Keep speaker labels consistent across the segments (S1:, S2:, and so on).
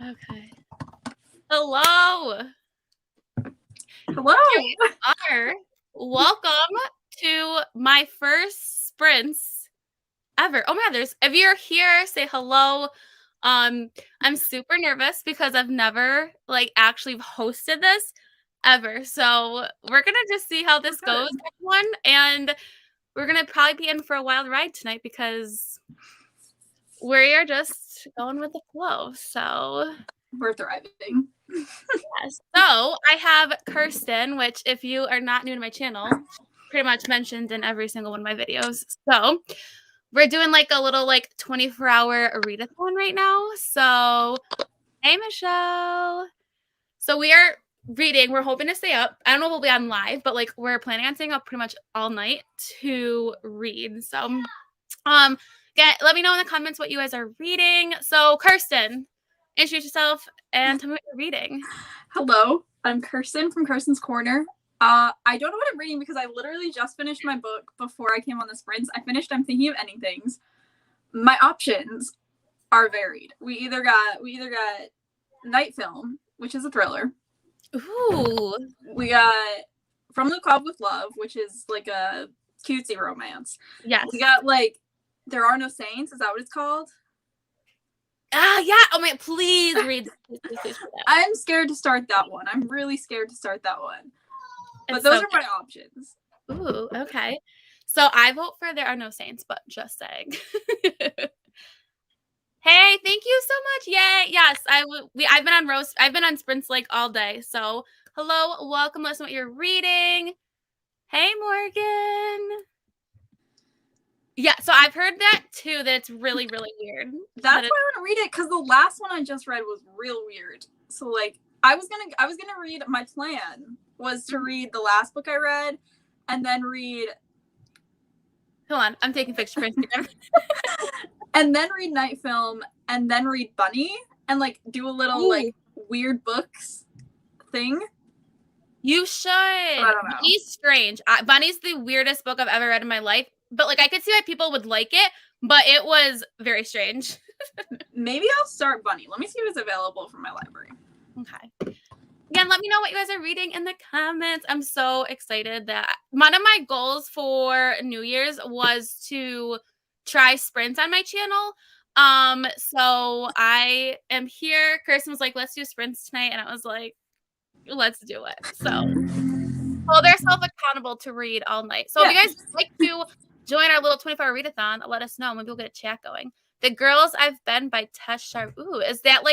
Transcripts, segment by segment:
S1: Okay. Hello.
S2: Hello.
S1: Here you are. Welcome to my first sprints ever. Oh my God, if you're here, say hello. I'm super nervous because I've never actually hosted this ever. So we're gonna just see how this goes, everyone. And we're gonna probably be in for a wild ride tonight because we are just going with the flow. So
S2: we're thriving.
S1: Yes. So I have Kirsten, which if you are not new to my channel, pretty much mentioned in every single one of my videos. So we're doing a little 24-hour readathon right now. So hey, Michelle. So we are reading. We're hoping to stay up. I don't know if we'll be on live, but we're planning on staying up pretty much all night to read. So let me know in the comments what you guys are reading. So Kirsten, introduce yourself and tell me what you're reading.
S2: Hello, I'm Kirsten from Kirsten's Corner. I don't know what I'm reading because I literally just finished my book before I came on the sprints. I'm thinking of ending things. My options are varied. We either got Night Film, which is a thriller.
S1: Ooh.
S2: We got From the Cloud with Love, which is a cutesy romance.
S1: Yes.
S2: We got There Are No Saints. Is that what it's called?
S1: Yeah. Oh my, please read. Please
S2: I'm scared to start that one. I'm really scared to start that one. But those are my options.
S1: Ooh, okay. So I vote for There Are No Saints, but just saying. Hey, thank you so much. Yay. Yes, I've been on sprints all day. So hello, welcome. Listen what you're reading. Hey, Morgan. Yeah, so I've heard that too, that it's really, really weird.
S2: That's why I want to read it, because the last one I just read was real weird. So I was gonna read, my plan was to read the last book I read and then read
S1: Hold on, I'm taking pictures.
S2: and then read Night Film and then read Bunny and do a little weird books thing.
S1: You should. I don't know. Bunny's strange. Bunny's the weirdest book I've ever read in my life. But I could see why people would like it, but it was very strange.
S2: Maybe I'll start Bunny. Let me see if it's available from my library.
S1: Okay. Again, let me know what you guys are reading in the comments. I'm so excited that one of my goals for New Year's was to try sprints on my channel. So I am here. Kirsten was like, let's do sprints tonight. And I was like, let's do it. So they're self-accountable to read all night. So if you guys would like to join our little 24-hour readathon, let us know. Maybe we'll get a chat going. The Girls I've Been by Tess Sharp. Ooh, is that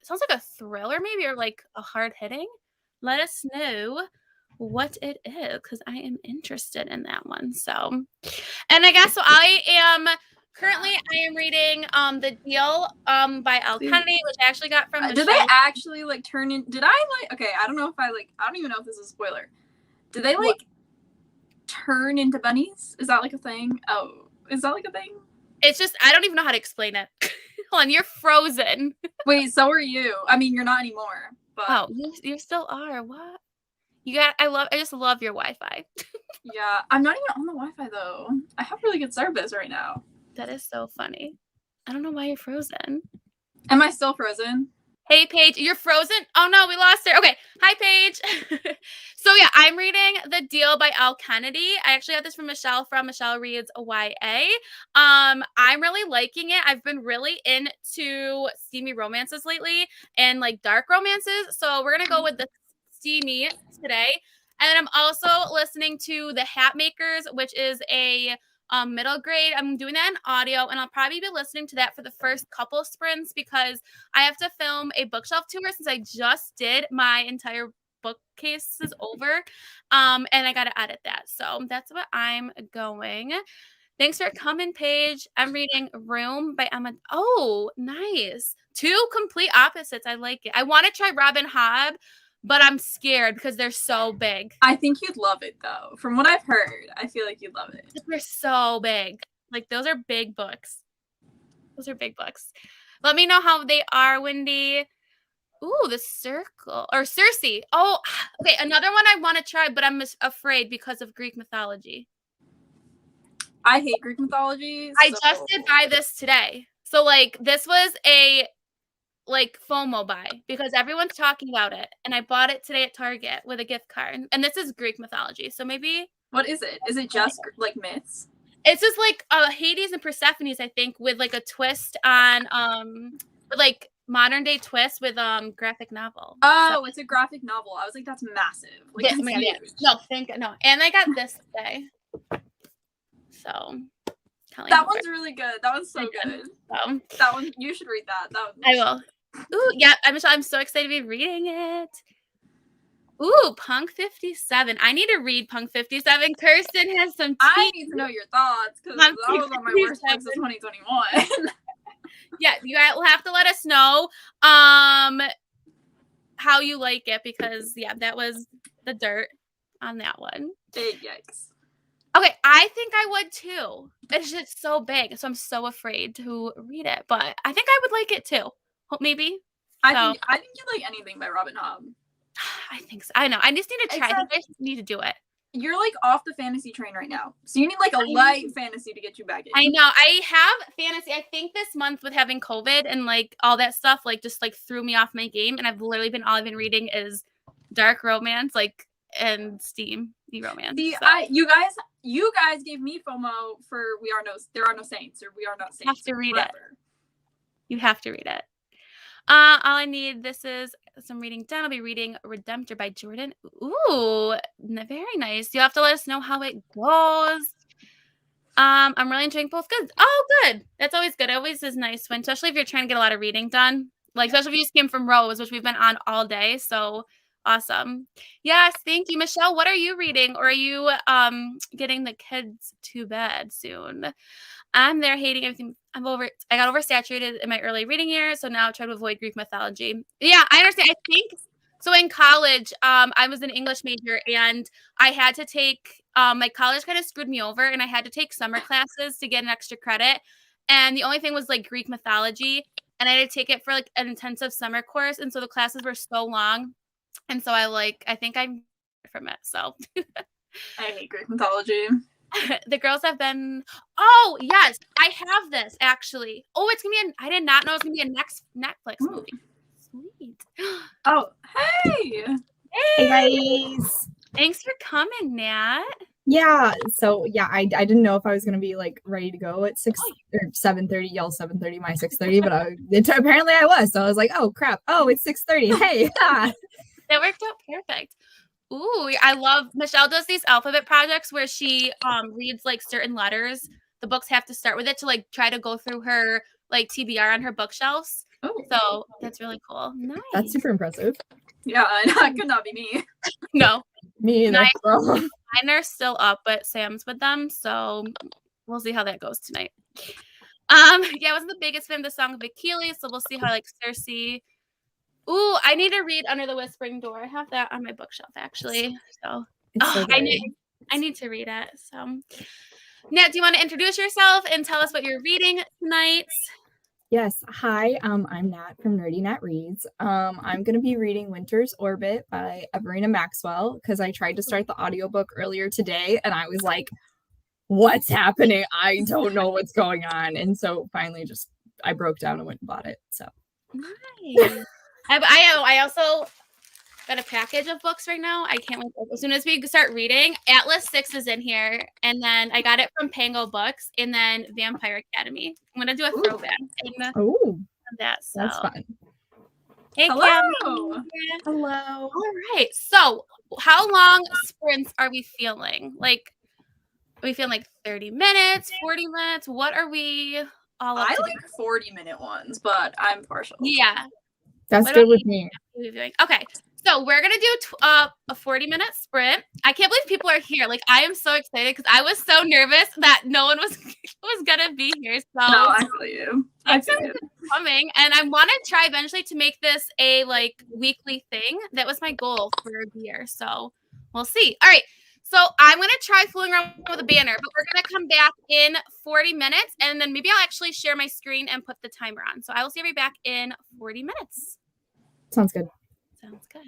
S1: sounds like a thriller maybe, or a hard hitting? Let us know what it is, because I am interested in that one. So, and I guess so currently I am reading The Deal by Al Kennedy, which I actually got from Michelle.
S2: Did they actually turn in? Did I okay, I don't know if I don't even know if this is a spoiler. Did they turn into bunnies? Is that a thing? Oh, is that a thing?
S1: It's just, I don't even know how to explain it. Hold on, you're frozen.
S2: Wait, so are you. I mean, you're not anymore. But
S1: oh, you still are. What? I just love your Wi-Fi.
S2: Yeah, I'm not even on the Wi-Fi though. I have really good service right now.
S1: That is so funny. I don't know why you're frozen.
S2: Am I still frozen?
S1: Hey, Paige, you're frozen? Oh, no, we lost her. Okay. Hi, Paige. So, yeah, I'm reading The Deal by Al Kennedy. I actually got this from Michelle Reads YA. I'm really liking it. I've been really into steamy romances lately and, dark romances. So, we're going to go with the steamy today. And then I'm also listening to The Hat Makers, which is a middle grade. I'm doing that in audio, and I'll probably be listening to that for the first couple sprints because I have to film a bookshelf tour since I just did my entire bookcases over, and I got to edit that. So that's what I'm going. Thanks for coming, Paige. I'm reading Room by Emma. Oh, nice. Two complete opposites. I like it. I want to try Robin Hobb, but I'm scared because they're so big.
S2: I think you'd love it, though. From what I've heard, I feel like you'd love it.
S1: They're so big. Those are big books. Those are big books. Let me know how they are, Wendy. Ooh, The Circle. Or Circe. Oh, okay. Another one I want to try, but I'm afraid because of Greek mythology.
S2: I hate Greek mythology.
S1: I just did buy this today. So, this was a like FOMO buy because everyone's talking about it, and I bought it today at Target with a gift card. And this is Greek mythology, so maybe
S2: What is it? Is it just like myths?
S1: it's just like Hades and Persephone's, I think, with like a twist on like modern day twist with graphic novel. So
S2: Oh, it's a graphic novel. I was like, that's massive. Like,
S1: yeah,
S2: that's
S1: yeah.
S2: huge.
S1: No, and I got this today. So telling
S2: That
S1: you
S2: one's really good. That one's so good.
S1: so
S2: That one, you should read that. That
S1: I
S2: one's...
S1: will. Ooh, yeah, I'm so excited to be reading it. Ooh, Punk 57. I need to read Punk 57. Kirsten has some
S2: I
S1: tea
S2: need to know your thoughts because
S1: on
S2: that was on my worst books of
S1: 57.
S2: 2021.
S1: Yeah, you guys will have to let us know how you like it because yeah, that was the dirt on that one.
S2: Big yikes.
S1: Okay, I think I would too. It's just so big, so I'm so afraid to read it, but I think I would like it too. Maybe.
S2: I
S1: So
S2: think you like anything by Robin Hobb.
S1: I think so. I know. I just need to try. I think
S2: Except
S1: I just need to do it.
S2: you're like off the fantasy train right now, so you need like a light fantasy to get you back in.
S1: I know. I have fantasy. I think this month with having COVID and like all that stuff, like just like threw me off my game. And I've literally been all I've been reading is dark romance, like and steamy romance.
S2: See,
S1: So.
S2: you guys gave me FOMO for There Are No Saints or We Are Not Saints.
S1: You have to read it. You have to read it. All I need, this is some reading done. I'll be reading Redemptor by Jordan. Ooh, very nice. You have to let us know how it goes. I'm really enjoying both. Good. Oh, good. That's always good. It always is nice when, especially if you're trying to get a lot of reading done. Like, especially if you just came from Rose, which we've been on all day. So awesome. Yes, thank you. Michelle, what are you reading? Or are you getting the kids to bed soon? I'm there hating everything. I got oversaturated in my early reading years, so now I try to avoid Greek mythology. Yeah, I understand. I think so. In college, I was an English major, and I had to take my college kind of screwed me over, and I had to take summer classes to get an extra credit. And the only thing was like Greek mythology, and I had to take it for like an intensive summer course, and so the classes were so long, and so I think I'm from it. So
S2: I hate Greek mythology.
S1: the girls have been. Oh yes, I have this actually. Oh, it's gonna be. I did not know it's gonna be a next Netflix movie. Sweet.
S2: Oh, hey.
S3: Hey guys.
S1: Thanks for coming, Nat.
S3: Yeah. So yeah, I didn't know if I was gonna be like ready to go at 6 or 7:30. Y'all 7:30, my 6:30, but apparently I was. So I was like, oh crap. Oh, it's 6:30. Hey.
S1: That worked out perfect. Ooh, I love Michelle does these alphabet projects where she reads like certain letters. The books have to start with it to like try to go through her like TBR on her bookshelves.
S2: Oh,
S1: so that's really cool. Nice.
S3: That's super impressive.
S2: Yeah, that could not be me.
S1: No,
S3: Me either.
S1: mine are still up, but Sam's with them, so we'll see how that goes tonight. Yeah, I wasn't the biggest fan of the Song of Achilles, so we'll see how like Cersei. Ooh, I need to read Under the Whispering Door. I have that on my bookshelf actually. So, I need to read it. So, Nat, do you want to introduce yourself and tell us what you're reading tonight?
S3: Yes. Hi, I'm Nat from Nerdy Nat Reads. I'm gonna be reading Winter's Orbit by Everina Maxwell because I tried to start the audiobook earlier today and I was like, what's happening? I don't know what's going on. And so finally I broke down and went and bought it. So
S1: Nice. I also got a package of books right now. I can't wait. As soon as we start reading, Atlas 6 is in here. And then I got it from Pango Books and then Vampire Academy. I'm going to do a throwback.
S3: oh,
S1: that. So.
S3: that's fun.
S1: Hey,
S2: Hello.
S1: Cameron.
S3: Hello.
S1: All right. So how long sprints are we feeling? Like, are we feeling like 30 minutes, 40 minutes? What are we all up to?
S2: I like 40-minute ones, but I'm partial.
S1: Yeah.
S3: That's good with me.
S1: Okay. So we're going to do a 40-minute sprint. I can't believe people are here. Like, I am so excited because I was so nervous that no one was going to be here. So
S2: no, I feel you. I feel you.
S1: Coming. And I want to try eventually to make this a like weekly thing. That was my goal for the year. So we'll see. All right. So I'm going to try fooling around with a banner, but we're going to come back in 40 minutes. And then maybe I'll actually share my screen and put the timer on. So I will see you back in 40 minutes.
S3: Sounds good.
S1: Sounds good.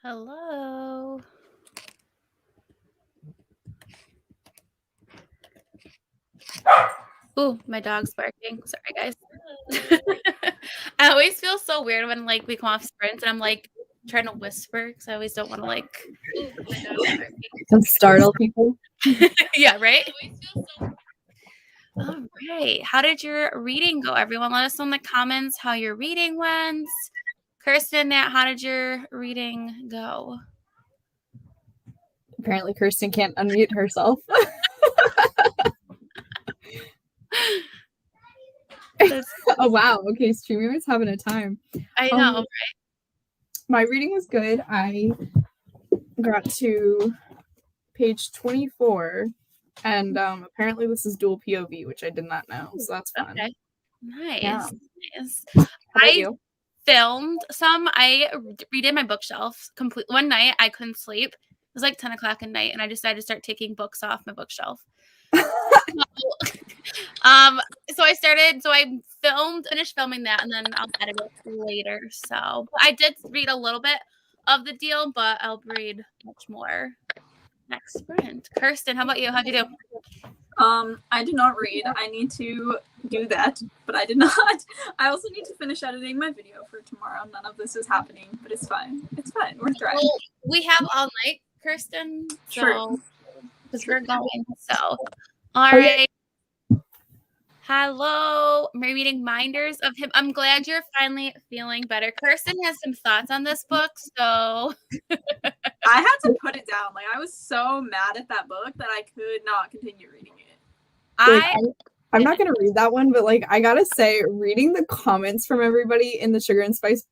S1: Hello. Ooh, my dog's barking. Sorry, guys. I always feel so weird when like we come off sprints and I'm like trying to whisper because I always don't want to like ooh, my dog's barking.
S3: Startle people.
S1: Yeah, right? All right. How did your reading go, everyone? Let us know in the comments how your reading went. Kirsten, Nat, how did your reading go?
S3: Apparently Kirsten can't unmute herself. Oh wow. Okay, StreamYard's having a time.
S1: I know, right?
S3: My reading was good. I got to page 24, and apparently this is dual POV, which I did not know, so that's fun.
S1: Okay. Nice.
S3: Yeah.
S1: Nice.
S3: How about
S1: I
S3: you?
S1: filmed some. I redid my bookshelf complete. One night I couldn't sleep. It was like 10 o'clock at night, and I decided to start taking books off my bookshelf. So I finished filming that, and then I'll edit it later. So I did read a little bit of the deal, but I'll read much more next sprint. Kirsten, how about you? How'd you do?
S2: I did not read. I need to do that, but I did not. I also need to finish editing my video for tomorrow. None of this is happening, but it's fine. It's fine. We're thriving.
S1: Well, we have all night, Kirsten. So because we're going. So all right. Hello, I'm reading Minders of Him. I'm glad you're finally feeling better. Kirsten has some thoughts on this book, so
S2: I had to put it down. Like I was so mad at that book that I could not continue reading it.
S3: I'm not gonna read that one, but like I gotta say, reading the comments from everybody in the Sugar and Spice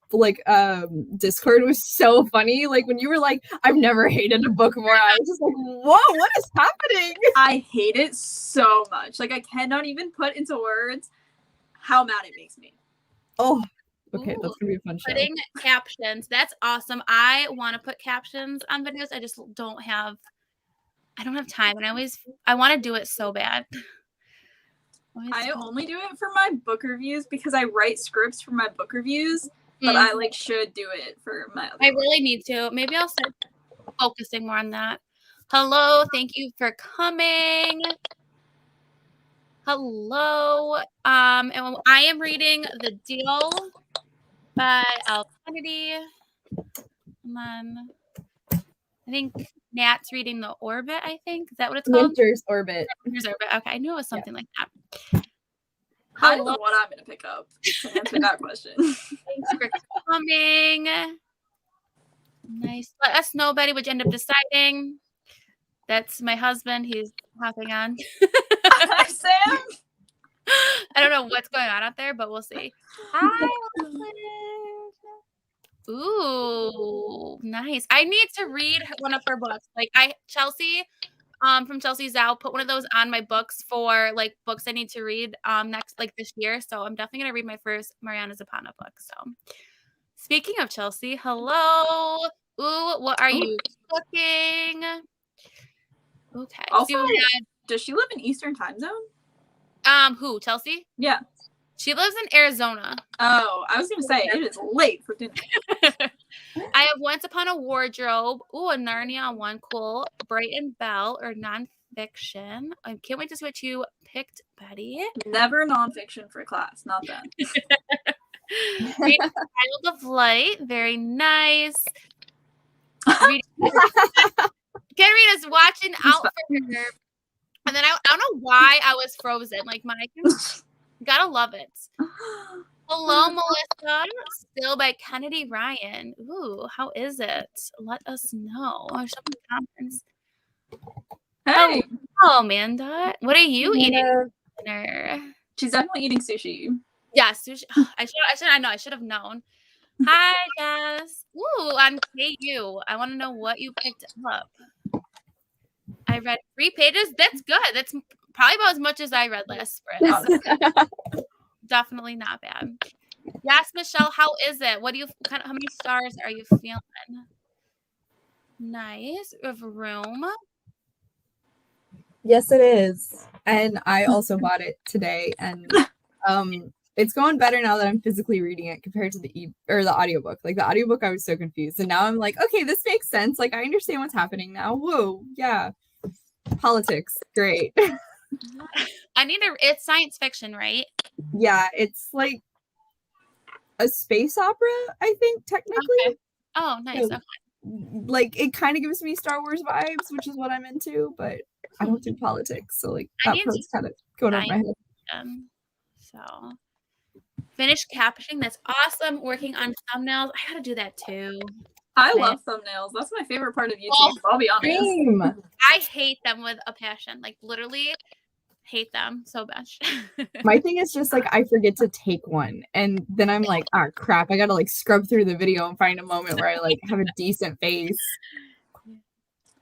S3: Discord was so funny. Like when you were like, "I've never hated a book more," I was just like, "Whoa, what is happening?"
S2: I hate it so much. Like I cannot even put into words how mad it makes me.
S3: Oh, okay, that's gonna be a fun show.
S1: Putting captions, that's awesome. I want to put captions on videos. I just don't have time, and I want to do it so bad.
S2: I only do it for my book reviews because I write scripts for my book reviews, but I like should do it for my other
S1: ones. Really need to. Maybe I'll start focusing more on that. Hello, thank you for coming. Hello. And I am reading The Deal by Al Kennedy. And then I think Nat's reading The Orbit, I think. Is that what it's called?
S3: Winter's Orbit.
S1: Winter's Orbit. Okay, I knew it was something like that.
S2: I don't know what I'm going to pick up to answer that question.
S1: Thanks for coming. Nice. Let us know, Betty, what you end up deciding. That's my husband. He's hopping on.
S2: Hi, Sam.
S1: I don't know what's going on out there, but we'll see. Hi. Ooh, nice. I need to read one of her books. Like Chelsea, from Chelsea Zhao, put one of those on my books for like books I need to read next like this year. So I'm definitely gonna read my first Mariana Zapata book. So speaking of Chelsea, hello. Ooh, what are you cooking? Okay.
S2: Also, does she live in Eastern time zone?
S1: Who? Chelsea?
S2: Yeah.
S1: She lives in Arizona.
S2: Oh, I was gonna say it is late for dinner.
S1: I have Once Upon a Wardrobe. Ooh, a Narnia one. Cool. Brighton Bell or nonfiction. I can't wait to see what you picked, Betty.
S2: Never nonfiction for class. Not that.
S1: Child of Light. Very nice. Katarina's watching out for her. And then I don't know why I was frozen. Like gotta love it. Hello, Melissa. Still by Kennedy Ryan. Ooh, how is it? Let us know. Show me comments.
S2: Hey.
S1: Oh, Amanda. What are you eating for dinner?
S2: She's definitely eating sushi.
S1: Yeah, sushi. I should have known. Hi, Jess. Ooh, on KU. I want to know what you picked up. I read 3 pages. That's good. That's probably about as much as I read last sprint. Definitely not bad. Yes, Michelle, how is it? How many stars are you feeling? Nice. We have a room.
S3: Yes, it is. And I also bought it today. And It's going better now that I'm physically reading it compared to the audiobook. Like the audiobook, I was so confused. And now I'm like, okay, this makes sense. Like I understand what's happening now. Whoa, yeah. Politics, great.
S1: It's science fiction, right?
S3: Yeah, it's like a space opera, I think, technically.
S1: Okay. Oh, nice.
S3: So,
S1: Okay.
S3: like it kind of gives me Star Wars vibes, which is what I'm into, but I don't do politics. So like
S1: I
S3: that
S1: need
S3: part's kind of going over my head.
S1: So finish captioning. That's awesome. Working on thumbnails. I gotta do that too.
S2: I love thumbnails. That's my favorite part of YouTube. I'll be honest.
S3: Same.
S1: I hate them with a passion. Like literally hate them so much.
S3: My thing is just like I forget to take one, and then I'm like, ah, crap! I gotta like scrub through the video and find a moment where I like have a decent face.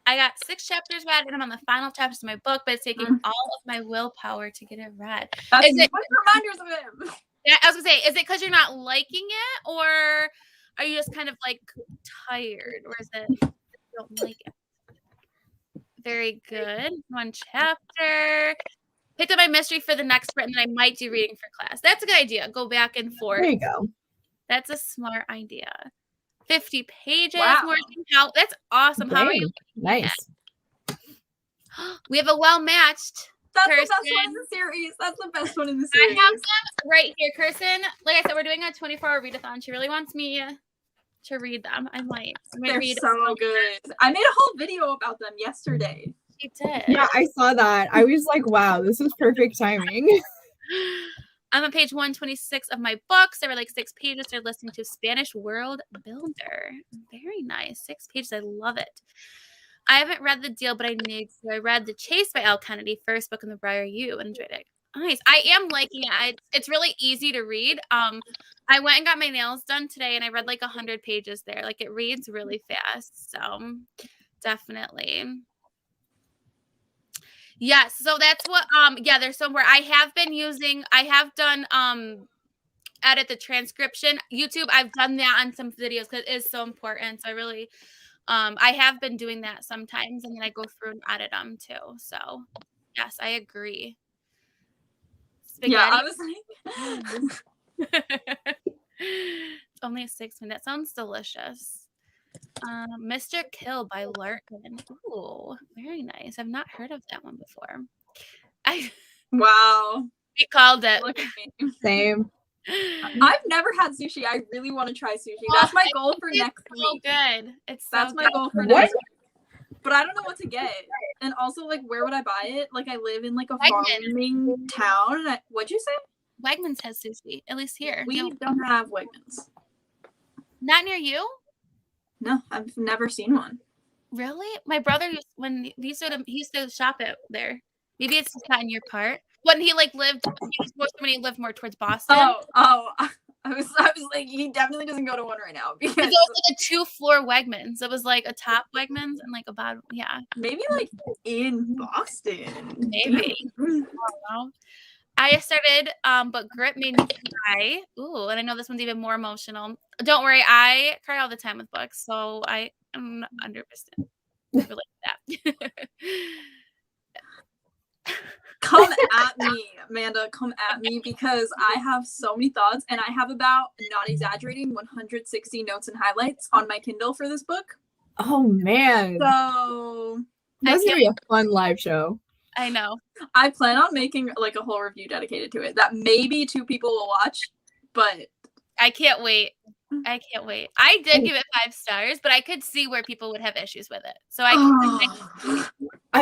S1: I got 6 chapters read, and I'm on the final chapters of my book, but it's taking all of my willpower to get it read.
S2: That's what reminders of him.
S1: Yeah, I was gonna say, is it because you're not liking it, or are you just kind of like tired, or is it you don't like it? Very good. 1 chapter. Picked up my mystery for the next sprint, and then I might do reading for class. That's a good idea. Go back and forth.
S3: There you go.
S1: That's a smart idea. 50 pages.
S2: Wow.
S1: More how that's awesome.
S3: Dang.
S1: How are you?
S3: Nice.
S1: We have a well-matched.
S2: That's
S1: Kirsten.
S2: the best one in the series. That's the best one in the series.
S1: I have them right here, Kirsten. Like I said, we're doing a 24-hour readathon. She really wants me to read them. I might
S2: They're
S1: read
S2: so good. I made a whole video about them yesterday.
S1: She did.
S3: Yeah, I saw that. I was like, wow, this is perfect timing.
S1: I'm on page 126 of my books. There were like 6 pages. They're listening to Spanish World Builder. Very nice. 6 pages. I love it. I haven't read The Deal, but I need to. I read The Chase by Al Kennedy, first book in the Briar U, and enjoyed it. Nice. I am liking it. It's really easy to read. I went and got my nails done today, and I read like 100 pages there. Like it reads really fast. So definitely. Yes, so that's what yeah, there's somewhere I have done edit the transcription. YouTube, I've done that on some videos because it is so important. So I really I have been doing that sometimes, and then I go through and edit them too. So yes, I agree. Spaghetti.
S2: Yeah, I was like
S1: it's only a 6-minute. That sounds delicious. Mr. Kill by Larkin. Ooh, very nice. I've not heard of that one before.
S2: wow.
S1: We called it.
S2: Look at me.
S3: Same.
S2: I've never had sushi. I really want to try sushi. That's my goal for next week.
S1: Good.
S2: That's my goal for next week. But I don't know what to get. And also, like, where would I buy it? Like, I live in like a farming town. What'd you say?
S1: Wegmans has sushi, at least here.
S2: We don't have Wegmans.
S1: Not near you?
S2: No, I've never seen one.
S1: Really? My brother he used to shop it there. Maybe it's just not in your part. When he like lived, when he lived more towards Boston.
S2: Oh, I was like, he definitely doesn't go to one right now because
S1: it was like a 2-floor Wegmans. It was like a top Wegmans and like a bottom. Yeah,
S2: maybe like in Boston.
S1: Maybe. I don't know. I started, but Grit made me cry. Ooh, and I know this one's even more emotional. Don't worry, I cry all the time with books, so I am 100% relate to that.
S2: Come at me, Amanda. Come at me because I have so many thoughts, and I have about, not exaggerating, 160 notes and highlights on my Kindle for this book.
S3: Oh man!
S2: So
S3: that's gonna be a fun live show.
S1: I know.
S2: I plan on making like a whole review dedicated to it that maybe 2 people will watch, but
S1: I can't wait. I can't wait. I did give it 5 stars, but I could see where people would have issues with it. So
S3: I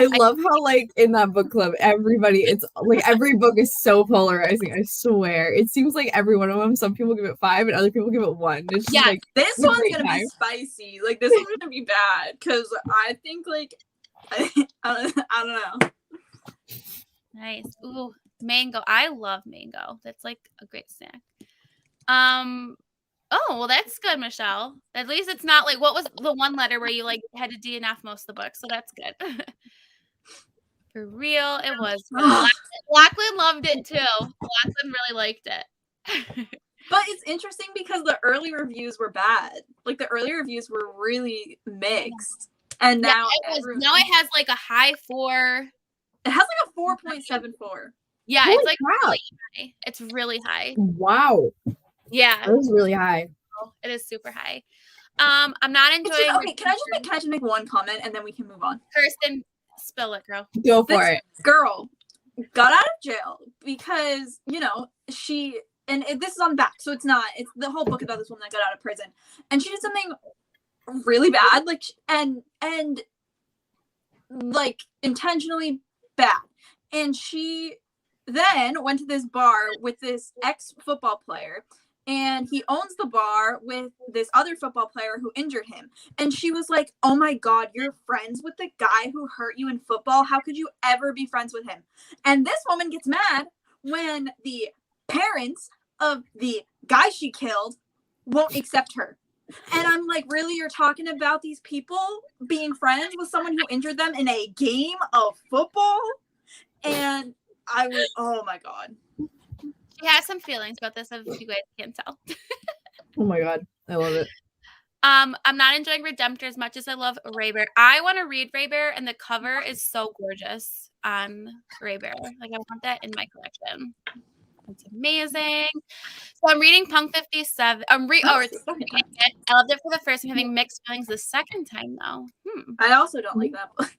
S3: love how like in that book club, everybody, it's like every book is so polarizing. I swear, it seems like every one of them. Some people give it 5, and other people give it 1. It's just, like
S2: this one's gonna be spicy. Like this one's gonna be bad because I think like I don't know.
S1: Nice. Ooh, mango. I love mango. That's like a great snack. Oh, well, that's good, Michelle. At least it's not like, what was the one letter where you like had to DNF most of the book? So that's good. For real, it was. Lachlan loved it too. Lachlan really liked it.
S2: But it's interesting because the early reviews were bad. Like the early reviews were really mixed. And now
S1: it has like a high 4.
S2: It has like a 4.74.
S1: Yeah,
S3: Holy
S1: it's like
S3: crap.
S1: really high. It's really high.
S3: Wow.
S1: Yeah,
S3: That was really high.
S1: it is super high. I'm not
S2: It's
S1: enjoying.
S2: just, okay, can I just make one comment and then we can move on?
S1: Kirsten, spill it, girl.
S3: Go for
S2: This
S3: it.
S2: girl got out of jail because, you know, she, and this is on back, so it's the whole book about this woman that got out of prison, and she did something really bad, like, and like intentionally bad, and she then went to this bar with this ex-football player, and he owns the bar with this other football player who injured him. And she was like, oh my God, you're friends with the guy who hurt you in football? How could you ever be friends with him? And this woman gets mad when the parents of the guy she killed won't accept her. And I'm like, really? You're talking about these people being friends with someone who injured them in a game of football? And I was, oh my God.
S1: She has some feelings about this, if you guys can't tell.
S3: Oh my God. I love it.
S1: I'm not enjoying Redemptor as much as I love Raybear. I want to read Raybear, and the cover is so gorgeous on Raybear. Like, I want that in my collection. It's amazing. So I'm reading Punk 57. I loved it for the first time, having mixed feelings the second time, though.
S2: I also don't like that book.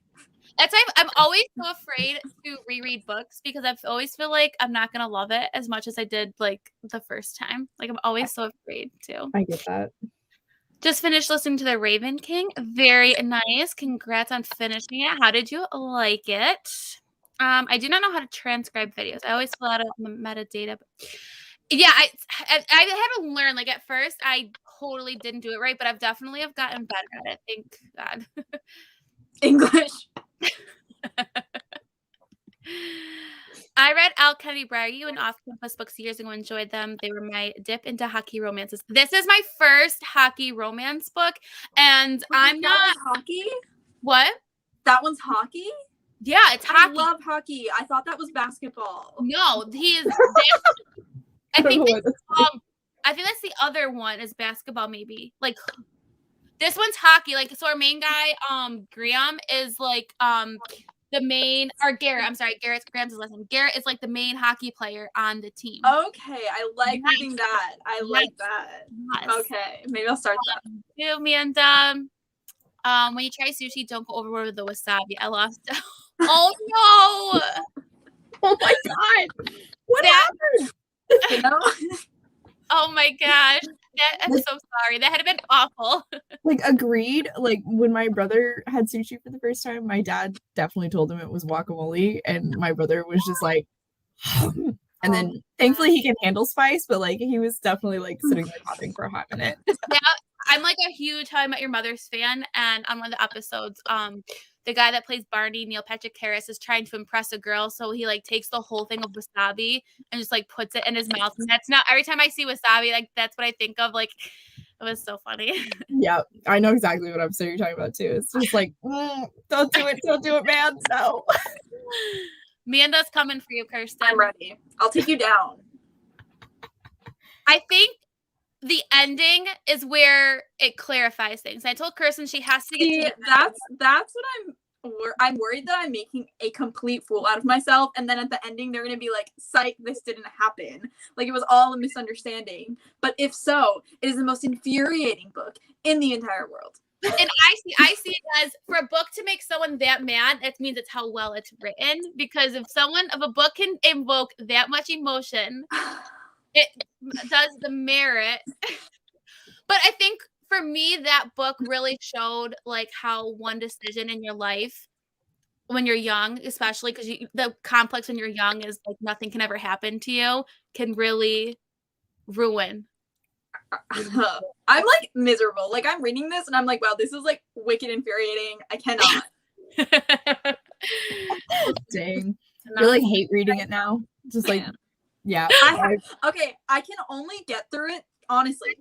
S1: That's why I'm always so afraid to reread books, because I always feel like I'm not going to love it as much as I did, like, the first time. Like, I'm always so afraid, too.
S3: I get that.
S1: Just finished listening to The Raven King. Very nice. Congrats on finishing it. How did you like it? I do not know how to transcribe videos. I always fill out the metadata. But yeah, I had to learn. Like, at first, I totally didn't do it right, but I've definitely gotten better at it. Thank God.
S2: English.
S1: I read Al Kennedy Braggie and off-campus books years ago. Enjoyed them. They were my dip into hockey romances. This is my first hockey romance book, and I'm not
S2: hockey.
S1: What?
S2: That one's hockey.
S1: Yeah, it's hockey.
S2: I love hockey. I thought that was basketball.
S1: No, he is. I think that's the other one is basketball. Maybe like this one's hockey. Like, so our main guy, Graham, is like the main, or Garrett. I'm sorry, Graham's his last name. Garrett is like the main hockey player on the team.
S2: Okay, I like reading that. I like that. Yes. Okay, maybe I'll start that.
S1: And when you try sushi, don't go overboard with the wasabi. I lost. Oh no!
S3: Oh my God! What happened?
S2: You know?
S1: Oh my gosh! I'm so sorry. That had been awful.
S3: Like, agreed. Like, when my brother had sushi for the first time, my dad definitely told him it was guacamole, and my brother was just like, and then thankfully he can handle spice, but like he was definitely like sitting there coughing for a hot minute.
S1: Yeah, I'm like a huge How I Met Your Mother's fan, and on one of the episodes, the guy that plays Barney, Neil Patrick Harris, is trying to impress a girl, so he like takes the whole thing of wasabi and just like puts it in his mouth. And that's not every time I see wasabi, like that's what I think of. Like, it was so funny.
S3: Yeah, I know exactly what episode you're talking about too. It's just like, don't do it, man. No.
S1: Amanda's coming for you, Kirsten.
S2: I'm ready. I'll take you down.
S1: I think the ending is where it clarifies things. I told Kirsten she has to get to
S2: that's what I'm worried that I'm making a complete fool out of myself, and then at the ending they're gonna be like, psych, this didn't happen, like it was all a misunderstanding. But if so, it is the most infuriating book in the entire world.
S1: And I see it as, for a book to make someone that mad, that means it's how well it's written, because if a book can invoke that much emotion, it does the merit. But I think for me, that book really showed like how one decision in your life when you're young, especially because the complex when you're young is like nothing can ever happen to you, can really ruin.
S2: I'm like miserable. Like, I'm reading this and I'm like, wow, this is like wicked infuriating. I cannot.
S3: Dang. You like hate reading it now? Just like, yeah.
S2: Okay, I can only get through it, honestly.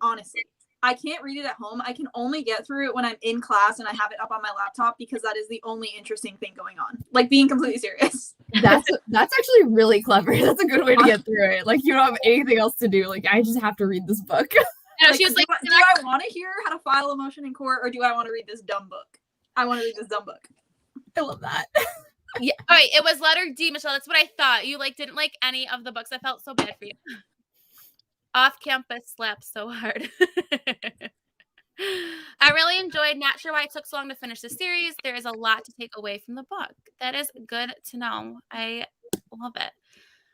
S2: I can't read it at home. I can only get through it when I'm in class and I have it up on my laptop, because that is the only interesting thing going on. Like, being completely serious.
S3: That's actually really clever. That's a good way to get through it. Like, you don't have anything else to do. Like, I just have to read this book.
S1: No, she was like,
S2: do I want to hear how to file a motion in court, or do I want to read this dumb book? I want to read this dumb book.
S3: I love that.
S1: Yeah, all right, it was letter D, Michelle. That's what I thought. You didn't like any of the books. I felt so bad for you. Off campus slaps so hard. I really enjoyed. Not sure why it took so long to finish the series. There is a lot to take away from the book. That is good to know. I love it.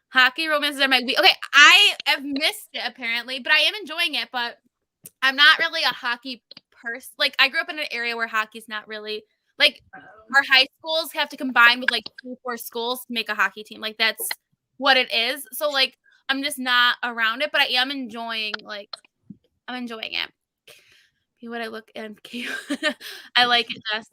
S1: Hockey romances are my week. Okay, I have missed it apparently, but I am enjoying it. But I'm not really a hockey person. Like, I grew up in an area where hockey's not really like our high schools have to combine with like 3-4 schools to make a hockey team. Like, that's what it is. So like, I'm just not around it, but I am enjoying it. Be what I look and I like it just.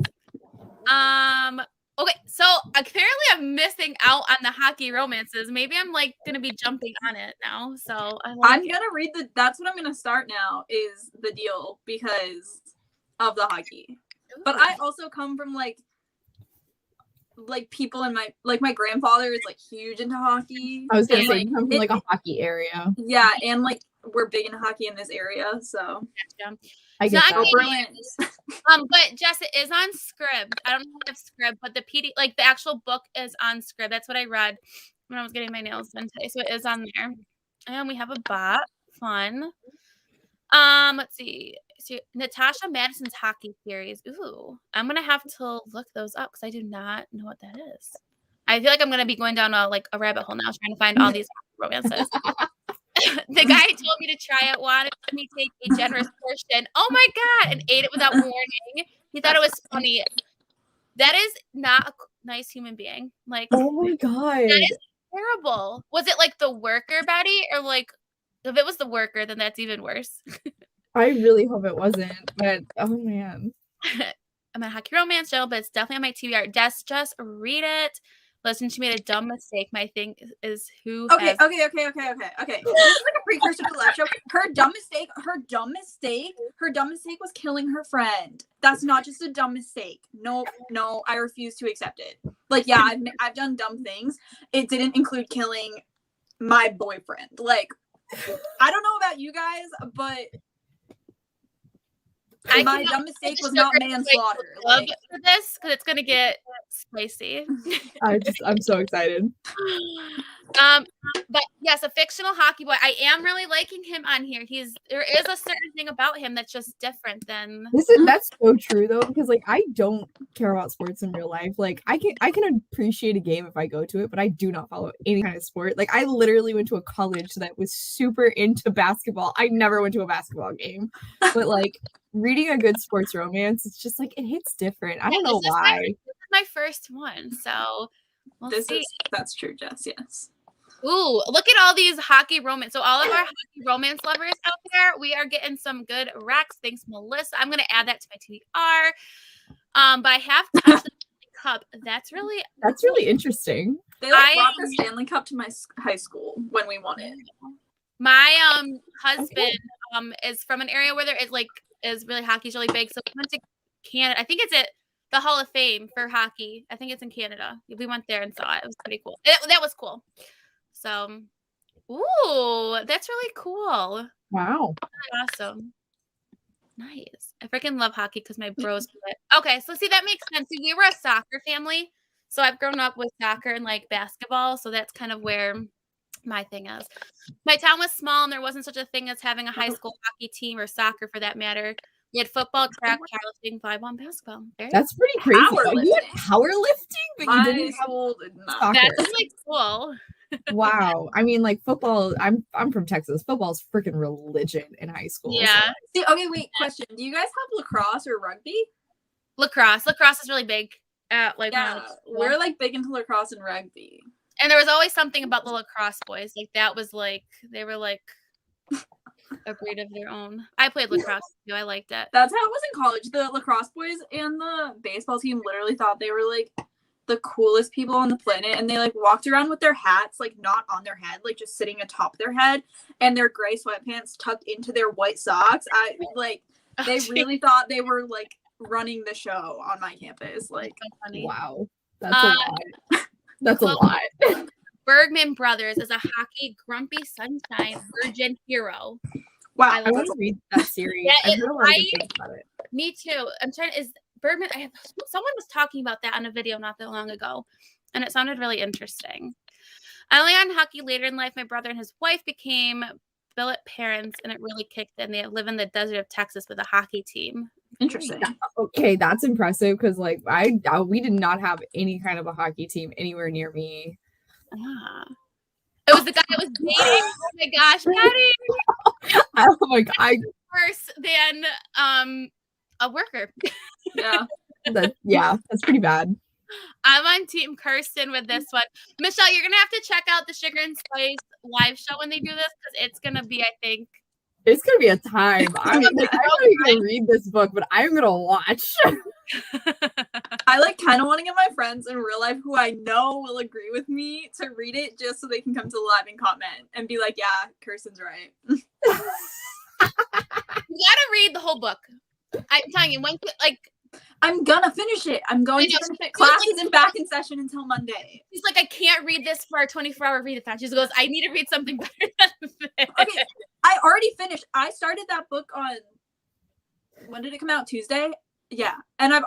S1: Okay, so apparently I'm missing out on the hockey romances. Maybe I'm like gonna be jumping on it now. So
S2: I'm gonna read that's what I'm gonna start now is the deal because of the hockey. Ooh. But I also come from like people in my grandfather is like huge into hockey.
S3: I was gonna say you come from like a hockey area.
S2: Yeah, and like we're big into hockey in this area, so
S3: I get that.
S1: But Jess, it is on Scribd. I don't know if it's Scribd, but the the actual book is on Scribd. That's what I read when I was getting my nails done today. So it is on there. And we have a bot. Fun. Let's see. So Natasha Madison's hockey series. Ooh, I'm gonna have to look those up because I do not know what that is. I feel like I'm gonna be going down a rabbit hole now trying to find all these romances. The guy told me to try it, wanted me to take a generous portion. Oh my God, and ate it without warning. He thought it was funny. That is not a nice human being. Like,
S3: oh my God,
S1: that is terrible. Was it like the worker, Betty, or like if it was the worker, then that's even worse.
S3: I really hope it wasn't, but oh man.
S1: I'm a hockey romance show, but it's definitely on my TBR. Just read it. Listen, she made a dumb mistake. My thing is who.
S2: Okay. This is like a precursor to the last show. Her dumb mistake was killing her friend. That's not just a dumb mistake. No, I refuse to accept it. Like, yeah, I've done dumb things. It didn't include killing my boyfriend. Like, I don't know about you guys, but my dumb mistake was not manslaughter.
S1: Like, for this because it's gonna get spicy.
S3: I'm so excited.
S1: But yes, a fictional hockey boy. I am really liking him on here. There is a certain thing about him that's just different than
S3: that's so true though, because like I don't care about sports in real life. Like I can appreciate a game if I go to it, but I do not follow any kind of sport. Like I literally went to a college that was super into basketball. I never went to a basketball game, but like reading a good sports romance, it's just like it hits different. I don't know why.
S1: This is my first one, so we'll see.
S2: That's true, Jess. Yes.
S1: Ooh, look at all these hockey romance. So all of our hockey romance lovers out there, we are getting some good recs. Thanks, Melissa. I'm gonna add that to my TBR. But I have touched the Stanley Cup. That's really
S2: interesting. They brought the Stanley Cup to my high school when we won it.
S1: My husband is from an area where there is really hockey's really big. So we went to Canada. I think it's at the Hall of Fame for hockey. I think it's in Canada. We went there and saw it. It was pretty cool. That was cool. So, ooh, that's really cool.
S3: Wow.
S1: Awesome. Nice. I freaking love hockey because my bros do it. Okay, so see, that makes sense. See, we were a soccer family. So I've grown up with soccer and like basketball. So that's kind of where my thing is. My town was small and there wasn't such a thing as having a high school hockey team or soccer for that matter. We had football, track, powerlifting, volleyball, and basketball.
S3: That's pretty crazy. You had powerlifting, but you didn't have soccer.
S1: That's like cool.
S3: Wow. I mean, like football, I'm from Texas. Football's freaking religion in high school.
S1: Yeah.
S2: So. See, okay, wait, question. Do you guys have lacrosse or rugby?
S1: Lacrosse. Lacrosse is really big.
S2: We're like big into lacrosse and rugby.
S1: And there was always something about the lacrosse boys. Like that was like they were like a breed of their own. I played lacrosse too. I liked it.
S2: That's how it was in college. The lacrosse boys and the baseball team literally thought they were like the coolest people on the planet, and they like walked around with their hats like not on their head, like just sitting atop their head, and their gray sweatpants tucked into their white socks. They really thought they were like running the show on my campus. Like,
S3: wow, that's a lot. That's a lot.
S1: Bergman Brothers is a hockey grumpy sunshine virgin hero.
S2: Wow,
S3: I want to read that series. I heard a lot of good things about it.
S1: Me too. I'm trying. Birdman. Someone was talking about that on a video not that long ago, and it sounded really interesting. I only got in hockey later in life. My brother and his wife became billet parents, and it really kicked in. They live in the desert of Texas with a hockey team.
S2: Interesting.
S3: Okay, that's impressive because like we did not have any kind of a hockey team anywhere near me.
S1: Ah. It was the guy I was dating. Oh my gosh, Patty!
S3: Oh my god!
S1: Worse than a worker.
S2: Yeah.
S3: That's pretty bad.
S1: I'm on Team Kirsten with this one. Michelle, you're gonna have to check out the Sugar and Spice live show when they do this because it's gonna be, I think,
S3: it's gonna be a time. I'm not even gonna read this book, but I'm gonna watch.
S2: I like kind of want to get my friends in real life who I know will agree with me to read it just so they can come to the live and comment and be like, yeah, Kirsten's right.
S1: You gotta read the whole book. I'm telling you,
S2: I'm gonna finish it. I'm going to finish it. Class isn't back in session until Monday.
S1: She's like, I can't read this for our 24-hour readathon. She goes, I need to read something better than this.
S2: Okay, I already finished. I started that book on, when did it come out? Tuesday? Yeah. And I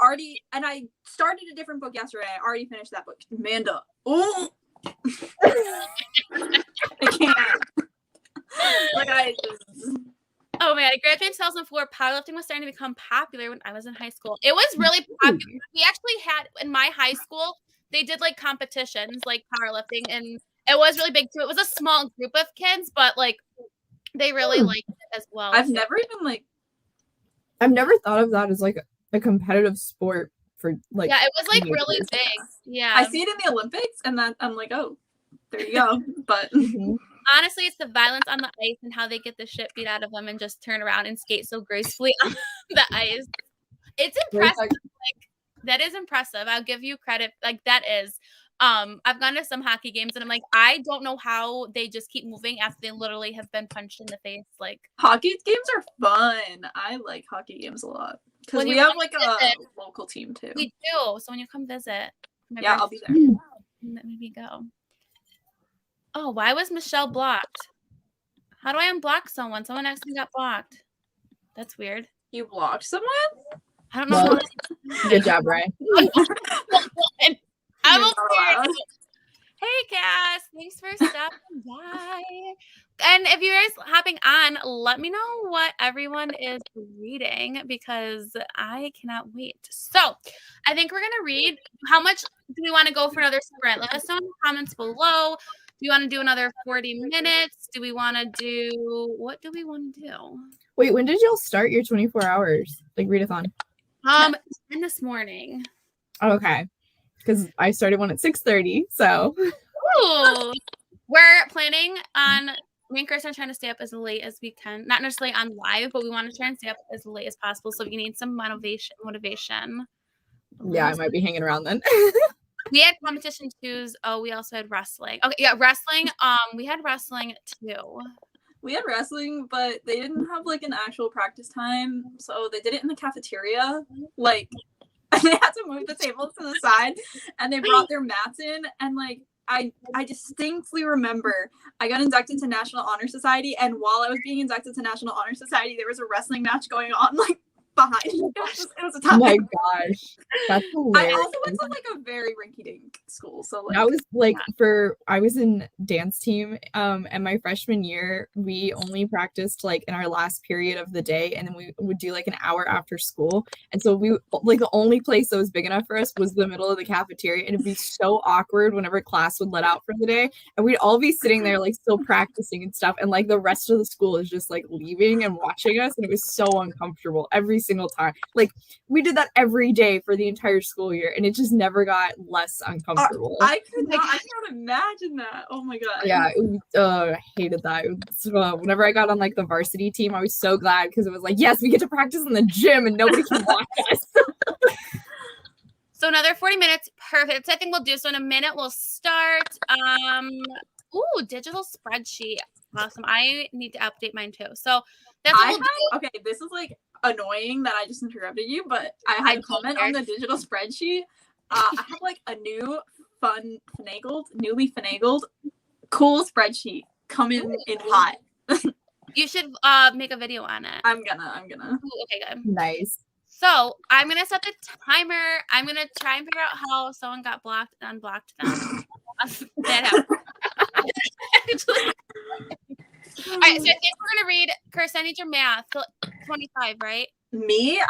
S2: started a different book yesterday. I already finished that book. Amanda. Oh. I can't.
S1: Oh man, Grant James tells on the floor, powerlifting was starting to become popular when I was in high school. It was really popular. We actually had, in my high school, they did like competitions, like powerlifting, and it was really big too. It was a small group of kids, but like they really liked it as well.
S2: I've never
S3: thought of that as like a competitive sport for like.
S1: Yeah, it was like really big. Yeah,
S2: I see it in the Olympics, and then I'm like, oh, there you go. But
S1: honestly, it's the violence on the ice and how they get the shit beat out of them and just turn around and skate so gracefully on the ice. It's impressive. Like, that is impressive. I'll give you credit. Like that is. I've gone to some hockey games and I'm like, I don't know how they just keep moving after they literally have been punched in the face. Like
S2: hockey games are fun. I like hockey games a lot because we have like a local team too.
S1: We do. So when you come visit,
S2: yeah, I'll be there.
S1: Maybe go. Oh, why was Michelle blocked? How do I unblock someone? Someone actually got blocked. That's weird.
S2: You blocked someone?
S1: I don't know.
S3: Good job, Ryan.
S1: I'm okay. Hey, Cass. Thanks for stopping by. And if you guys hopping on, let me know what everyone is reading because I cannot wait. So I think we're going to read. How much do we want to go for another sprint? Let us know in the comments below. Do you want to do another 40 minutes? Do we want to do, what do we want to do?
S3: Wait, when did y'all start your 24 hours, like readathon?
S1: 10 this morning.
S3: Okay. Because I started one at 6:30, so.
S1: Ooh. We're planning on, me and Kirsten are trying to stay up as late as we can. Not necessarily on live, but we want to try and stay up as late as possible. So if you need some motivation.
S3: Yeah, I might be hanging around then.
S1: We had competition twos. Oh, we also had wrestling. Okay, yeah, wrestling. We had wrestling too.
S2: We had wrestling, but they didn't have like an actual practice time. So they did it in the cafeteria. Like they had to move the tables to the side and they brought their mats in and like I distinctly remember I got inducted to National Honor Society and while I was being inducted to National Honor Society there was a wrestling match going on like behind. It was a time.
S3: Oh my gosh. That's hilarious.
S2: I also went to like a very rinky-dink school. So like
S3: I was like I was in dance team and my freshman year we only practiced like in our last period of the day and then we would do like an hour after school. And so we like the only place that was big enough for us was the middle of the cafeteria and it'd be so awkward whenever class would let out for the day. And we'd all be sitting there like still practicing and stuff and like the rest of the school is just like leaving and watching us and it was so uncomfortable every single time. Like we did that every day for the entire school year and it just never got less uncomfortable.
S2: I cannot imagine that. Oh my god.
S3: Yeah, I hated that. Whenever I got on like the varsity team, I was so glad because it was like, yes, we get to practice in the gym and nobody can watch us.
S1: So another 40 minutes, perfect. I think we'll do so in a minute. We'll start. Digital spreadsheet. Awesome. I need to update mine too. So that's what we'll do.
S2: Okay, this is like annoying that I just interrupted you, but I had a comment on the digital spreadsheet. I have like a newly finagled, cool spreadsheet coming in hot.
S1: You should make a video on it.
S2: I'm gonna.
S1: Ooh, okay, good.
S3: Nice.
S1: So I'm gonna set the timer. I'm gonna try and figure out how someone got blocked and unblocked them. That happened. All right, so I think we're gonna read. Kirsten, I need your math. 25, right?
S2: Me,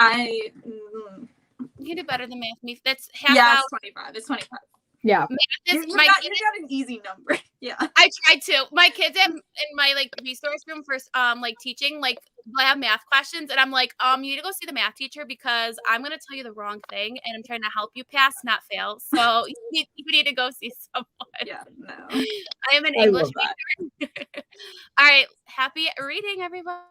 S1: You can do better than math. Me, that's half
S2: yeah,
S1: out.
S2: it's 25. It's 25.
S3: Yeah.
S2: You got an easy number. Yeah.
S1: I tried to. My kids in my like resource room for like teaching, like I have math questions, and I'm like, you need to go see the math teacher because I'm gonna tell you the wrong thing, and I'm trying to help you pass, not fail. So you need to go see someone.
S2: Yeah, no.
S1: I am an
S3: I
S1: English
S3: love
S1: major. All right, happy reading, everyone.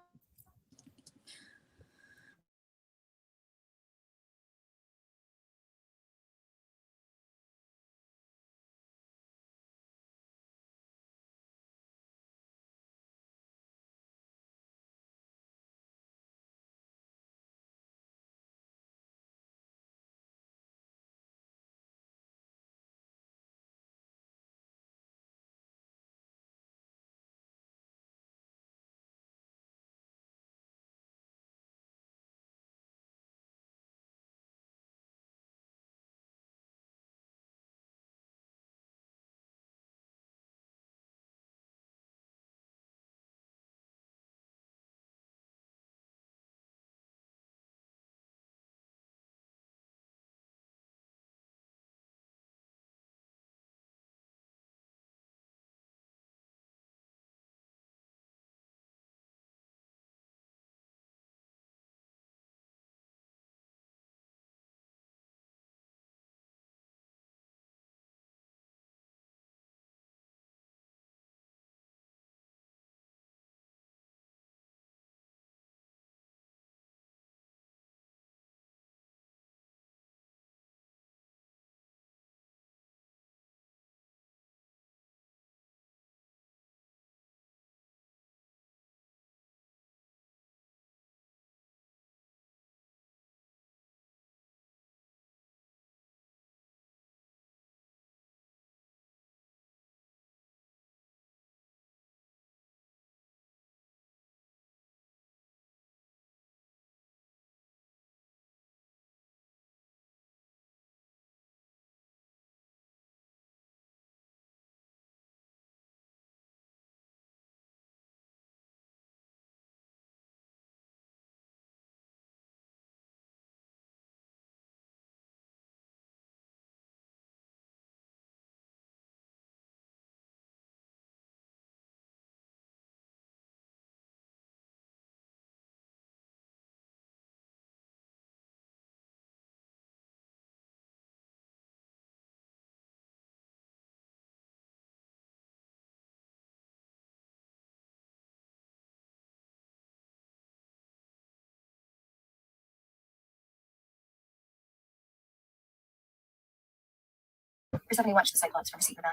S4: Recently watched the Cyclops from Superman.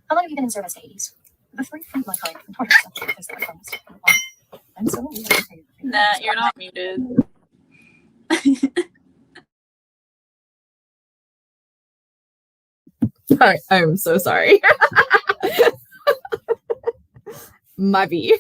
S4: How long have you been in service, Hades? The three from my colleague from Torture Center is the funniest. I'm so
S2: Nah, you're not muted.
S3: I'm so sorry. My B.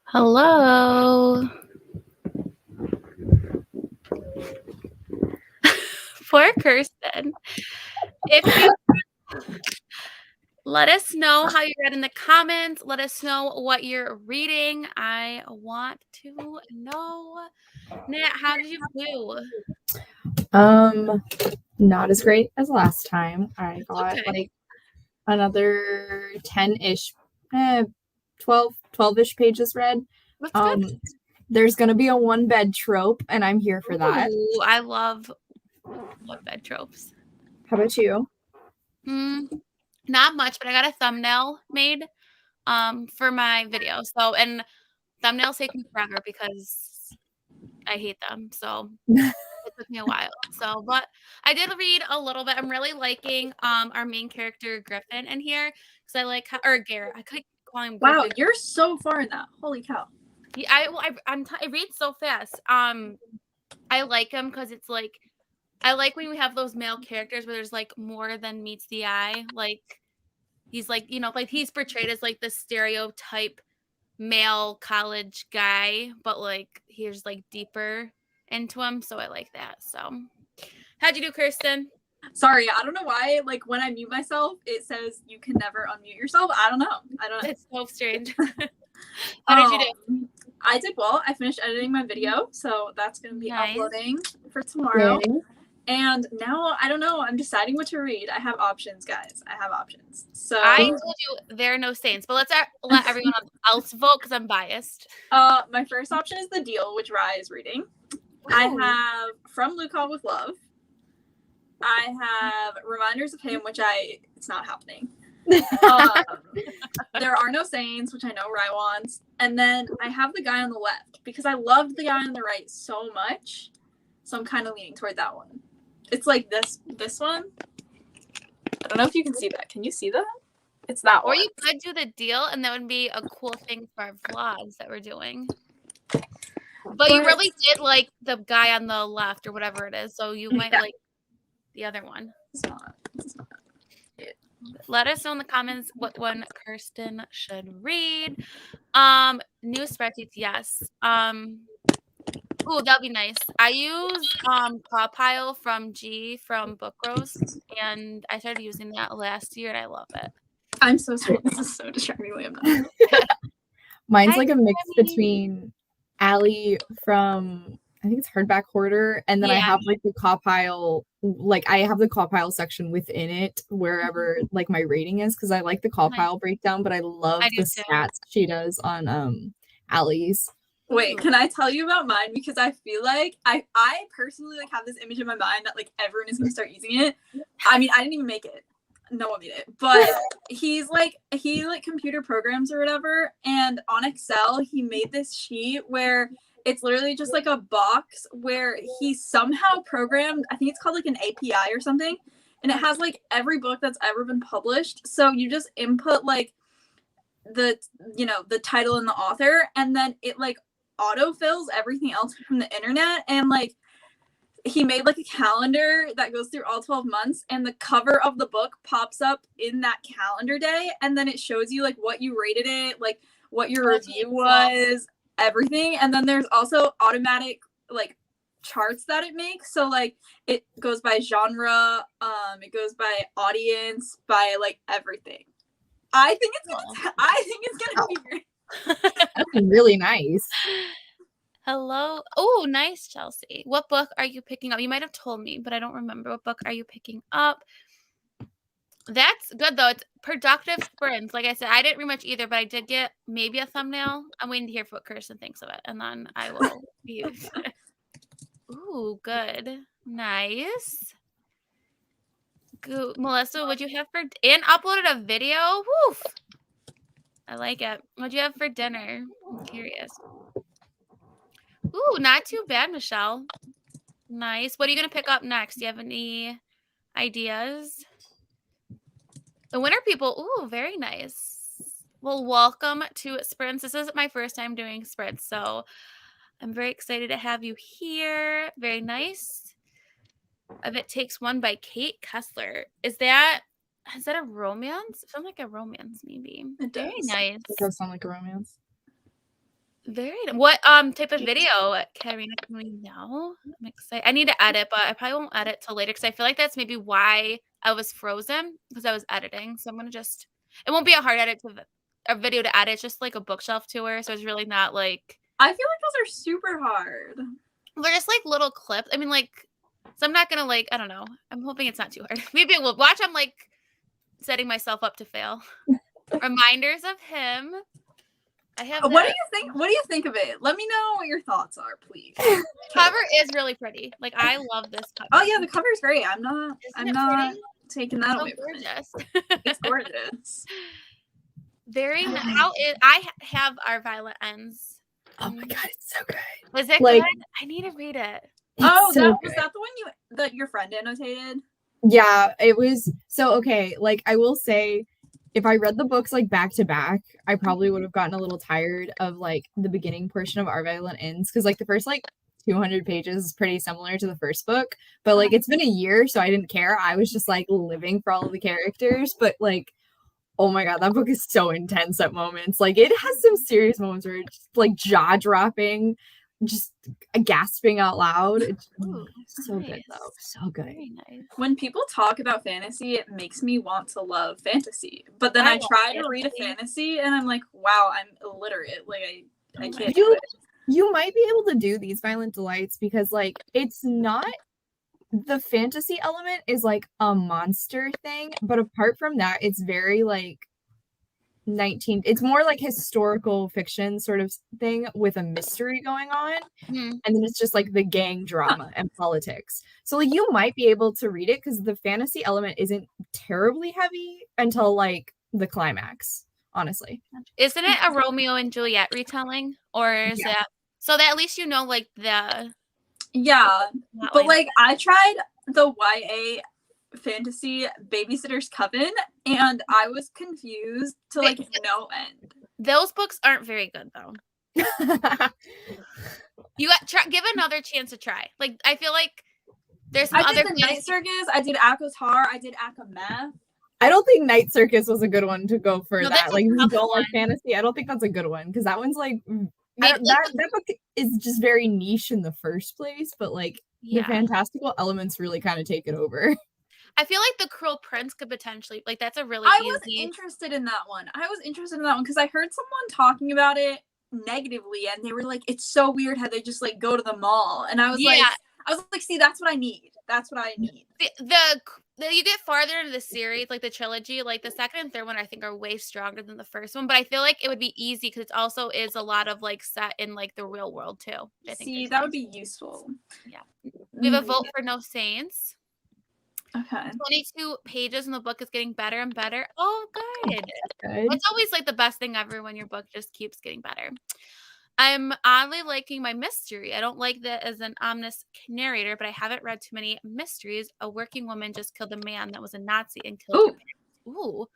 S1: Hello. Poor Kirsten. If you let us know how you read in the comments. Let us know what you're reading. I want to know. Nat, how did you do?
S3: Not as great as last time. I
S1: It's
S3: got
S1: okay.
S3: like another 10-ish, 12-ish pages read.
S1: That's good.
S3: There's gonna be a one bed trope, and I'm here for that.
S1: Ooh, I love one bed tropes.
S3: How about you?
S1: Not much, but I got a thumbnail made for my video. So, and thumbnails take me forever because I hate them. So it took me a while. So, but I did read a little bit. I'm really liking our main character Griffin in here because I like or Garrett. I could call him Griffin.
S2: Wow, you're so far in that. Holy cow.
S1: Yeah, I read so fast. I like him because it's like I like when we have those male characters where there's like more than meets the eye. Like he's like, like he's portrayed as like the stereotype male college guy, but like here's like deeper into him. So I like that. So how'd you do, Kirsten?
S2: Sorry, I don't know why. Like when I mute myself, it says you can never unmute yourself. I don't know.
S1: It's so strange. How did you do?
S2: I did well. I finished editing my video, so that's going to be
S1: Nice.
S2: uploading for tomorrow.
S3: Yay.
S2: And now I don't know. I'm deciding what to read. I have options, guys. I have options. So
S1: I told you there are no saints, but let's let everyone else vote because I'm biased.
S2: My first option is The Deal, which Rye is reading. Ooh. I have From Luke Hall with Love. I have Reminders of Him, which it's not happening. There Are No Saints, which I know Rye wants. And then I have The Guy on the Left because I loved The Guy on the Right so much. So I'm kind of leaning toward that one. It's like this one. I don't know if you can see that. Can you see that? It's that one.
S1: Or you could do The Deal, and that would be a cool thing for our vlogs that we're doing. But you really did like The Guy on the Left or whatever it is, so you might like the other one.
S2: It's not.
S1: Let us know in the comments what one Kirsten should read. New spreadsheets, yes. Oh, that'd be nice. I use Pile from G from Book Roast, and I started using that last year, and I love it.
S2: I'm so sorry. This is so distractingly obnoxious.
S3: Mine's like a mix between Allie from I think it's Hardback Hoarder, and then I have like the Pile, like I have the Pile section within it wherever like my rating is because I like the Pile breakdown, but I love the stats she does on Allie's.
S2: Wait, can I tell you about mine? Because I feel like I personally like have this image in my mind that like everyone is gonna start using it. I mean, I didn't even make it. No one made it. But he computer programs or whatever, and on Excel he made this sheet where it's literally just like a box where he somehow programmed, I think it's called like an API or something, and it has like every book that's ever been published. So you just input like the title and the author, and then it like autofills everything else from the internet. And like he made like a calendar that goes through all 12 months, and the cover of the book pops up in that calendar day, and then it shows you like what you rated it, like what your review was, everything. And then there's also automatic like charts that it makes, so like it goes by genre, it goes by audience, by like everything. I think it's gonna be great.
S3: That's really nice.
S1: Hello. Oh, nice, Chelsea. What book are you picking up? You might have told me, but I don't remember. What book are you picking up? That's good, though. It's productive sprints. Like I said, I didn't read much either, but I did get maybe a thumbnail. I'm waiting to hear what Kirsten thinks of it, and then I will use it. Ooh, good. Nice. Good. Melissa, what'd you have for... And uploaded a video? Woof. I like it. What'd you have for dinner? I'm curious. Ooh, not too bad, Michelle. Nice. What are you going to pick up next? Do you have any ideas? The winter people. Ooh, very nice. Well, welcome to Sprints. This is my first time doing Sprints, so I'm very excited to have you here. Very nice. If It Takes One by Kate Kessler. Is that a romance? It sounds like a romance, maybe.
S2: It does.
S1: Very nice.
S3: It does sound like a romance.
S1: What type of video, Karina? Can we know? I'm excited. I need to edit, but I probably won't edit till later because I feel like that's maybe why I was frozen because I was editing. So I'm gonna just. It won't be a hard edit to a video to edit. It's just like a bookshelf tour, so it's really not like.
S2: I feel like those are super hard.
S1: They're just like little clips. I mean, like, so I'm not gonna like. I don't know. I'm hoping it's not too hard. Maybe it will. Watch. I'm like setting myself up to fail. Reminders of him. I have.
S2: What do you think? What do you think of it? Let me know what your thoughts are, please.
S1: Cover is really pretty. Like I love this cover.
S2: Oh yeah, the cover is great. I'm not
S1: pretty?
S2: taking that
S1: So
S2: away from it.
S1: gorgeous.
S2: It's gorgeous.
S1: Very. How is? I have Our Violet Ends.
S3: Oh my god, it's so good.
S1: Was it
S3: Like-
S1: good? I need to read it.
S2: Oh,
S3: It's so
S2: was
S3: good.
S2: that the one that your friend annotated?
S3: Yeah, it was. So okay, like I will say, if I read the books like back to back, I probably would have gotten a little tired of like the beginning portion of Our Violent Ends because like the first like 200 pages is pretty similar to the first book, but like it's been a year, so I didn't care. I was just like living for all of the characters, but like, oh my god, that book is so intense at moments. Like it has some serious moments where it's just, like jaw dropping, just gasping out loud. It's
S1: Ooh,
S3: so good
S1: nice.
S3: though, so good.
S1: Very nice.
S2: When people talk about fantasy, it makes me want to love fantasy. But then
S1: I
S2: I
S1: love
S2: try to read a
S1: fantasy.
S2: fantasy and I'm like, wow, I'm illiterate. Like I can't
S3: You-
S2: do it.
S3: You might be able to do these Violent Delights because like it's not the fantasy element is like a monster thing, but apart from that, it's very like it's more like historical fiction sort of thing with a mystery going on.
S1: Mhm.
S3: And then it's just like the gang drama and politics. So like you might be able to read it because the fantasy element isn't terribly heavy until like the climax, honestly.
S1: Isn't it a Romeo and Juliet retelling, or is
S3: Yeah.
S1: that so that at least you know like the
S2: Yeah.
S1: plot
S2: But
S1: line?
S2: like I tried the YA fantasy Babysitter's Coven and I was confused to like no end.
S1: Those books aren't very good though. You got give another chance to try. Like I feel like there's some
S2: I
S1: other
S2: did the Night Circus, I did Akatar, I did Akamath.
S3: I don't think Night Circus was a good one to go for
S1: No,
S3: that.
S1: that's a
S3: Like, if you
S1: tough
S3: don't like
S1: one.
S3: fantasy, I don't think that's a good one because that one's like
S1: Maybe,
S3: that book is just very niche in the first place, but like the
S1: yeah.
S3: fantastical elements really kind of take it over.
S1: I feel like the Cruel Prince could potentially like that's a really
S2: I was
S1: easy.
S2: interested in that one. I was interested in that one because I heard someone talking about it negatively and they were like, it's so weird how they just like go to the mall. And I was
S1: Yeah.
S2: like, see, that's what I need. That's what I need.
S1: The you get farther into the series, like the trilogy, like the second and third one, I think are way stronger than the first one. But I feel like it would be easy because it also is a lot of like set in like the real world too. I think
S2: See,
S1: is
S2: that would
S1: nice.
S2: be ususeful.
S1: Yeah. We have a vote for No Saints.
S2: Okay.
S1: 22 pages and the book is getting better and better. Oh, good.
S3: Good.
S1: It's always like the best thing ever when your book just keeps getting better. I'm oddly liking my mystery. I don't like that as an ominous narrator, but I haven't read too many mysteries. A working woman just killed a man that was a Nazi and killed her parents. Ooh.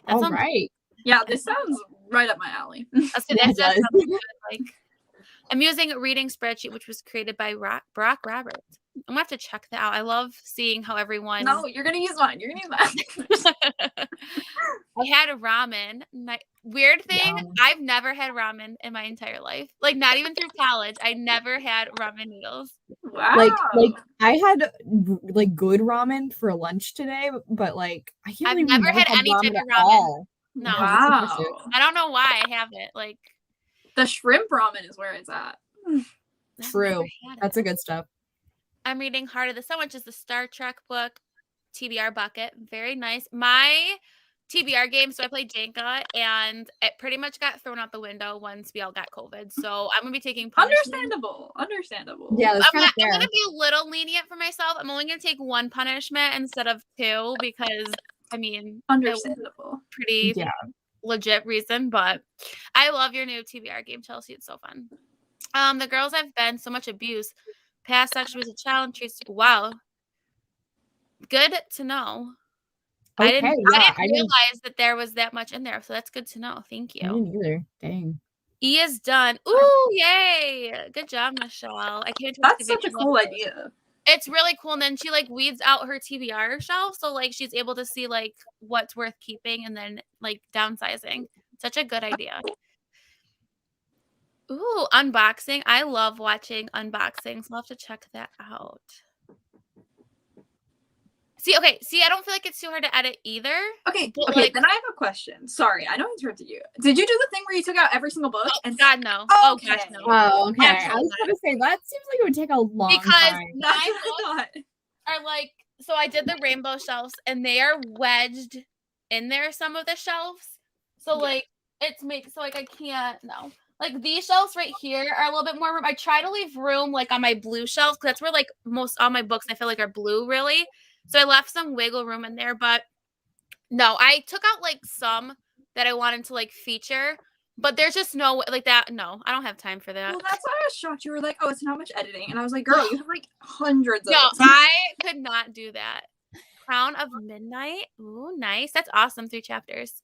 S1: That
S3: All
S1: sounds
S3: right.
S2: Yeah, this sounds right up my alley.
S1: That's
S3: Yeah, it
S1: that
S3: does.
S1: sounds good. Like amusing reading spreadsheet, which was created by Brock Roberts. I'm gonna have to check that out. I love seeing how everyone.
S2: No, you're gonna use mine. You're gonna use mine.
S1: I had a ramen. Weird thing,
S3: Yum.
S1: I've never had ramen in my entire life. Like not even through college. I never had ramen noodles.
S2: Wow.
S3: Like I had like good ramen for lunch today, but like I can't
S1: I've
S3: believe
S1: never
S3: you
S1: had any type
S3: at
S1: of ramen.
S3: all.
S1: No.
S3: That's
S2: Wow.
S3: impressive.
S1: I don't know why I haven't. Like
S2: The shrimp ramen is where it's at.
S1: I've
S3: True.
S1: never had
S3: That's
S1: it.
S3: a good stuff.
S1: I'm reading Heart of the Sun, which is the Star Trek book, TBR bucket. Very nice. My TBR game, so I played Jenga, and it pretty much got thrown out the window once we all got COVID. So I'm gonna be taking punishment.
S2: Understandable.
S3: Yeah, that's
S1: I'm
S3: kind of
S1: gonna
S3: fair.
S1: be a little lenient for myself. I'm only gonna take one punishment instead of two because I mean
S2: Understandable.
S1: pretty
S3: Yeah.
S1: legit reason, but I love your new TBR game, Chelsea. It's so fun. The girls have been so much abuse. Past sexual abuse a child and treats wow. Good to know. I
S3: Okay,
S1: didn't
S3: yeah, I didn't
S1: realize that there was that much in there, so that's good to know. Thank
S3: I
S1: you.
S3: didn't either. Dang.
S1: E is done. Ooh, yay! Good job, Michelle. I can't.
S2: That's such a cool idea.
S1: It's really cool. And then she like weeds out her TBR shelf, so like she's able to see like what's worth keeping and then like downsizing. Such a good idea. Ooh, unboxing. I love watching unboxings. I'll have to check that out. See, I don't feel like it's too hard to edit either.
S2: Okay,
S1: But,
S2: okay.
S1: like,
S2: Then I have a question. Sorry, I know I interrupted you. Did you do the thing where you took out every single book?
S1: oh, God, no. Oh, gosh,
S2: Okay.
S1: no.
S3: Oh, okay. I
S1: Absolutely
S3: was gonna say that seems like it would take a long
S1: Because
S3: time.
S2: That's
S1: my
S2: what I
S1: books
S2: thought.
S1: are like, so I did the rainbow shelves, and they are wedged in there, some of the shelves. So,
S2: Yeah.
S1: like, so, like, I can't, no. Like, these shelves right here are a little bit more room. I try to leave room, like, on my blue shelves, because that's where, like, most all my books, I feel like, are blue, really. So I left some wiggle room in there, but no, I took out, like, some that I wanted to, like, feature, but there's just no, like, that, no, I don't have time for that.
S2: Well, that's why I was shocked. You were like, "Oh, it's not much editing," and I was like, "Girl, you have like hundreds of."
S1: No,
S2: them."
S1: I could not do that. Crown of Midnight. Ooh, nice. That's awesome. 3 chapters.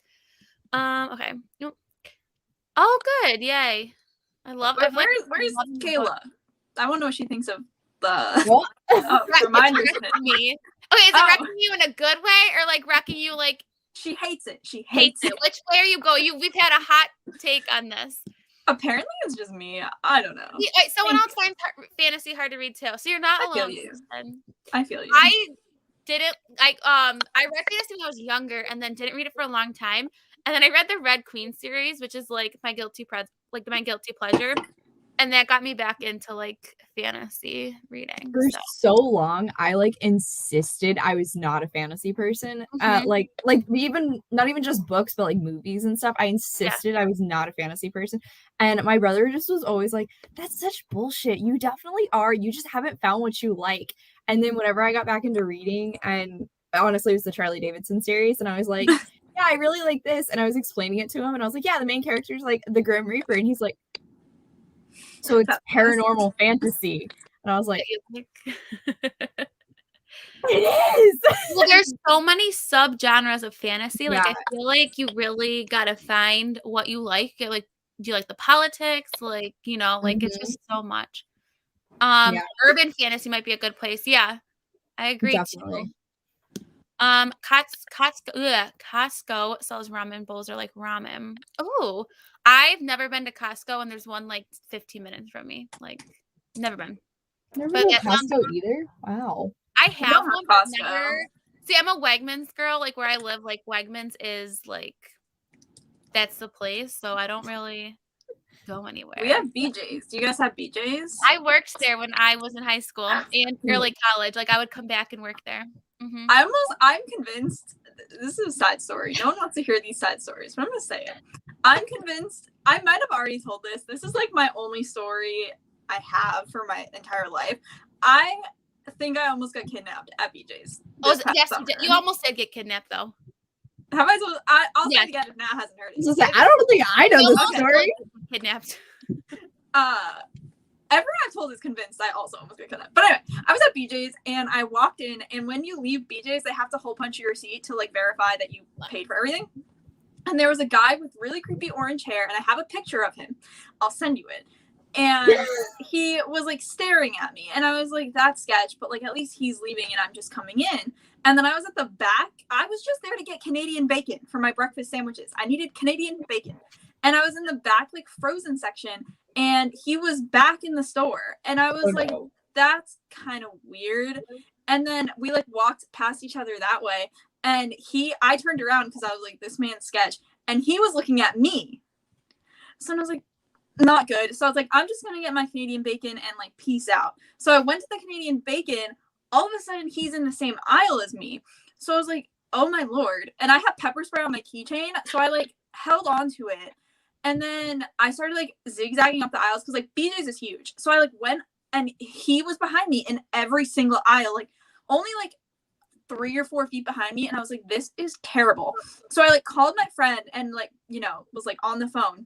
S1: Okay. Nope. Oh, good. Yay. I've like
S2: Where's
S1: loving the book.
S2: Kayla? I want to know what she thinks of the
S3: What?
S2: reminders.
S1: Me. Okay, is it
S2: Oh.
S1: wrecking you in a good way or like wrecking you like
S2: She hates it. She
S1: hates
S2: hates
S1: it?
S2: it.
S1: Which way are you going? We've had a hot take on this.
S2: Apparently, it's just me. I don't know.
S1: Someone else finds fantasy hard to read too, so you're not
S2: I feel
S1: alone.
S2: you.
S1: Kristen.
S2: I feel you.
S1: I didn't I read fantasy when I was younger and then didn't read it for a long time. And then I read the Red Queen series, which is like my guilty pleasure. And that got me back into like fantasy reading.
S3: For so long, I like insisted I was not a fantasy person.
S1: Mhm.
S3: Like even not even just books, but like movies and stuff. I insisted I was not a fantasy person. And my brother just was always like, "That's such bullshit. You definitely are. You just haven't found what you like." And then whenever I got back into reading, and honestly, it was the Charlie Davidson series, and I was like, "Yeah, I really like this." And I was explaining it to him, and I was like, "Yeah, the main character is like the Grim Reaper," and he's like, "So it's paranormal fantasy." And I was like, it is.
S1: Well, there's so many subgenres of fantasy. Like,
S3: Yeah.
S1: I feel like you really gotta find what you like. Like, do you like the politics? Like, like it's just so much.
S3: Yeah.
S1: Urban fantasy might be a good place. Yeah, I agree
S3: Definitely.
S1: too. Costco sells ramen bowls or like ramen. Oh, I've never been to Costco, and there's one like 15 minutes from me. Like, never been.
S3: Never
S1: But
S3: been to
S1: that sounds
S3: Costco either. Wow.
S1: I have one, but
S2: Costco.
S1: never. See, I'm a Wegmans girl. Like where I live, like Wegmans is like that's the place. So I don't really go anywhere.
S2: We have BJ's. Do you guys have BJ's?
S1: I worked there when I was in high school and early college. Like I would come back and work there. Mm-hmm.
S2: I'm convinced. This is a side story. No one wants to hear these side stories, but I'm gonna say it. I'm convinced. I might have already told this. This is like my only story I have for my entire life. I think I almost got kidnapped at BJ's.
S1: Oh, yes, you almost did get kidnapped though.
S2: Have I told? I'll say
S1: Yes.
S2: it again if Nat hasn't heard it.
S3: I don't think I know
S1: You
S3: this
S1: almost
S3: story.
S1: got kidnapped.
S2: Everyone I've told is convinced I also almost got kidnapped. But anyway, I was at BJ's and I walked in, and when you leave BJ's, they have to hole punch your receipt to like verify that you paid for everything. And there was a guy with really creepy orange hair, and I have a picture of him. I'll send you it. And he was like staring at me, and I was like, "That's sketch," but like at least he's leaving, and I'm just coming in. And then I was at the back. I was just there to get Canadian bacon for my breakfast sandwiches. I needed Canadian bacon. And I was in the back, like frozen section, and he was back in the store. And I was like, that's kind of weird. And then we like walked past each other that way. And I turned around because I was like, this man's sketch. And he was looking at me. So I was like, not good. So I was like, I'm just going to get my Canadian bacon and like peace out. So I went to the Canadian bacon. All of a sudden, he's in the same aisle as me. So I was like, oh my Lord. And I have pepper spray on my keychain. So I like held on to it. And then I started like zigzagging up the aisles because like BJ's is huge. So I like went, and he was behind me in every single aisle, like only like 3 or 4 feet behind me. And I was like, this is terrible. So I like called my friend and like, was like on the phone.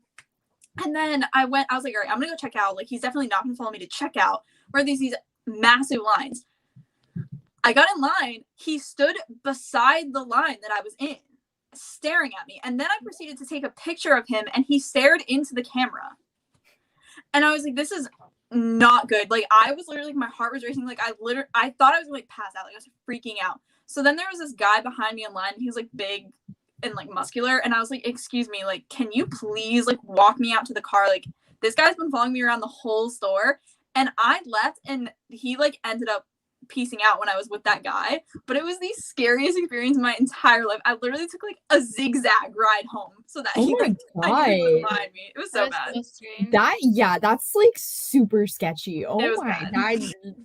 S2: And then I was like, all right, I'm gonna go check out. Like, he's definitely not gonna follow me to check out where there's these massive lines. I got in line. He stood beside the line that I was in, staring at me. And then I proceeded to take a picture of him, and he stared into the camera. And I was like, this is not good. Like, I was literally, like, my heart was racing. Like, I thought I was gonna like pass out. Like, I was freaking out. So then there was this guy behind me in line. He was like big and like muscular. And I was like, excuse me, like, can you please like walk me out to the car? Like, this guy's been following me around the whole store. And I left, and he like ended up piecing out when I was with that guy. But it was the scariest experience of my entire life. I literally took like a zigzag ride home so that
S3: Oh
S2: he
S3: my
S2: like I knew he was
S3: God.
S2: behind me. It was so
S1: That
S2: bad.
S1: was so strange.
S3: That's like super sketchy. Oh
S2: It was
S3: my
S2: bad.
S3: God.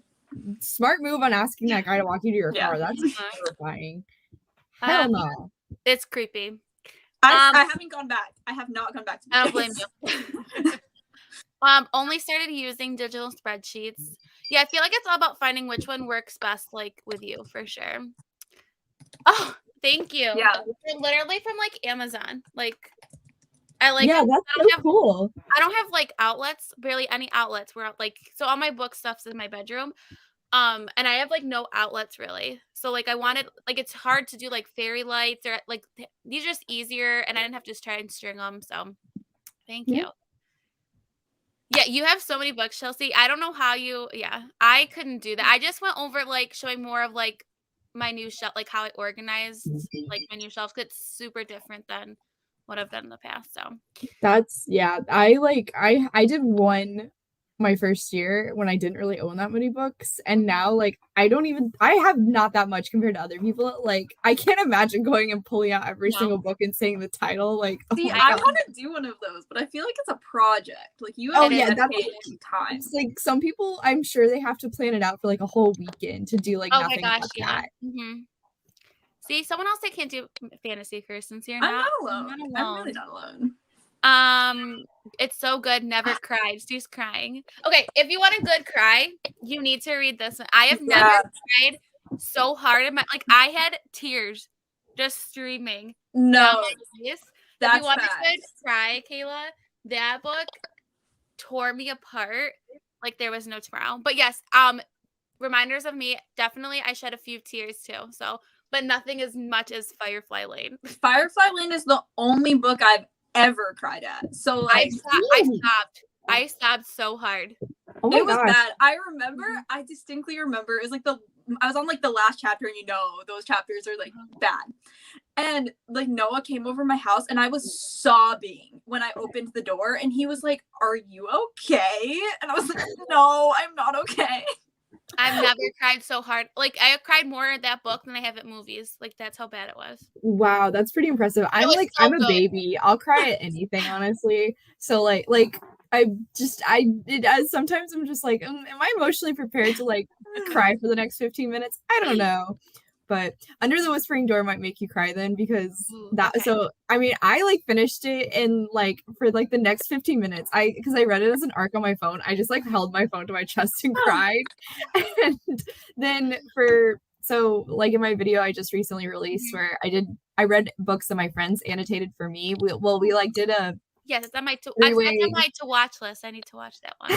S3: Smart move on asking that guy to walk you to your
S2: Yeah.
S3: car. That's
S1: Mhm.
S3: terrifying. Hell no.
S1: It's creepy.
S2: I haven't gone back. I have not gone back to
S1: I don't blame
S2: BJ's.
S1: you. Only started using digital spreadsheets. Yeah, I feel like it's all about finding which one works best, like with you for sure. Oh, thank you.
S2: Yeah.
S1: They're literally from like Amazon. Like, I like
S3: Yeah,
S1: them.
S3: that's
S1: I don't
S3: so
S1: have
S3: cool.
S1: I don't have like outlets, barely any outlets. Where like so all my book stuff's in my bedroom. And I have like no outlets really. So like I wanted like it's hard to do like fairy lights or like these are just easier, and I didn't have to just try and string them. So thank
S3: Yeah.
S1: you. Yeah, you have so many books, Chelsea. I don't know how you. Yeah, I couldn't do that. I just went over like showing more of like my new shelf, like how I organized like my new shelves. 'Cause it's super different than what I've done in the past. So
S3: That's yeah. I did one my first year when I didn't really own that many books, and now like I have not that much compared to other people. Like I can't imagine going and pulling out every
S1: No.
S3: single book and saying the title. Like
S2: See,
S3: oh my
S2: I
S3: God.
S2: want to do one of those, but I feel like it's a project. Like you
S3: Oh,
S2: have to
S3: yeah, that's-
S2: dedicate time.
S3: It's like some people, I'm sure they have to plan it out for like a whole weekend to do like
S1: oh my
S3: nothing
S1: gosh,
S3: but
S1: yeah.
S3: that.
S1: See, someone else that can't do fantasy, Kirsten. So you're
S2: I'm not
S1: you're
S2: alone. I'm really not alone.
S1: It's so good. Never cried. She's crying. Okay, if you want a good cry, you need to read this one. I have never
S2: Yeah.
S1: cried so hard in my like I had tears just streaming down
S2: No,
S1: my face. If
S2: that's
S1: you want a
S2: bad.
S1: good cry, Kayla, that book tore me apart like there was no tomorrow. But yes, reminders of me, definitely I shed a few tears too. So, but nothing as much as Firefly Lane.
S2: Firefly Lane is the only book I've ever cried at. So like
S1: I sobbed so hard.
S3: Oh my
S2: it was
S3: gosh.
S2: bad. I distinctly remember it was like I was on like the last chapter, and those chapters are like bad. And like Noah came over my house, and I was sobbing when I opened the door, and he was like, "Are you okay?" And I was like, "No, I'm not okay."
S1: I've never cried so hard. Like I cried more at that book than I have at movies. Like that's how bad it was.
S3: Wow, that's pretty impressive. I'm
S1: was
S3: like
S1: so
S3: I'm a
S1: good.
S3: baby. I'll cry at anything, honestly. So like sometimes I'm just like, am I emotionally prepared to like cry for the next 15 minutes? I don't know. But Under the Whispering Door might make you cry then because
S1: Ooh,
S3: that
S1: okay.
S3: so I mean I like finished it in like for like the next 15 minutes. Because I read it as an arc on my phone. I just like held my phone to my chest and cried. And then so like in my video I just recently released where I read books that my friends annotated for me. We like did a
S1: Yes, it's on my
S3: three-way
S1: that's on my to watch list. I need to watch that one.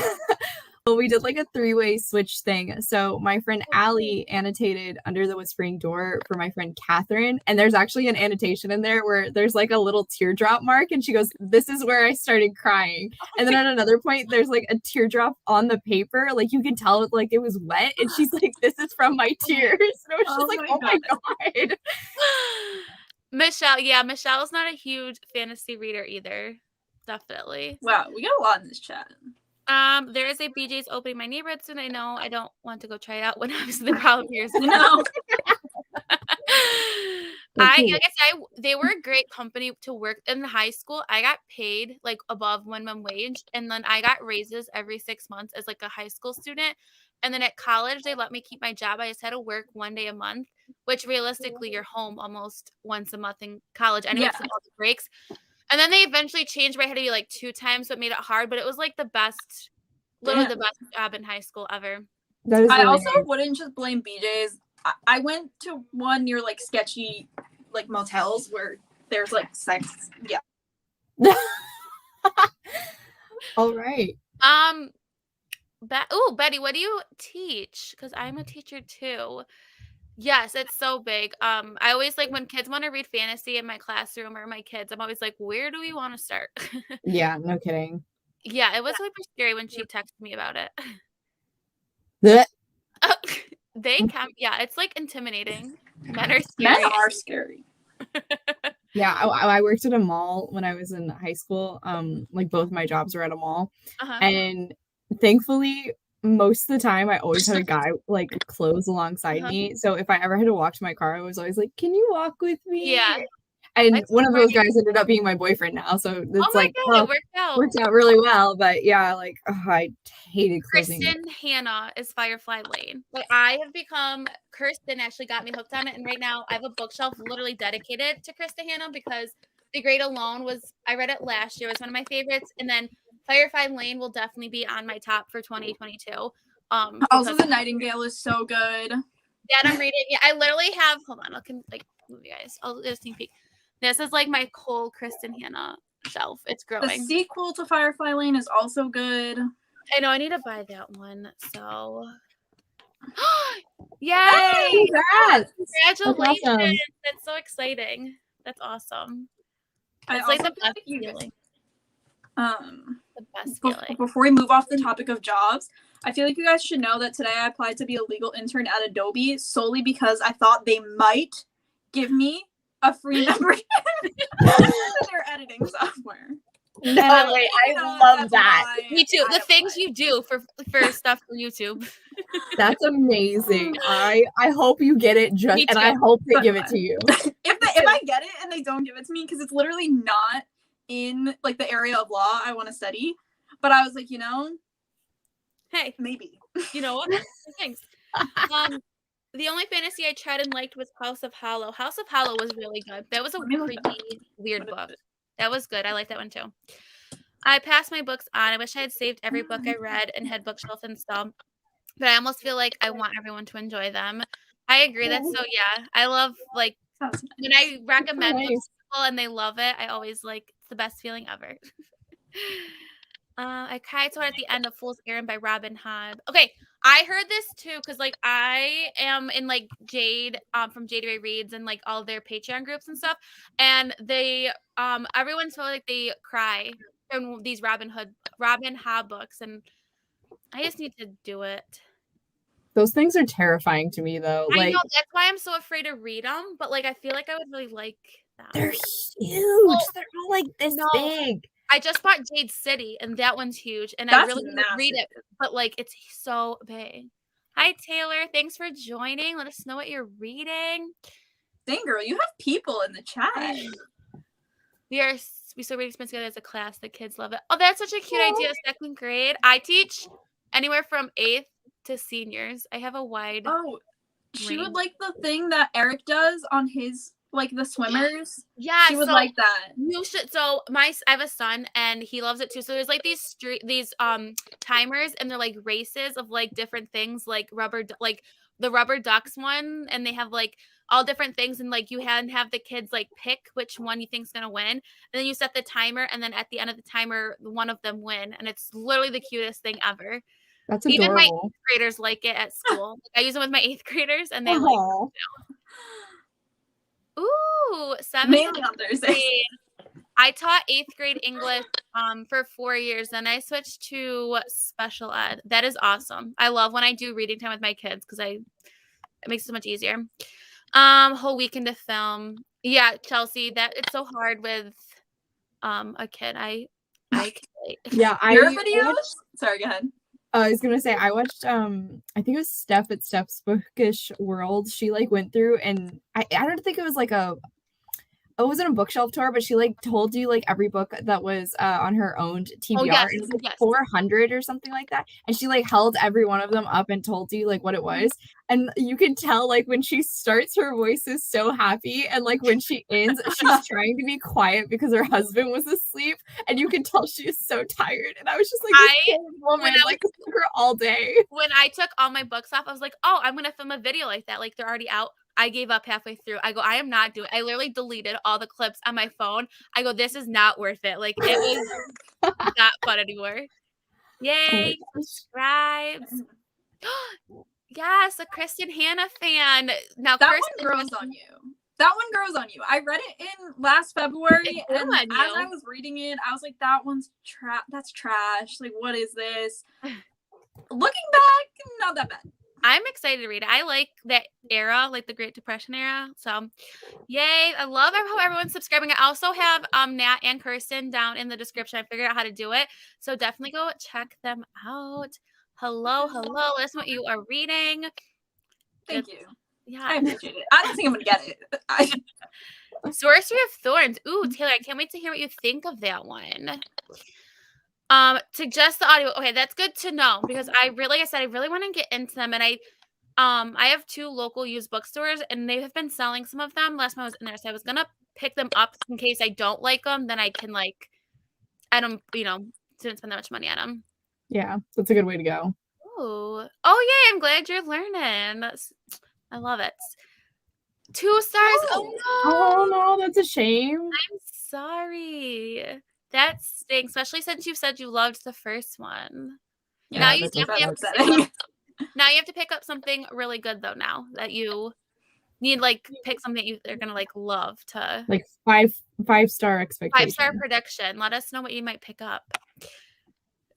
S3: well, we did like a 3-way switch thing. So my friend Allie annotated Under the Whispering Door for my friend Catherine. And there's actually an annotation in there where there's like a little teardrop mark. And she goes, "This is where I started crying." And then at another point, there's like a teardrop on the paper. Like you can tell it like it was wet. And she's like, "This is from my tears." And I was just like, oh my God.
S1: Michelle's not a huge fantasy reader either. Definitely.
S2: Wow, we got a lot in this chat.
S1: There is a BJ's opening my neighborhood soon. I know I don't want to go try it out when obviously the problem here is
S2: No.
S1: they were a great company to work in high school. I got paid like above minimum wage, and then I got raises every 6 months as like a high school student. And then at college, they let me keep my job. I just had to work 1 day a month, which realistically, you're home almost once a month in college anyway,
S2: Yeah.
S1: for all the breaks. And then they eventually changed where I had to be like 2 times, so it made it hard. But it was like literally the best job in high school ever.
S3: That is
S2: I
S3: really
S2: also
S3: nice.
S2: wouldn't just blame BJ's. I went to one near like sketchy like motels where there's like sex. Yeah.
S3: All right.
S1: Betty, what do you teach? Because I'm a teacher too. Yes, it's so big. I always like when kids want to read fantasy in my classroom or my kids, I'm always like, where do we want to start?
S3: Yeah, no kidding.
S1: Yeah, it was super scary when she texted me about it.
S3: Blech.
S1: They can, yeah, it's like intimidating. Men are
S2: Men
S1: scary.
S2: are scary.
S3: Yeah, I worked at a mall when I was in high school. Like both my jobs were at a mall,
S1: Uh-huh.
S3: and thankfully, most of the time, I always had a guy like close alongside
S1: Uh-huh.
S3: me. So if I ever had to walk to my car, I was always like, "Can you walk with
S1: Yeah,
S3: me?" And
S1: that's
S3: one of those
S1: great.
S3: guys ended up being my boyfriend now, so
S1: Oh
S3: it's
S1: my
S3: like,
S1: god, it
S3: oh,
S1: worked out.
S3: worked out really well. But yeah, like I hated closing.
S1: Kristen Hannah is Firefly Lane. Like I have become Kirsten actually got me hooked on it, and right now I have a bookshelf literally dedicated to Kristen Hannah because The Great Alone was I read it last year. It was one of my favorites, and then Firefly Lane will definitely be on my top for 2022.
S2: Also,
S1: Because
S2: The Nightingale is so good.
S1: that I'm reading. Yeah, I literally have. Hold on, I can like move you guys. I'll do a sneak peek. This is like my whole Kristen Hannah shelf. It's
S2: The
S1: growing.
S2: sequel to Firefly Lane is also good.
S1: I know I need to buy that one. So, yay!
S3: Hey, congrats!
S1: Congratulations!
S3: That's awesome.
S1: That's so exciting. That's awesome.
S2: I
S1: It's like
S2: also
S1: the
S2: feel
S1: best
S2: like you
S1: feeling. The best
S2: Be-
S1: feeling.
S2: before we move off the topic of jobs, I feel like you guys should know that today I applied to be a legal intern at Adobe solely because I thought they might give me a free membership to their editing software.
S3: No
S2: And
S3: way, I
S2: so
S3: love
S2: that's
S3: that.
S2: why
S1: Me too.
S2: I
S1: The things
S2: applied.
S1: you do for stuff for YouTube.
S3: That's amazing. I hope you get it
S1: Me
S3: and
S1: too.
S3: I hope they give it to you.
S2: If I get it and they don't give it to me, because it's literally not in like the area of law I want to study, but I was like,
S1: Hey,
S2: maybe.
S1: you know what? Thanks. The only fantasy I tried and liked was House of Hollow. House of Hollow was really good. That was a
S2: Let me look that
S1: creepy, weird book. That was good. I like that one too. I passed my books on. I wish I had saved every book I read and had bookshelf installed, but I almost feel like I want everyone to enjoy them. I agree. That's so yeah. I love like
S2: Sounds
S1: when I recommend books
S3: nice.
S1: to people and they love it. I always like it's the best feeling ever. I cried so hard at the end of Fool's Errand by Robin Hobb. Okay, I heard this too because like I am in like Jade from Jade Ray Reads and like all their Patreon groups and stuff, and they everyone's feel like they cry in these Robin Hobb books, and I just need to do it.
S3: Those things are terrifying to me though.
S1: I
S3: Like
S1: know that's why I'm so afraid to read them, but like I feel like I would really like them.
S3: they're huge.
S1: Well,
S3: They're all like this
S1: no.
S3: big.
S1: I just bought Jade City, and that one's huge, and I
S2: That's
S1: really want to read it,
S2: massive.
S1: but like it's so big. Hi Taylor, thanks for joining. Let us know what you're reading.
S2: Dang, girl, you have people in the chat.
S1: We still reading Spence together as a class. The kids love it. Oh, that's such a cute idea. Second grade. I teach anywhere from 8th to seniors. I have a wide.
S2: Oh, she would
S1: range.
S2: like the thing that Eric does on his like the swimmers.
S1: Yeah,
S2: She would
S1: so
S2: like that.
S1: you should. So I have a son, and he loves it too. So there's like these timers, and they're like races of like different things, like like the rubber ducks one, and they have like all different things, and like you have the kids like pick which one you think's gonna win, and then you set the timer, and then at the end of the timer, one of them win, and it's literally the cutest thing ever.
S3: That's
S1: Even my
S3: adorable.
S1: 8th graders like it at school. I use it with my 8th graders, and they like.
S3: Aw.
S1: Ooh, 7th
S2: Mainly on Thursdays.
S1: grade. I taught 8th grade English for 4 years. Then I switched to special ed. That is awesome. I love when I do reading time with my kids because it makes it so much easier. Whole weekend to film. Yeah, Chelsea, that it's so hard with a kid. I can relate.
S3: Yeah,
S2: Your videos? Sorry, go ahead.
S3: I was gonna say I watched I think it was Steph at Steph's Bookish World. She like went through and I don't think it was like it wasn't a bookshelf tour, but she like told you like every book that was on her owned TBR.
S1: Oh, yes,
S3: and it was like
S1: yes.
S3: 400 or something like that. And she like held every one of them up and told you like what it was. And you can tell like when she starts, her voice is so happy, and like when she ends, she's trying to be quiet because her husband was asleep, and you can tell she is so tired. And I was just like, this poor woman, like it took her all day.
S1: When I took all my books off, I was like, oh, I'm gonna film a video like that. Like they're already out. I gave up halfway through. I go, I am not doing. I literally deleted all the clips on my phone. I go, this is not worth it. Like it was not fun anymore. Yay! Subscribes. Yes, a Kristen Hannah fan. Now
S2: That
S1: Kirsten
S2: one grows on you. That one grows on you. I read it in last February,
S1: grew
S2: and
S1: on
S2: as
S1: you.
S2: I was reading it, I was like, "That one's that's trash. Like, what is this?" Looking back, not that bad.
S1: I'm excited to read it. I like that era, like the Great Depression era. So, yay! I love how everyone's subscribing. I also have Nat and Kirsten down in the description. I figured out how to do it, so definitely go check them out. Hello. Let us know what you are reading.
S2: Thank you.
S1: Yeah,
S2: I appreciate it. I don't think I'm gonna get it.
S1: Sorcery of Thorns. Ooh, Taylor, I can't wait to hear what you think of that one. Suggest the audio. Okay, that's good to know because like I said, I really want to get into them, and I have 2 local used bookstores, and they have been selling some of them. Last time I was in there, so I was gonna pick them up in case I don't like them. Then I can didn't spend that much money on them.
S3: Yeah, that's a good way to go.
S1: Oh, yay! I'm glad you're learning. I love it. 2 stars.
S3: Oh no, that's a shame.
S1: I'm sorry. That stinks, especially since you said you loved the first one.
S2: Yeah,
S1: now you
S3: that's
S1: definitely have to
S2: upsetting.
S1: now you have to pick up something really good though. Now that you need pick something they're gonna love to
S3: Like 5-star expectation.
S1: 5-star prediction. Let us know what you might pick up.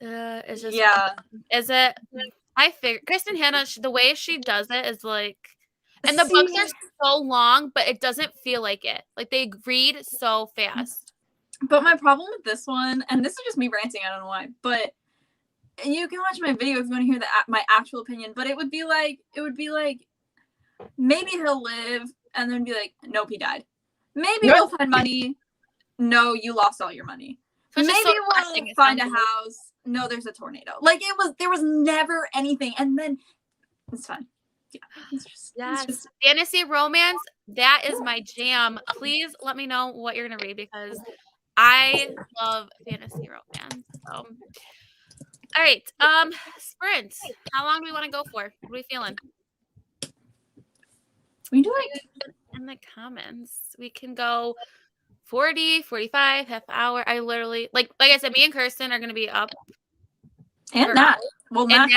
S1: It's just Is it? I figure Kristen Hanna, the way she does it is and the books are so long, but it doesn't feel like it. Like they read so fast.
S2: But my problem with this one, and this is just me ranting, I don't know why, but you can watch my video if you want to hear my actual opinion, but it would be like, maybe he'll live, and then be like, nope, he died. Maybe we'll find money. No, you lost all your money. Maybe we'll find a house. No, there's a tornado. There was never anything, and then it's fine. Yeah, it's just
S1: fantasy romance. That is my jam. Please let me know what you're gonna read because I love fantasy romance. So, all right, sprint. How long do we want to go for? What are we feeling?
S2: We do
S1: in the comments. We can go 40, 45, half hour. I literally like I said, me and Kirsten are gonna be up.
S2: And Nat. Well, Nat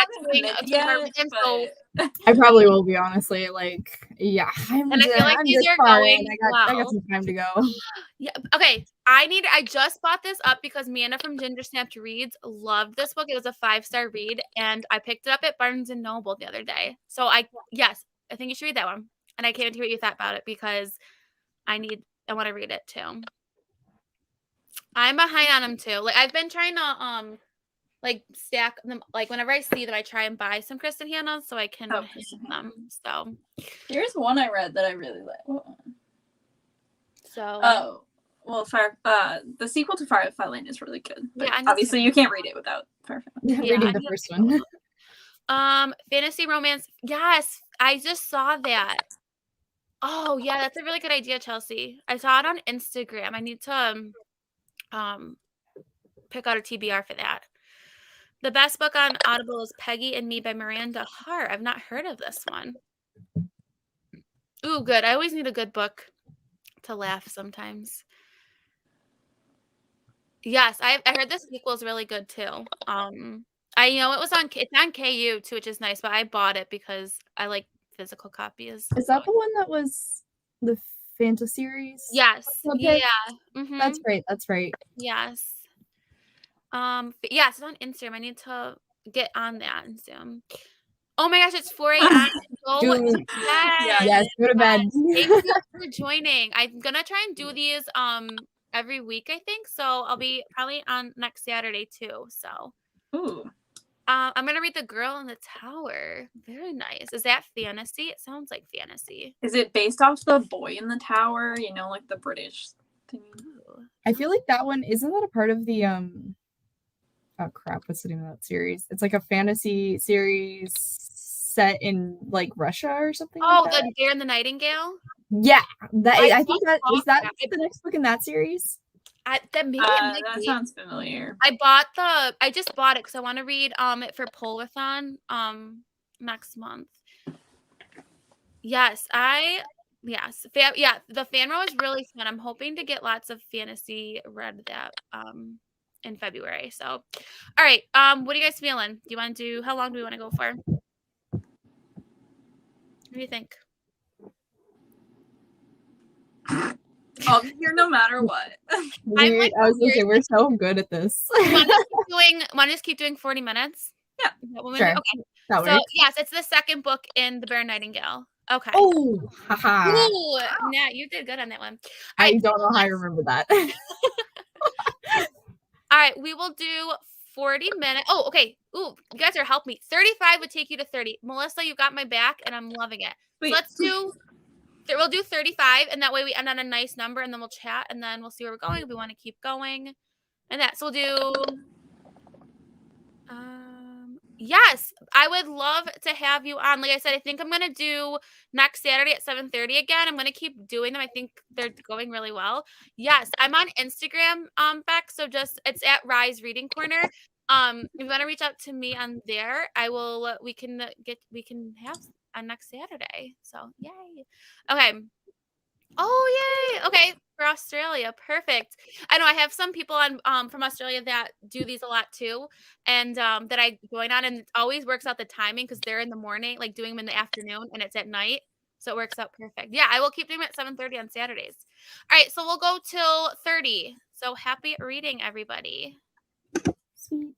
S3: I probably will be, honestly. Yeah.
S1: And I feel like these are going
S3: I got some time to go.
S1: Yeah. Okay. I just bought this up because Amanda from Ginger Snapped Reads loved this book. It was a 5-star read, and I picked it up at Barnes and Noble the other day. So I think you should read that one. And I can't wait to hear what you thought about it because I want to read it too. I'm behind on them too. I've been trying to stack them. Whenever I see them, I try and buy some Kristen Hanna so I can hit them. So
S2: here's one I read that I really like.
S1: So
S2: the sequel to Firefly Lane is really good. But
S1: yeah,
S2: obviously you can't read it without Firefly.
S3: Reading the first one.
S1: Fantasy romance. Yes, I just saw that. Oh yeah, that's a really good idea, Chelsea. I saw it on Instagram. I need to pick out a TBR for that. The best book on Audible is Peggy and Me by Miranda Hart. I've not heard of this one. Ooh, good. I always need a good book to laugh sometimes. Yes, I heard this sequel is really good too. It's on KU too, which is nice, but I bought it because I like physical copies.
S3: Is that the one that was the Fanta series?
S1: Yes.
S3: Okay.
S1: Yeah. Mm-hmm.
S3: That's right.
S1: Yes. It's on Instagram. I need to get on that and Zoom. Oh my gosh, it's 4 a.m. Go to bed.
S3: Yes, go to bed.
S1: Thank you for joining. I'm gonna try and do these every week, I think. So I'll be probably on next Saturday too. So I'm gonna read The Girl in the Tower. Very nice. Is that fantasy? It sounds like fantasy.
S2: Is it based off The Boy in the Tower? Like the British thing.
S3: I feel like that one isn't that a part of the oh crap, what's the name of that series? It's like a fantasy series set in Russia or something.
S1: The Dare and the Nightingale?
S3: Yeah. I think that is the next book in that series.
S2: That sounds familiar.
S1: I just bought it because I want to read it for Polathon next month. Yes, the fan row is really fun. I'm hoping to get lots of fantasy read that in February. So, all right. What are you guys feeling? Do you want to do? How long do we want to go for? What do you think?
S2: I'll be here no matter what.
S3: I was gonna say we're so good at this.
S1: Want to just keep doing 40 minutes?
S2: Yeah.
S3: Sure.
S1: Okay.
S3: That
S1: So,
S3: works.
S1: yes, it's the second book in The Bear Nightingale. Okay.
S3: Oh, haha.
S1: Ooh, Nat, you did good on that one. All
S3: I
S1: right,
S3: don't know how I remember that.
S1: all right, we will do 40 minutes. Oh, okay. Ooh, you guys are helping me. 35 would take you to 30. Melissa, you got my back, and I'm loving it.
S2: Wait.
S1: So let's do. We'll do 35, and that way we end on a nice number, and then we'll chat, and then we'll see where we're going if we want to keep going. And that, so we'll do. Yes, I would love to have you on. Like I said, I think I'm gonna do next Saturday at 7:30 again. I'm gonna keep doing them. I think they're going really well. Yes, I'm on Instagram, Beck. So just it's at Rise Reading Corner. If you want to reach out to me on there, I will. We can have on next Saturday. So yay. Okay. Oh, yay. Okay, for Australia. Perfect. I know I have some people on from Australia that do these a lot too, and that I join on, and it always works out the timing because they're in the morning, like doing them in the afternoon, and it's at night. So it works out perfect. Yeah, I will keep doing them at 7:30 on Saturdays. All right, so we'll go till 30. So happy reading, everybody.
S3: Sweet.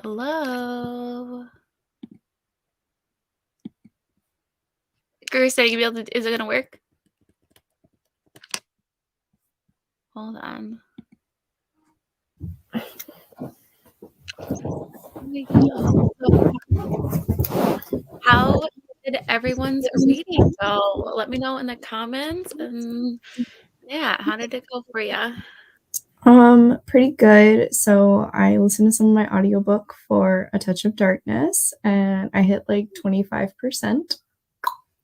S1: Hello. Kirsten, are you be able to, is it gonna work? Hold on. How did everyone's reading go? Let me know in the comments. And yeah, how did it go for you?
S3: Pretty good. So I listened to some of my audiobook for A Touch of Darkness and I hit like 25%.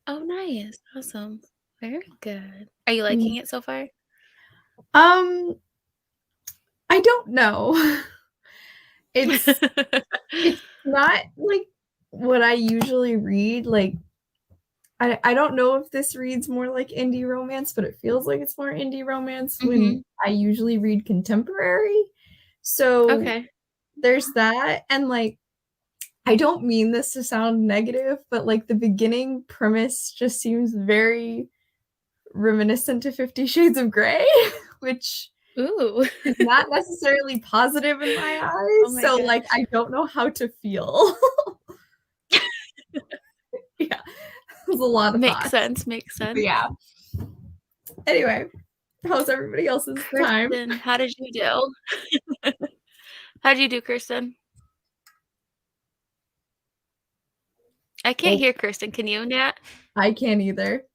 S1: Oh, nice. Awesome. Very good. Are you liking it so far?
S3: I don't know. It's not like what I usually read. Like I don't know if this reads more like indie romance, but it feels like it's more indie romance when I usually read contemporary. So
S1: Okay.
S3: there's that. And like I don't mean this to sound negative, but like the beginning premise just seems very reminiscent to 50 Shades of Grey, which
S1: Ooh.
S3: is not necessarily positive in my eyes.
S1: Oh my
S3: So
S1: gosh.
S3: like I don't know how to feel. Yeah. There's a lot of
S1: Makes
S3: thoughts.
S1: sense.
S3: But yeah. Anyway, how's everybody else's time?
S1: Kirsten, how did you do? How did you do, Kirsten? I can't hear Kirsten. Can you, Nat?
S3: I can't either.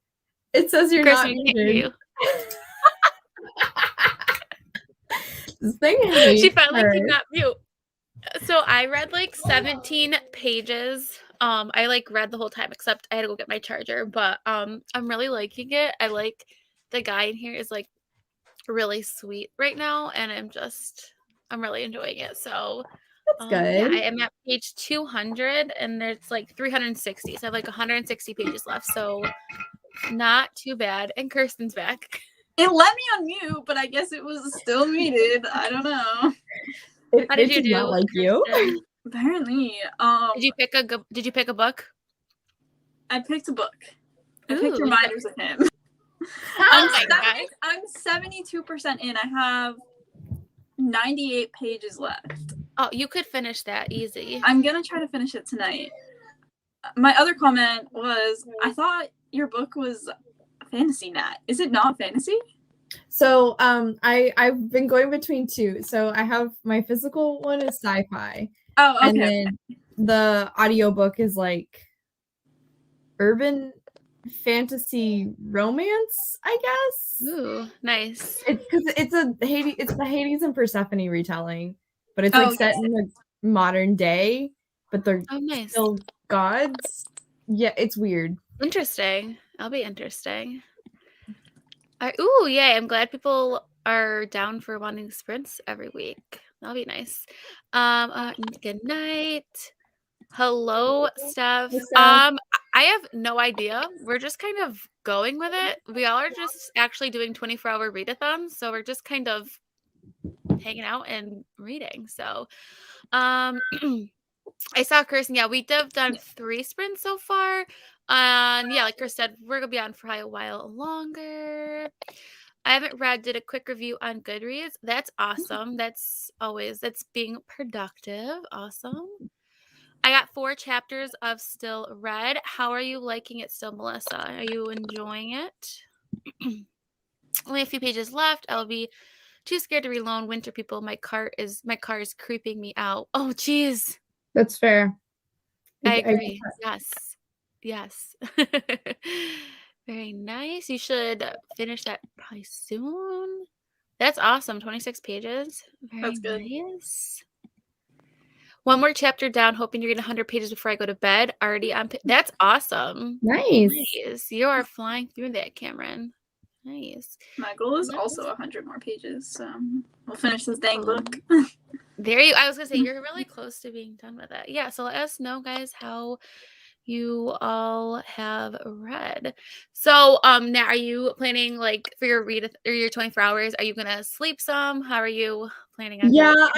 S3: It says you're
S1: Kirsten,
S3: not
S1: we can't hear
S3: muted.
S1: you.
S3: This thing hates
S1: She finally
S3: her.
S1: could not mute. So I read like 17 pages. I like read the whole time except I had to go get my charger, but I'm really liking it. I like the guy in here is like really sweet right now and I'm really enjoying it. So
S3: That's good.
S1: yeah, I am at page 200 and there's like 360. So I have like 160 pages left. So not too bad. And Kirsten's back.
S2: It let me on mute, but I guess it was still muted. I don't know.
S1: How did you
S3: did
S1: do?
S3: not like you.
S2: Apparently.
S1: Did you pick a book?
S2: I picked a book. I
S1: Ooh,
S2: picked Reminders of Him.
S1: Oh my gosh.
S2: I'm 72% in. I have 98 pages left.
S1: Oh, you could finish that easy.
S2: I'm gonna try to finish it tonight. My other comment was, I thought your book was fantasy, Nat. Is it not fantasy?
S3: So I've been going between two. So I have my physical one is sci-fi.
S2: Oh, okay.
S3: And then the audiobook is like urban fantasy romance, I guess.
S1: Ooh, nice.
S3: It's because it's the Hades and Persephone retelling, but it's like set in the modern day, but they're
S1: nice.
S3: still gods. Yeah, it's weird.
S1: Interesting. That'll be interesting. Ooh, yay. I'm glad people are down for wanting sprints every week. That'll be nice. Good night. Hello, Steph. I have no idea. We're just kind of going with it. We all are just actually doing 24-hour readathons, so we're just kind of hanging out and reading. So, I saw Kirsten. Yeah, we have done 3 sprints so far. Yeah, like Chris said, we're gonna be on for a while longer. I haven't did a quick review on Goodreads. That's awesome. That's being productive. Awesome. I got 4 chapters of still read. How are you liking it still, Melissa? Are you enjoying it? Only a few pages left. I'll be too scared to read alone. Winter people. My car is creeping me out. Oh, geez.
S3: That's fair.
S1: I agree. Yes. Very nice. You should finish that probably soon. That's awesome. 26 pages. Very nice. One more chapter down, hoping you're getting 100 pages before I go to bed. Already on. That's awesome.
S3: Nice.
S1: You are flying through that, Cameron. Nice.
S2: My goal is also 100 more pages, so we'll finish this dang book.
S1: I was gonna say you're really close to being done with it. Yeah. So let us know, guys, how you all have read. So now are you planning like for your read or your 24 hours? Are you gonna sleep some? How are you planning on
S3: Yeah,
S1: doing it?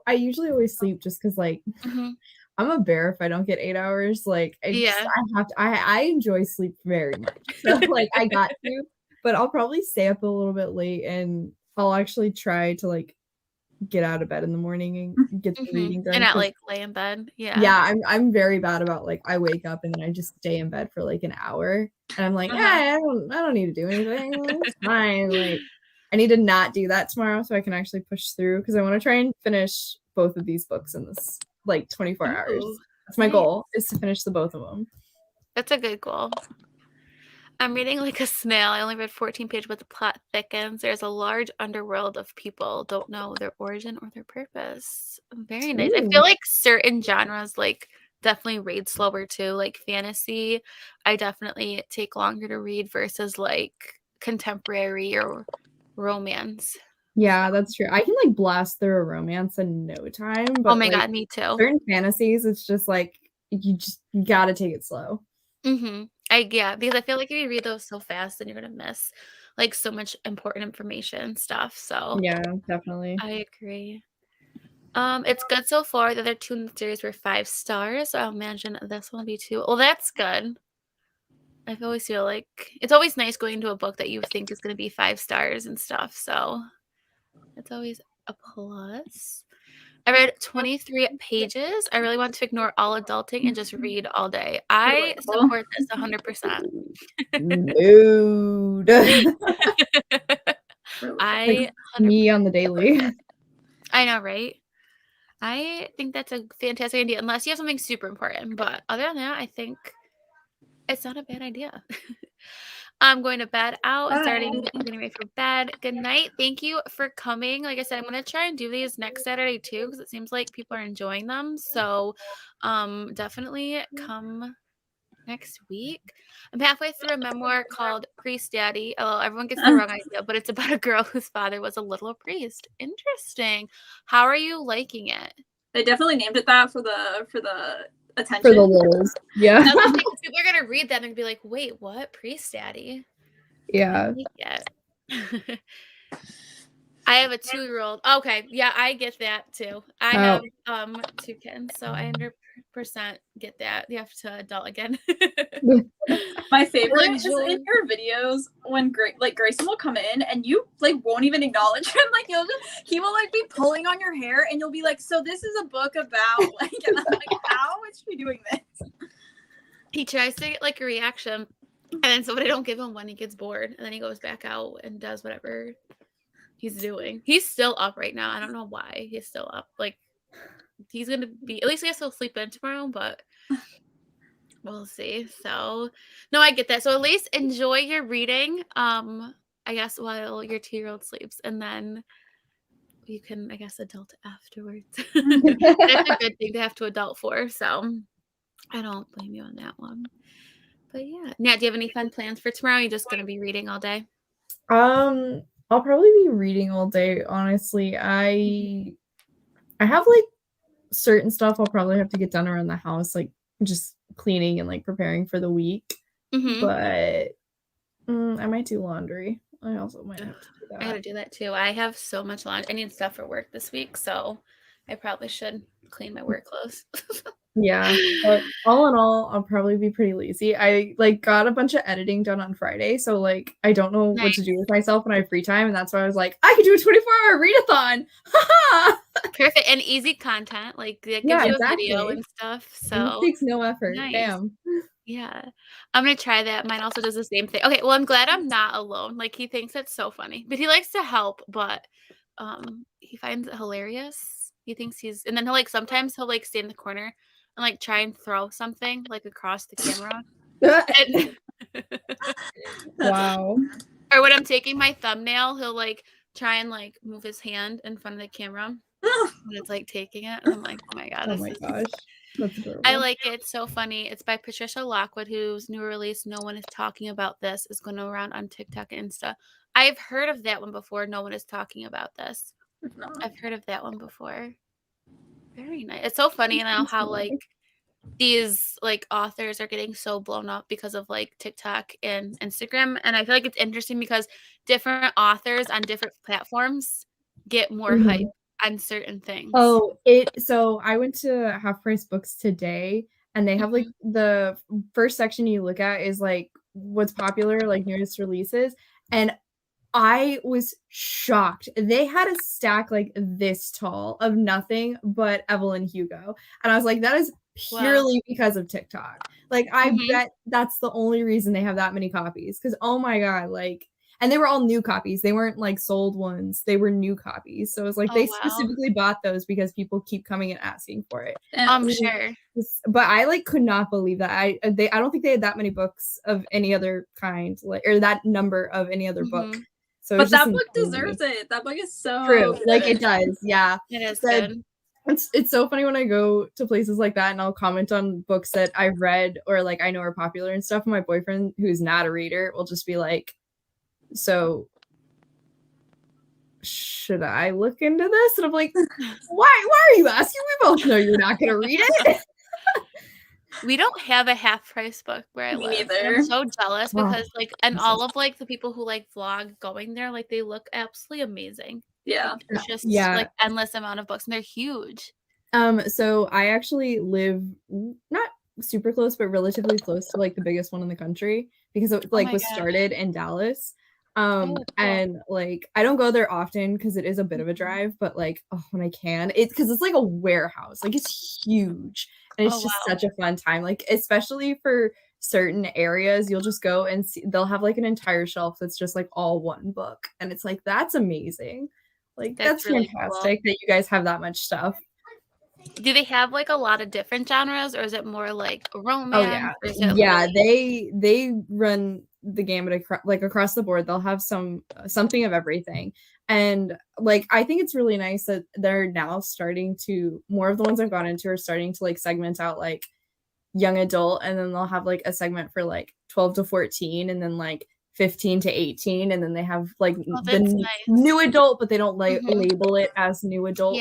S3: I usually always sleep just because like I'm a bear if I don't get 8 hours. Like I enjoy sleep very much. So like I got to, but I'll probably stay up a little bit late and I'll actually try to like get out of bed in the morning and get the reading done.
S1: And not
S3: 'Cause
S1: like lay in bed. Yeah.
S3: yeah, I'm very bad about, like, I wake up and then I just stay in bed for, like, an hour, and I'm like, "Yeah,
S1: Uh-huh.
S3: I don't need to do anything, it's fine." Like, I need to not do that tomorrow so I can actually push through because I wanna try and finish both of these books in this, like, 24
S1: Ooh,
S3: hours. That's my
S1: nice.
S3: goal, is to finish the both of them.
S1: That's a good goal. I'm reading like a snail. I only read 14 pages, but the plot thickens. There's a large underworld of people don't know their origin or their purpose. Very nice. I feel
S3: Ooh.
S1: like certain genres like definitely read slower too. Like fantasy, I definitely take longer to read versus like contemporary or romance.
S3: Yeah, that's true. I can, like, blast through a romance in no time,
S1: Oh
S3: but,
S1: my
S3: like,
S1: God, me too.
S3: certain fantasies, it's just, like, you gotta take it slow.
S1: Yeah, because I feel like if you read those so fast, then you're gonna miss like so much important information and stuff. So
S3: Yeah, definitely.
S1: I agree. It's good so far. The other two in the series were 5 stars, so I'll imagine this one will be too. Well, that's good. I always feel like it's always nice going to a book that you think is going to be 5 stars and stuff. So it's always a plus. I read 23 pages. I really want to ignore all adulting and just read all day. I
S2: Relatable.
S1: support this 100%.
S3: Mood. Like,
S1: I 100%.
S3: me on the daily.
S1: I know, right? I think that's a fantastic idea, unless you have something super important. But other than that, I think it's not a bad idea. I'm going to bed out and getting ready for bed. Good night. Thank you for coming. Like I said, I'm going to try and do these next Saturday too, because it seems like people are enjoying them. So definitely come next week. I'm halfway through a memoir called Priest Daddy. Oh, everyone gets the wrong idea, but it's about a girl whose father was a literal priest. Interesting. How are you liking it?
S2: They definitely named it that for the
S3: For
S2: attention.
S3: the littles. Yeah.
S1: I was thinking people are gonna read that and be like, "Wait, what? Priest Daddy?" I
S3: Yeah.
S1: like it. I have a 2-year-old. Okay, yeah, I get that too. I
S3: Oh.
S1: have 2 kids, so I 100% get that. You have to adult again.
S2: My favorite is
S1: Enjoy.
S2: in your videos when Grayson will come in and you like won't even acknowledge him. Like he will like be pulling on your hair and you'll be like, "So this is a book about like," and I'm like, "How is she doing this?"
S1: He tries to get like a reaction, and then somebody don't give him one. He gets bored, and then he goes back out and does whatever he's doing. He's still up right now. I don't know why he's still up. Like he's gonna be. At least he has to sleep in tomorrow, but we'll see. So, no, I get that. So at least enjoy your reading. I guess while your 2-year-old sleeps, and then you can, I guess, adult afterwards. That's a good thing to have to adult for. So I don't blame you on that one. But yeah. Nat, do you have any fun plans for tomorrow? You're just gonna be reading all day?
S3: I'll probably be reading all day, honestly. I have, like, certain stuff I'll probably have to get done around the house, like, just cleaning and, like, preparing for the week,
S1: Mm-hmm.
S3: but, I might do laundry. I also might have to do
S1: I gotta
S3: that.
S1: do that too. I have so much laundry. I need stuff for work this week, so I probably should clean my work clothes.
S3: Yeah, but all in all, I'll probably be pretty lazy. I, like, got a bunch of editing done on Friday, so, like, I don't know what to
S1: Nice.
S3: do with myself when I have free time, and that's why I was like, "I could do a 24-hour readathon! Ha ha!"
S1: Perfect. And easy content. Like that gives
S3: Yeah,
S1: you a video
S3: exactly.
S1: and stuff.
S3: And it
S1: So
S3: takes no effort,
S1: nice.
S3: bam.
S1: Yeah. I'm gonna try that. Mine also does the same thing. Okay, well, I'm glad I'm not alone. Like he thinks it's so funny. But he likes to help, but he finds it hilarious. He thinks and then sometimes he'll like stay in the corner and like try and throw something like across the camera. And
S3: Wow.
S1: or when I'm taking my thumbnail, he'll like try and like move his hand in front of the camera when it's like taking it. And I'm like, oh my God,
S3: Oh
S1: this
S3: my
S1: is
S3: gosh. That's
S1: I
S3: adorable.
S1: like it. It's so funny. It's by Patricia Lockwood, whose new release, No One Is Talking About This, is going around on TikTok and Insta. I've heard of that one before. No One Is Talking About This. I've heard of that one before. Very nice. It's so funny now how like these like authors are getting so blown up because of like TikTok and Instagram. And I feel like it's interesting because different authors on different platforms get more hype
S3: Mhm.
S1: on certain things.
S3: Oh, so I went to Half Price Books today, and they have, like, the first section you look at is, like, what's popular, like, newest releases, and I was shocked. They had a stack like this tall of nothing but Evelyn Hugo. And I was like, that is purely because of TikTok. Like, I bet that's the only reason they have that many copies. Because, oh my God, like, and they were all new copies. They weren't like sold ones. They were new copies. So it was like they specifically bought those because people keep coming and asking for it.
S1: I'm sure.
S3: But I like could not believe that. I don't think they had that many books of any other kind, like, or that number of any other book. So
S2: but that book deserves it. That book is so
S3: true.
S2: good.
S3: Like it does, yeah.
S1: It is good.
S3: It's so funny when I go to places like that and I'll comment on books that I've read or like I know are popular and stuff. And my boyfriend, who's not a reader, will just be like, "So, should I look into this?" And I'm like, "Why are you asking? We both know you're not going to read it."
S1: We don't have a half price book where I live.
S2: Neither.
S1: I'm so jealous because like, and all of like the people who like vlog going there, like they look absolutely amazing.
S2: Yeah.
S1: Like, there's just like endless amount of books and they're huge.
S3: So I actually live not super close, but relatively close to like the biggest one in the country because it like was started in Dallas.
S1: Cool.
S3: And like I don't go there often because it is a bit of a drive, but like when I can, it's because it's like a warehouse, like it's huge and it's just such a fun time, like especially for certain areas you'll just go and see they'll have like an entire shelf that's just like all one book and it's like that's amazing. Like that's really fantastic that you guys have that much stuff.
S1: Do they have like a lot of different genres or is it more like romance?
S3: They run the gamut across the board. They'll have something of everything. And like I think it's really nice that they're now starting to more of the ones I've gone into are starting to like segment out like young adult and then they'll have like a segment for like 12 to 14 and then like 15 to 18 and then they have like new adult but they don't like label it as new adult.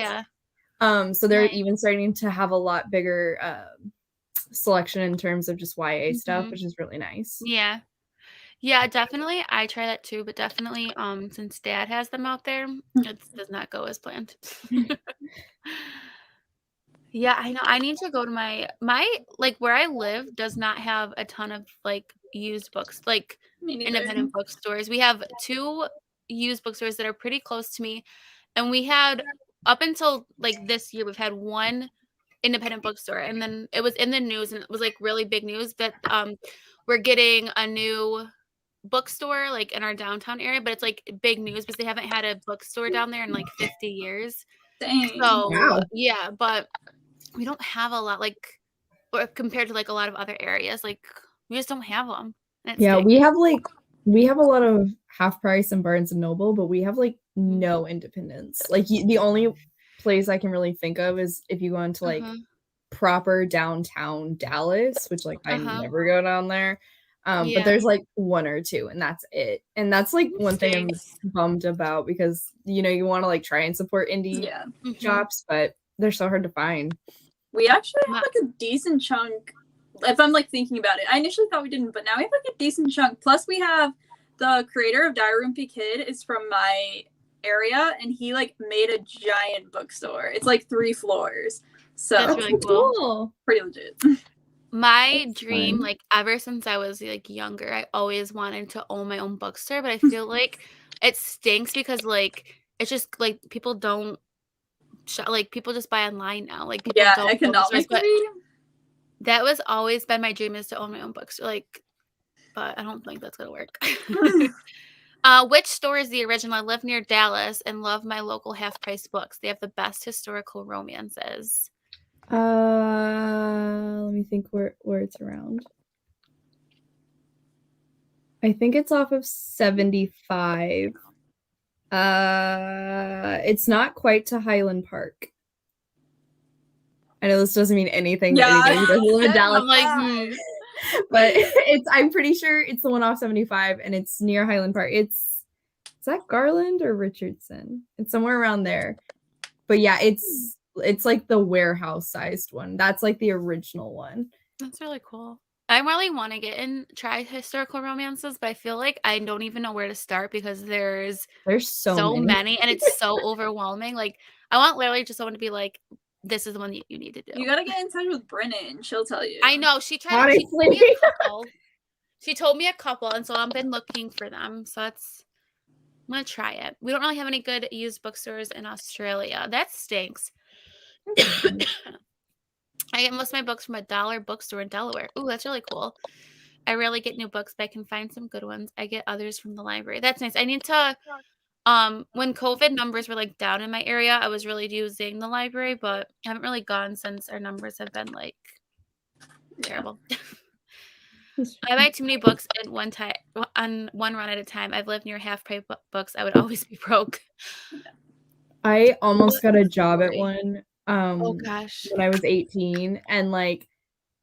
S3: So they're even starting to have a lot bigger selection in terms of just YA stuff, which is really nice.
S1: Yeah, definitely. I try that too, but definitely since Dad has them out there, it does not go as planned. Yeah, I know. I need to go to my like where I live does not have a ton of like used books, like independent bookstores. We have 2 used bookstores that are pretty close to me, and we had up until like this year we've had 1 independent bookstore, and then it was in the news and it was like really big news that we're getting a new bookstore like in our downtown area, but it's like big news because they haven't had a bookstore down there in like 50 years.
S2: Dang.
S1: So yeah, but we don't have a lot like or compared to like a lot of other areas, like we just don't have them.
S3: We have a lot of Half Price and Barnes and Noble, but we have like no independence. Like the only place I can really think of is if you go into like proper downtown Dallas, which like I never go down there. But there's like 1 or 2 and that's it. And that's like one thing I'm bummed about because you want to like try and support indie shops, but they're so hard to find.
S2: We actually have like a decent chunk. If I'm like thinking about it, I initially thought we didn't, but now we have like a decent chunk. Plus we have the creator of Diary Room Kid is from my area and he like made a giant bookstore. It's like 3 floors. So
S1: that's really cool.
S2: Pretty legit.
S1: My dream, like ever since I was like younger, I always wanted to own my own bookstore, but I feel like it stinks because like it's just like people don't like people just buy online now. Like people don't
S2: economically.
S1: But that was always been my dream is to own my own bookstore. Like, but I don't think that's gonna work. Which store is the original? I live near Dallas and love my local Half Price books. They have the best historical romances.
S3: Let me think where it's around. I think it's off of 75. It's not quite to Highland Park. I know this doesn't mean anything to anybody who doesn't live in Dallas.
S1: I'm like,
S3: but I'm pretty sure it's the one off 75 and it's near Highland Park. Is that Garland or Richardson? It's somewhere around there. But yeah, it's like the warehouse sized one. That's like the original one.
S1: That's really cool. I really want to get in try historical romances, but I feel like I don't even know where to start because there's so many and it's so overwhelming. Like I want literally just someone to be like, this is the one that you need to do.
S2: You gotta get in touch with Brennan. She'll tell you.
S1: I know. She told me a couple. She told me a couple, and so I've been looking for them. So I'm gonna try it. We don't really have any good used bookstores in Australia. That stinks.
S3: Interesting.
S1: I get most of my books from a dollar bookstore in Delaware. Ooh, that's really cool. I rarely get new books, but I can find some good ones. I get others from the library. That's nice. I need to when COVID numbers were like down in my area, I was really using the library, but I haven't really gone since our numbers have been like terrible. I buy too many books in one time on one run at a time. I've lived near half price books. I would always be broke.
S3: I almost
S1: What
S3: got a
S1: a
S3: job at
S1: story.
S3: one
S1: Oh gosh.
S3: when I was 18, and like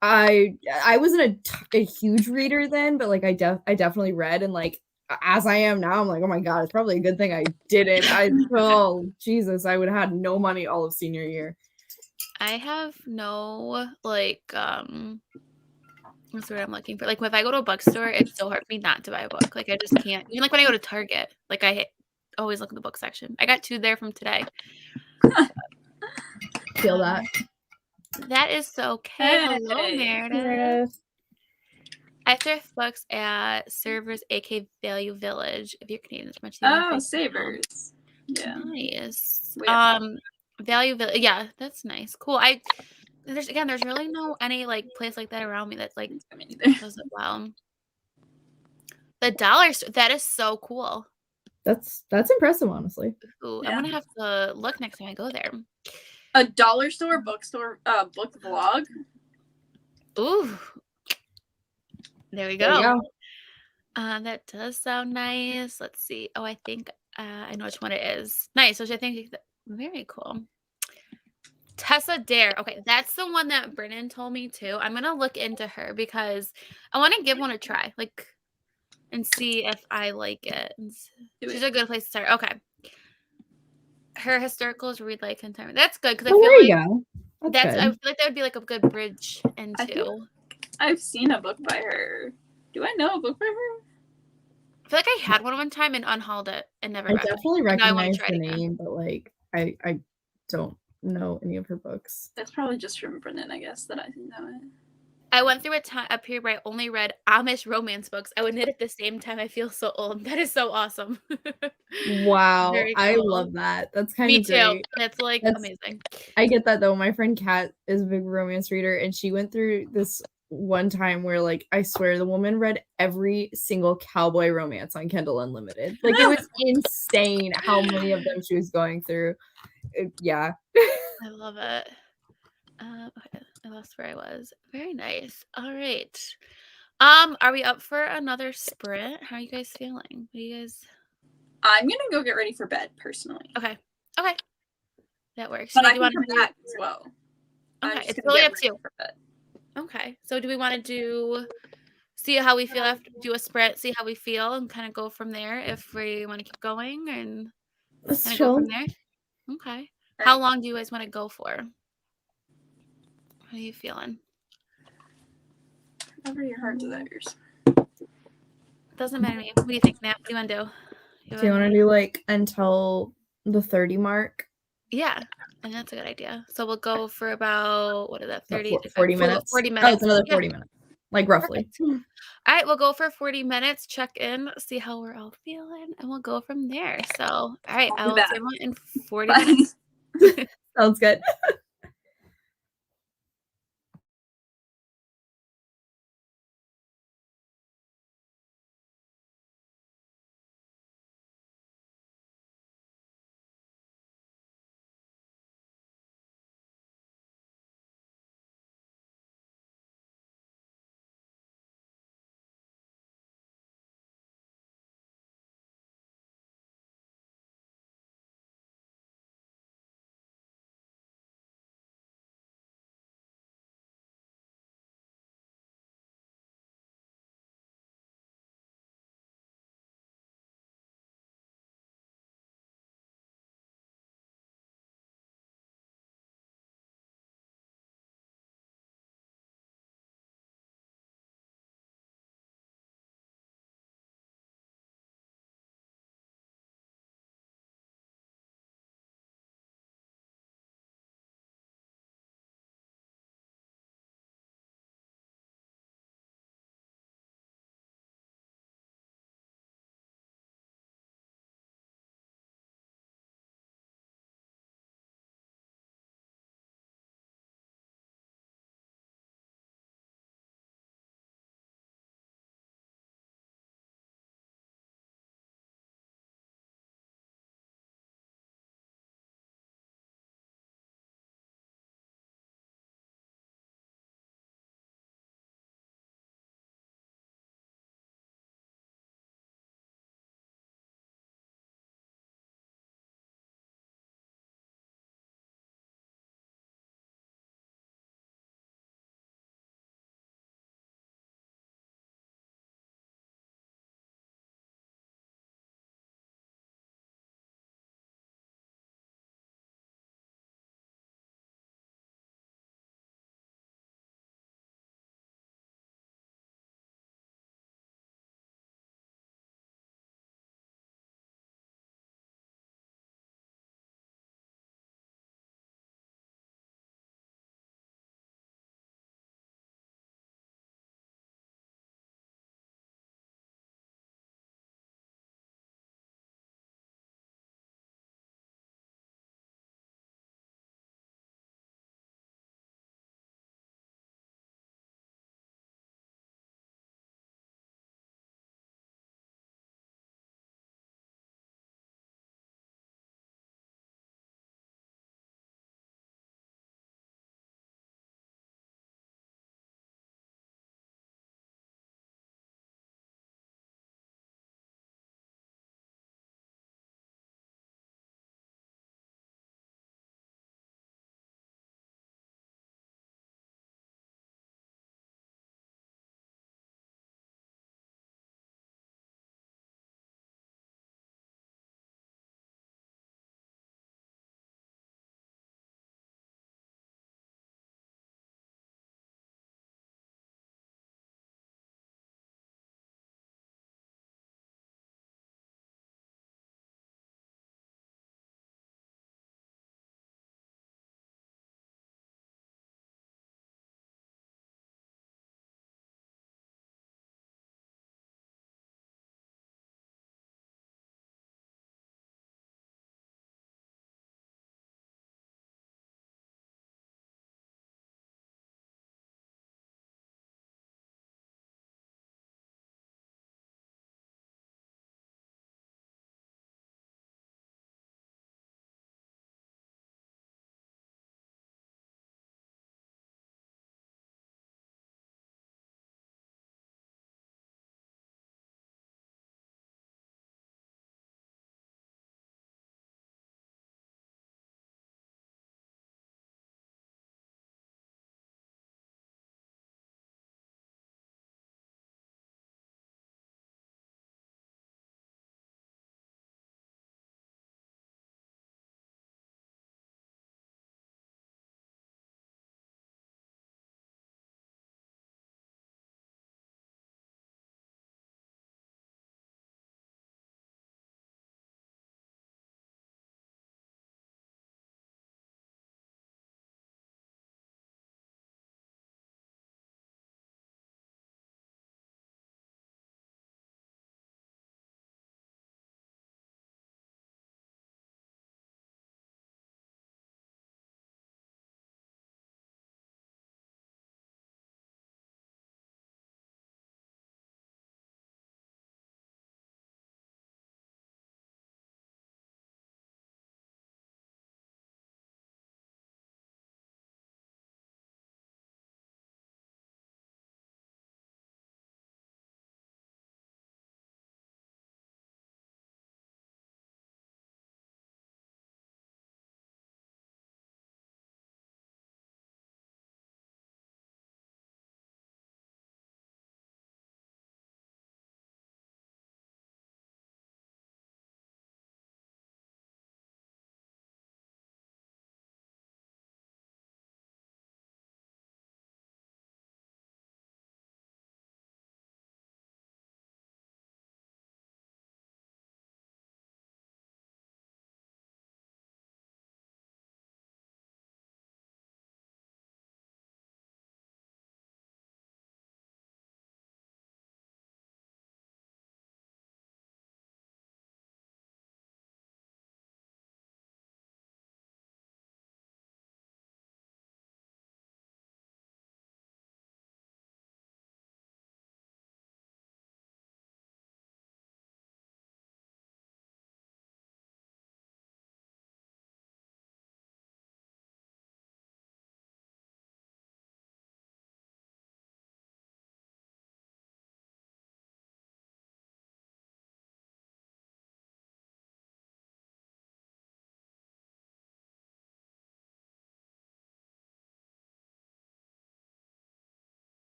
S3: I wasn't a huge reader then, but like I definitely read, and like as I am now, I'm like, oh my god, it's probably a good thing I didn't. Oh Jesus, I would have had no money all of senior year.
S1: I have no like what's the word I'm looking for? Like if I go to a bookstore, it's so hard for me not to buy a book. Like I just can't. Even like when I go to Target, like I always look in the book section. I got 2 there from today.
S3: Feel that.
S1: That is so okay. Hello,
S2: Hey.
S1: Meredith.
S3: Meredith.
S1: I thrift books at Servers, aka Value Village. If you're Canadian, it's much
S2: Oh, Savers. Yeah.
S1: Nice.
S2: We have
S1: Value Village. Yeah, that's nice. Cool. There's really no any like place like that around me that's like
S2: I mean, either.
S1: does it well. The dollar store, that is so cool.
S3: That's impressive, honestly.
S1: Ooh,
S2: Yeah.
S1: I'm gonna have to look next time I go there.
S2: A dollar store bookstore book vlog.
S1: Ooh, there we
S3: There you
S1: go.
S3: go.
S1: That does sound nice. Let's see. Oh, I think I know which one it is. Nice. Which I think very cool. Tessa Dare. Okay, that's the one that Brennan told me too. I'm gonna look into her because I want to give one a try, like, and see if I like it. She's a good place to start. Okay, her historicals read like contemporary. That's good because I
S3: Oh,
S1: feel
S3: there you
S1: like
S3: go. That's
S1: I
S3: good.
S1: feel like that would be like a good bridge
S2: I feel
S1: into.
S2: I've seen a book by her. Do I know a book by her?
S1: I feel like I had one time and unhauled it and never
S3: I
S1: got to.
S3: definitely
S1: And now I want to
S3: recognize
S1: try
S3: the
S1: it again.
S3: name, but like I don't know any of her books.
S2: That's probably just from Brennan, I guess, that I know it.
S1: I went through a period where I only read Amish romance books. I would knit at the same time. I feel so old. That is so awesome.
S3: Wow,
S1: Very
S3: I
S1: cool.
S3: love that. That's kind
S1: Me
S3: of
S1: too.
S3: great.
S1: That's like
S3: That's
S1: amazing.
S3: I get that though. My friend Kat is a big romance reader, and she went through this one time where like I swear the woman read every single cowboy romance on Kindle Unlimited. Like it was insane how many of them she was going through. Yeah.
S1: I love it. Okay, I lost where I was. Very nice. All right. Are we up for another sprint? How are you guys feeling? What do you guys?
S2: I'm gonna go get ready for bed personally.
S1: Okay. Okay. That works.
S2: But
S1: Do
S2: I
S1: we
S2: can
S1: want
S2: come
S1: to do?
S2: back as well. I'm
S1: Okay,
S2: just
S1: it's
S2: gonna
S1: really
S2: get
S1: up to
S2: ready
S1: you.
S2: for bed.
S1: Okay. So do we want to see how we feel after do a sprint, see how we feel, and kind of go from there if we want to keep going and
S3: Let's
S1: kind of go
S3: chill.
S1: from there? Okay. How
S2: Right.
S1: long do you guys want to go for? How are you feeling?
S2: Whatever your heart desires.
S1: Doesn't matter to me. What do you think, Nat? What do you want to do?
S3: Do you want to do like until the 30 mark?
S1: Yeah, and that's a good idea. So we'll go for about what is that? 30 to
S3: 40 minutes.
S1: 40
S3: Oh,
S1: minutes.
S3: it's another
S1: Yeah.
S3: 40 minutes. Like roughly.
S1: Perfect. All right, we'll go for 40 minutes, check in, see how we're all feeling, and we'll go from there. So, all right, I will see everyone in 40
S2: Bye.
S1: minutes.
S3: Sounds good.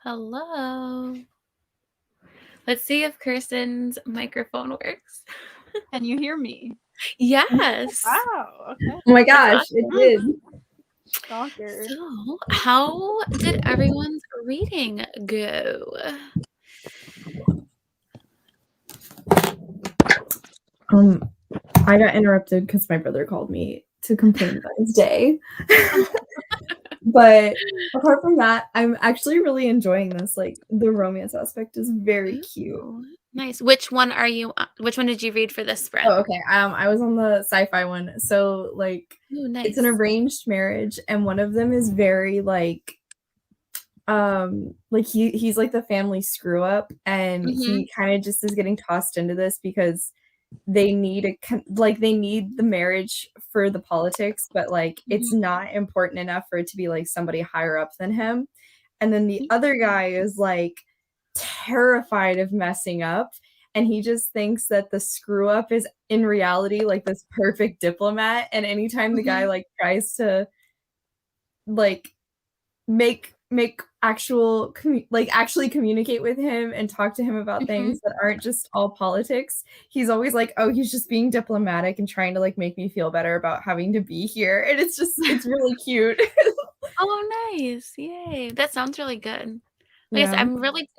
S1: Hello. Let's see if Kirsten's microphone works.
S2: Can you hear me?
S1: Yes.
S2: Wow. Okay.
S3: Oh my gosh,
S1: That's
S3: it
S1: awesome.
S3: did.
S2: Stalker.
S1: So, how did everyone's reading go?
S3: I got interrupted because my brother called me to complain about his day. But apart from that, I'm actually really enjoying this. Like the romance aspect is very cute.
S1: Ooh, nice. Which one did you read for this sprint?
S3: Oh, okay. I was on the sci-fi one. So like
S1: Ooh, nice.
S3: it's an arranged marriage, and one of them is very like he's like the family screw up, and he kind of just is getting tossed into this because they need they need the marriage for the politics, but like it's not important enough for it to be like somebody higher up than him. And then the other guy is like terrified of messing up, and he just thinks that the screw up is in reality like this perfect diplomat, and anytime the guy like tries to like make actually communicate with him and talk to him about things that aren't just all politics, he's always like, oh, he's just being diplomatic and trying to like make me feel better about having to be here. And it's really cute.
S1: Oh, nice. Yay. That sounds really good. Like I said,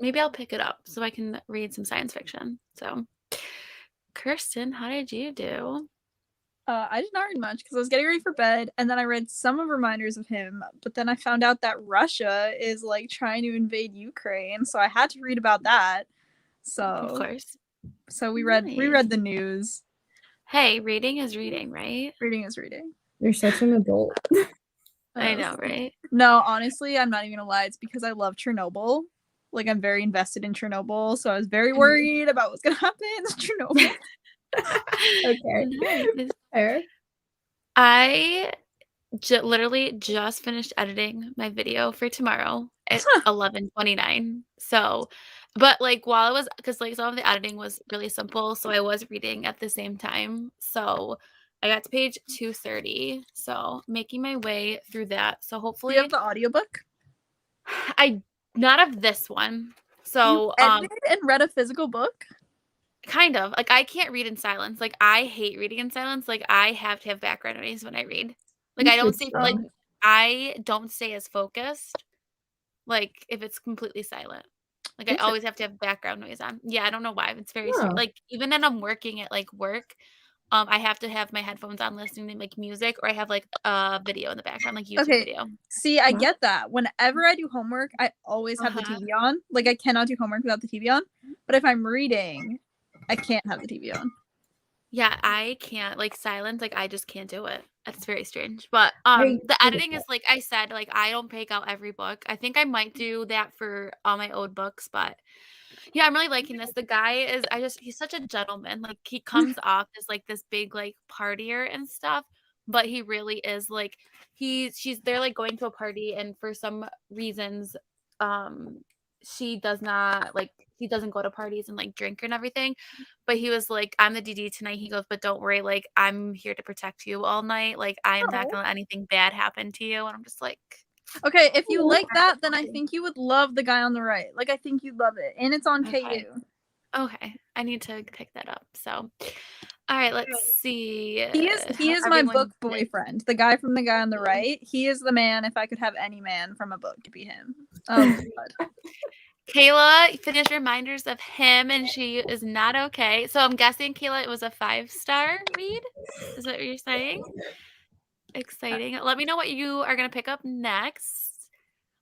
S1: maybe I'll pick it up so I can read some science fiction. So, Kirsten, how did you do?
S2: I did not read much because I was getting ready for bed, and then I read some of Reminders of Him, but then I found out that Russia is like trying to invade Ukraine, so I had to read about that.
S1: Of
S2: So
S1: course.
S2: we read the news.
S1: Hey, reading is reading, right?
S2: Reading is reading.
S3: You're such an adult.
S1: I know, right?
S2: No, honestly, I'm not even gonna lie. It's because I love Chernobyl. Like, I'm very invested in Chernobyl, so I was very worried about what's gonna happen to Chernobyl.
S3: Okay.
S1: Nice.
S3: Fair.
S1: I literally just finished editing my video for tomorrow at 11:29. So, but like while I was, because like some of the editing was really simple, so I was reading at the same time. So I got to page 230. So making my way through that. So
S2: Do
S1: hopefully
S2: you have the audiobook?
S1: not of this one. So
S2: you edited and read a physical book?
S1: kind of like I can't read in silence. Like I hate reading in silence. Like I have to have background noise when I read. Like I don't stay as focused like if it's completely silent. Like I always have to have background noise on. Yeah, I don't know why. It's very strange. Like even when I'm working at like work, I have to have my headphones on listening to like music, or I have like a video in the background, like YouTube video.
S2: See, I get that. Whenever I do homework, I always have the TV on. Like I cannot do homework without the TV on. But if I'm reading, I can't have the TV on.
S1: Yeah, I can't like silence. Like I just can't do it. It's very strange. But the editing is like I said, like I don't break out every book. I think I might do that for all my old books, but yeah, I'm really liking this. The guy is he's such a gentleman. Like he comes off as like this big like partier and stuff, but he really is like they're like going to a party, and for some reasons she does not like he doesn't go to parties and like drink and everything. But he was like, I'm the DD tonight. He goes, but don't worry, like I'm here to protect you all night. Like I am not gonna let anything bad happen to you. And I'm just like,
S2: okay, if you like that, then I think you would love The Guy on the Right. Like I think you'd love it. And it's on KU.
S1: Okay. I need to pick that up. So all right, let's see.
S2: He is my book boyfriend. The guy from The Guy on the Right. He is the man. If I could have any man from a book, it'd be him. Oh God.
S1: Kayla finished Reminders of Him, and she is not okay. So I'm guessing, Kayla, it was a 5-star read? Is that what you're saying? Exciting. Let me know what you are going to pick up next.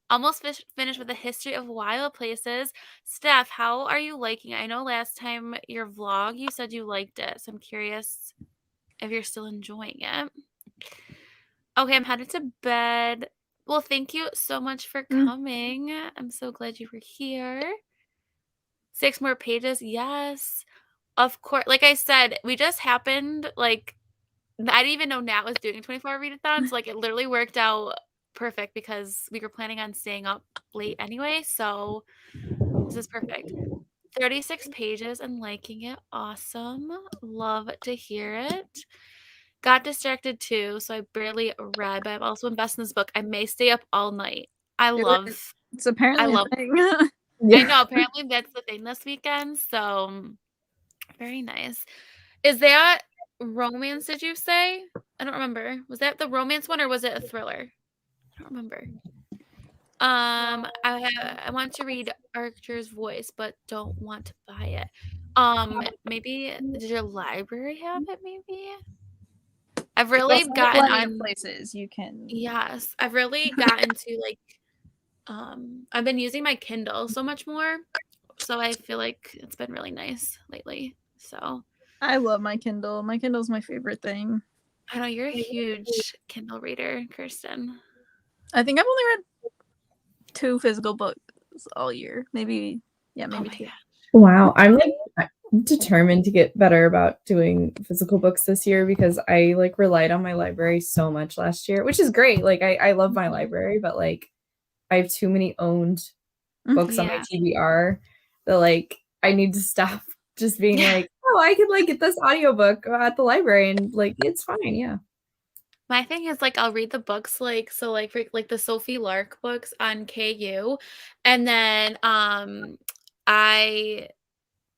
S1: Almost finished with the History of Wild Places. Steph, how are you liking it? I know last time your vlog, you said you liked it. So I'm curious if you're still enjoying it. Okay, I'm headed to bed. Well, thank you so much for coming. I'm so glad you were here. 6 more pages. Yes. Of course. Like I said, we just happened, like, I didn't even know Nat was doing a 24-hour readathon. So, like, it literally worked out perfect because we were planning on staying up late anyway. So, this is perfect. 36 pages and liking it. Awesome. Love to hear it. Got distracted too, so I barely read, but I'm also invested in this book. I may stay up all night. I love
S2: It's apparently
S1: I love
S2: a thing.
S1: I
S3: Yeah.
S1: know, apparently that's the thing this weekend, so very nice. Is that romance, did you say? I don't remember. Was that the romance one or was it a thriller? I don't remember. I want to read Archer's Voice, but don't want to buy it. Maybe does your library have it maybe? I've really
S2: There's
S1: gotten
S2: plenty of
S1: on
S2: places you can.
S1: yes, I've really gotten to like I've been using my Kindle so much more. So I feel like it's been really nice lately. So
S2: I love my Kindle. My Kindle's my favorite thing.
S1: I know you're a huge Kindle reader, Kirsten.
S2: I think I've only read 2 physical books all year. Maybe
S1: Oh
S2: maybe
S1: my
S2: 2.
S1: god.
S3: Wow, I'm like determined to get better about doing physical books this year because I like relied on my library so much last year, which is great. Like I love my library, but like I have too many owned books on my
S1: Yeah.
S3: TBR that like I need to stop just being
S1: Yeah.
S3: like, oh, I could like get this audiobook at the library and like it's fine, yeah.
S1: My thing is like I'll read the books like so like for like the Sophie Lark books on KU and then I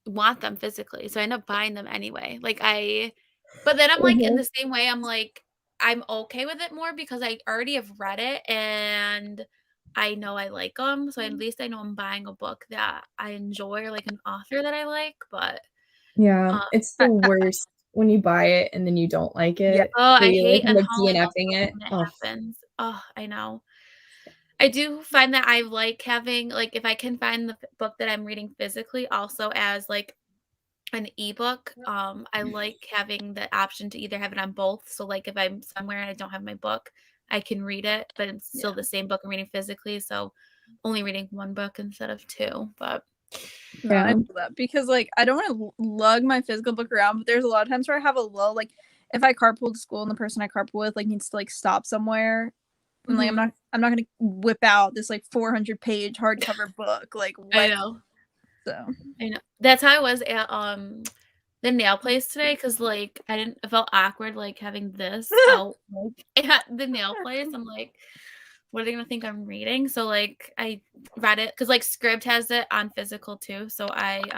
S1: want them physically. So I end up buying them anyway. But then I'm like in the same way I'm like I'm okay with it more because I already have read it and I know I like them. So at least I know I'm buying a book that I enjoy or like an author that I like, but
S3: Yeah,
S1: um
S3: it's the worst when you buy it and then you don't like
S2: Yeah.
S3: it.
S1: oh,
S3: Or
S1: I
S3: you like
S1: hate
S3: end up
S1: unhauling those
S3: DNFing
S1: books
S3: it.
S1: when it
S3: Oh,
S1: happens. Oh, I know. I do find that I like having like, if I can find the book that I'm reading physically also as, like, an ebook, I like having the option to either have it on both, so, like, if I'm somewhere and I don't have my book, I can read it, but it's
S2: Yeah.
S1: still the same book I'm reading physically, so only reading 1 book instead of 2, but
S2: No, I
S3: yeah.
S2: do that because like I don't want to lug my physical book around, but there's a lot of times where I have a lull. Like if I carpool to school and the person I carpool with like needs to like stop somewhere, and like
S1: Mhm.
S2: I'm not gonna whip out this like 400-page hardcover book. Like
S1: I
S2: what?
S1: know,
S2: So
S1: I know. That's how I was at, the nail place today because like, I didn't it felt awkward, like, having this out, like, at the nail place. I'm like, "What are they gonna think I'm reading?" So, like, I read it because like, Scribd has it on physical too, so I,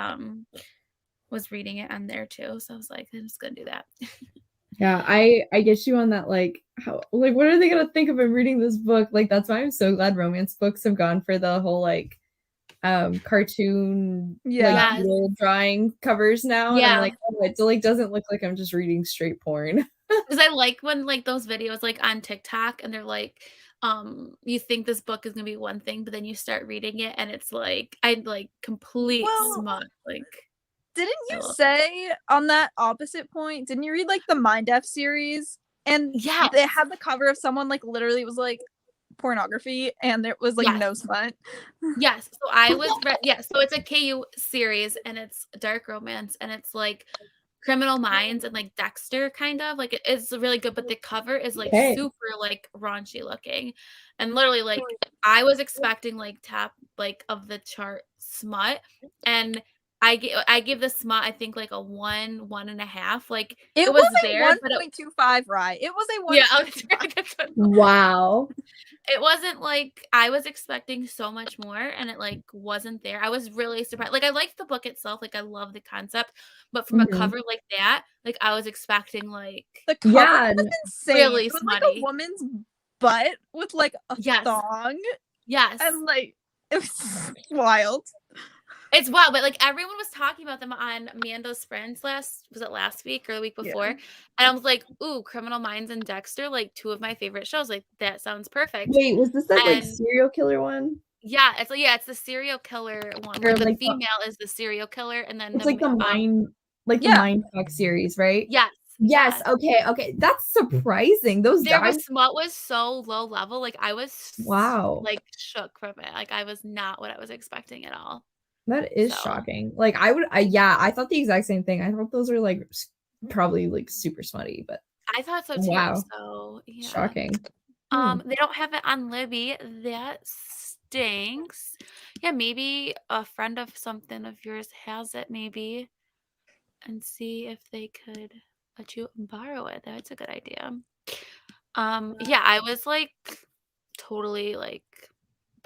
S1: was reading it on there too, so I was like, "I'm just gonna do that."
S3: Yeah, I get you on that like how like what are they gonna think if I'm reading this book? Like that's why I'm so glad romance books have gone for the whole like cartoon like
S2: yeah.
S1: Yes.
S3: doodle drawing covers now. And I'm
S1: Yeah.
S3: like, oh, it like doesn't look like I'm just reading straight porn.
S1: 'Cause I like when, like, those videos, like, on TikTok and they're like, you think this book is gonna be one thing, but then you start reading it and it's like like, complete
S2: Well,
S1: smut, like,
S2: didn't
S1: I
S2: you
S1: love
S2: say on that opposite point? Didn't you read like the Mind F series? And
S1: Yes.
S2: they had the cover of someone like literally it was like pornography, and there was like
S1: Yes.
S2: no smut.
S1: Yes, so I was so it's a KU series, and it's dark romance, and it's, like, Criminal Minds and, like, Dexter kind of, like, it's really good, but the cover is, like,
S3: Okay.
S1: super, like, raunchy looking, and literally, like, I was expecting, like, top, like, of the chart smut, and I give the smut, I think, like, a 1, 1.5, like,
S2: It
S1: it
S2: was
S1: was
S2: a
S1: there, but it
S2: 1.25, right? It was a
S1: yeah, oh,
S2: 1.25.
S1: that's right.
S3: Wow.
S1: It wasn't like I was expecting so much more and it, like, wasn't there. I was really surprised. Like, I liked the book itself, like, I love the concept, but from a
S3: Mhm.
S1: cover like that, like, I was expecting, like,
S2: The cover
S3: Yeah.
S2: was insane.
S1: really
S2: It was like a
S1: smutty.
S2: woman's butt with like a
S1: Yes.
S2: thong,
S1: Yes.
S2: and like it was wild.
S1: It's wild, but, like, everyone was talking about them on Amanda's Friends last week or the week before?
S2: Yeah.
S1: And I was like, "Ooh, Criminal Minds and Dexter, like, 2 of my favorite shows, like, that sounds perfect."
S3: Wait, was this that like
S1: And
S3: serial killer one?
S1: yeah, it's the serial killer one where
S3: Or
S1: the
S3: like
S1: female is the serial killer and then
S3: it's like the
S2: Yeah.
S3: Mind Fuck series, right?
S1: yes,
S3: Yes,
S1: yes.
S3: okay. That's surprising. Those
S1: Their
S3: guys,
S1: smut was so low level, like, I was
S3: wow.
S1: like, shook from it, like, I was not what I was expecting at all.
S3: That is
S1: So,
S3: shocking. Like yeah, I thought the exact same thing. I thought those were like probably like super smutty, but
S1: I thought so too,
S3: wow,
S1: so, yeah.
S3: shocking. Hmm.
S1: They don't have it on Libby, that stinks. Yeah, maybe a friend of something of yours has it maybe, and see if they could let you borrow it, that's a good idea. Yeah, I was, like, totally, like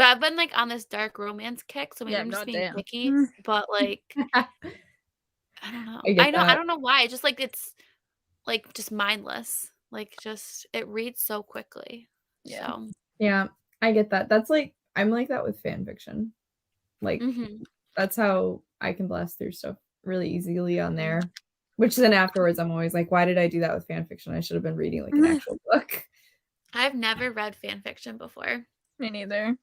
S1: But I've been like on this dark romance kick, so maybe
S5: Yeah,
S1: I'm just being
S5: goddamn.
S1: picky. But like, I don't know.
S3: I get
S1: I
S3: that.
S1: don't know why. It's just like it's like just mindless. Like just it reads so quickly.
S5: Yeah.
S1: So
S3: Yeah, I get that. That's like I'm like that with fan fiction. Like that's how I can blast through stuff really easily on there. Which then afterwards I'm always like, why did I do that with fan fiction? I should have been reading like an actual book.
S1: I've never read fan fiction before.
S5: Me neither.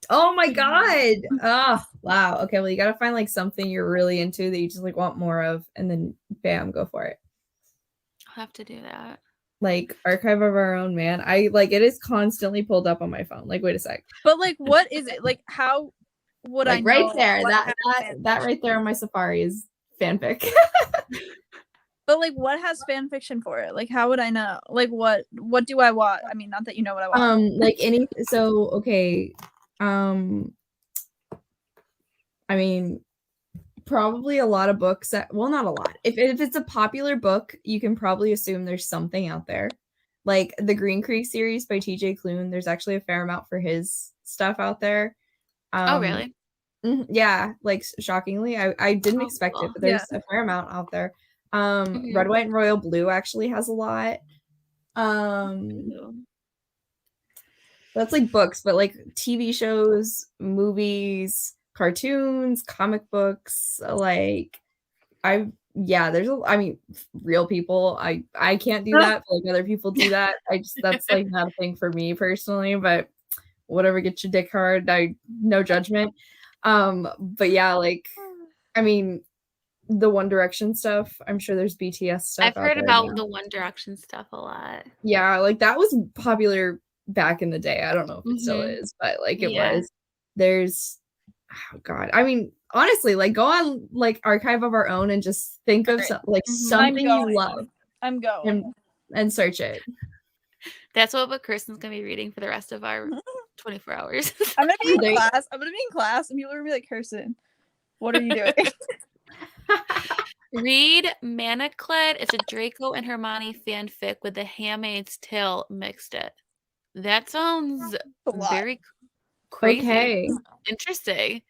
S3: Oh my god. Oh, wow. Okay, well you gotta find like something you're really into that you just like want more of, and then bam, go for it.
S1: I'll have to do that.
S3: Like Archive of Our Own, man. I like it is constantly pulled up on my phone. Like, wait a sec.
S5: But like, what is it? Like, how would I
S3: Like
S5: know
S3: right there.
S5: what
S3: That
S5: has
S3: that right there on my Safari is fanfic.
S5: But like, what has fan fiction for it? Like, how would I know? Like, what do I want? I mean, not that you know what I want.
S3: Like any so okay. I mean, probably a lot of books that, well, not a lot. If it's a popular book, you can probably assume there's something out there. Like the Green Creek series by TJ Klune, there's actually a fair amount for his stuff out there.
S1: Oh really?
S3: Yeah, like shockingly, I didn't expect
S1: cool.
S3: it, but there's a fair amount out there.
S1: Mhm.
S3: Red, White, and Royal Blue actually has a lot. That's like books, but like TV shows, movies, cartoons, comic books, like there's I mean, real people. I can't do that, but like other people do that. That's like not a thing for me personally, but whatever gets your dick hard, no judgment. But yeah, like I mean, the One Direction stuff, I'm sure there's BTS stuff.
S1: I've heard about the One Direction stuff a lot.
S3: Yeah, like that was popular back in the day. I don't know if it still is, but like it was. There's oh god. I mean, honestly, like go on like Archive of Our Own and just think of something you love.
S5: I'm going.
S3: And search it.
S1: That's what Kirsten's gonna be reading for the rest of our 24 hours.
S5: I'm gonna be in class. I'm gonna be in class, and people are gonna be like, Kirsten, what are you doing?
S1: Read Manacled. It's a Draco and Hermione fanfic with the Handmaid's Tale mixed it. That sounds very crazy.
S3: Okay.
S1: Interesting.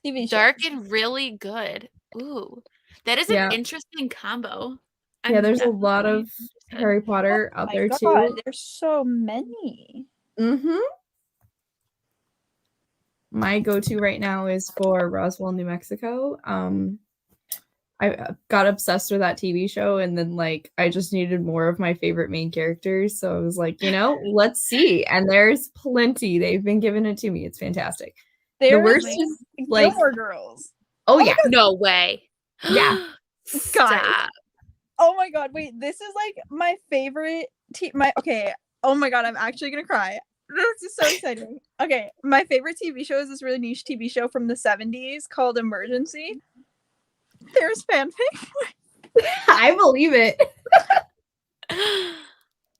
S5: TV show.
S1: Dark and really good. Ooh. That is an interesting combo.
S3: There's a lot of Harry Potter out there too.
S5: There's so many.
S3: My go-to right now is for Roswell, New Mexico. I got obsessed with that TV show, and then like I just needed more of my favorite main characters. So I was like, let's see. And there's plenty. They've been giving it to me. It's fantastic. The worst is like
S5: Gilmore Girls.
S3: Oh yeah.
S1: No way.
S3: Yeah.
S1: Stop.
S5: Oh my god, wait, this is like my favorite oh my god, I'm actually gonna cry. This is so exciting. Okay, my favorite TV show is this really niche TV show from the 70s called Emergency. There's fanfic.
S3: I believe it.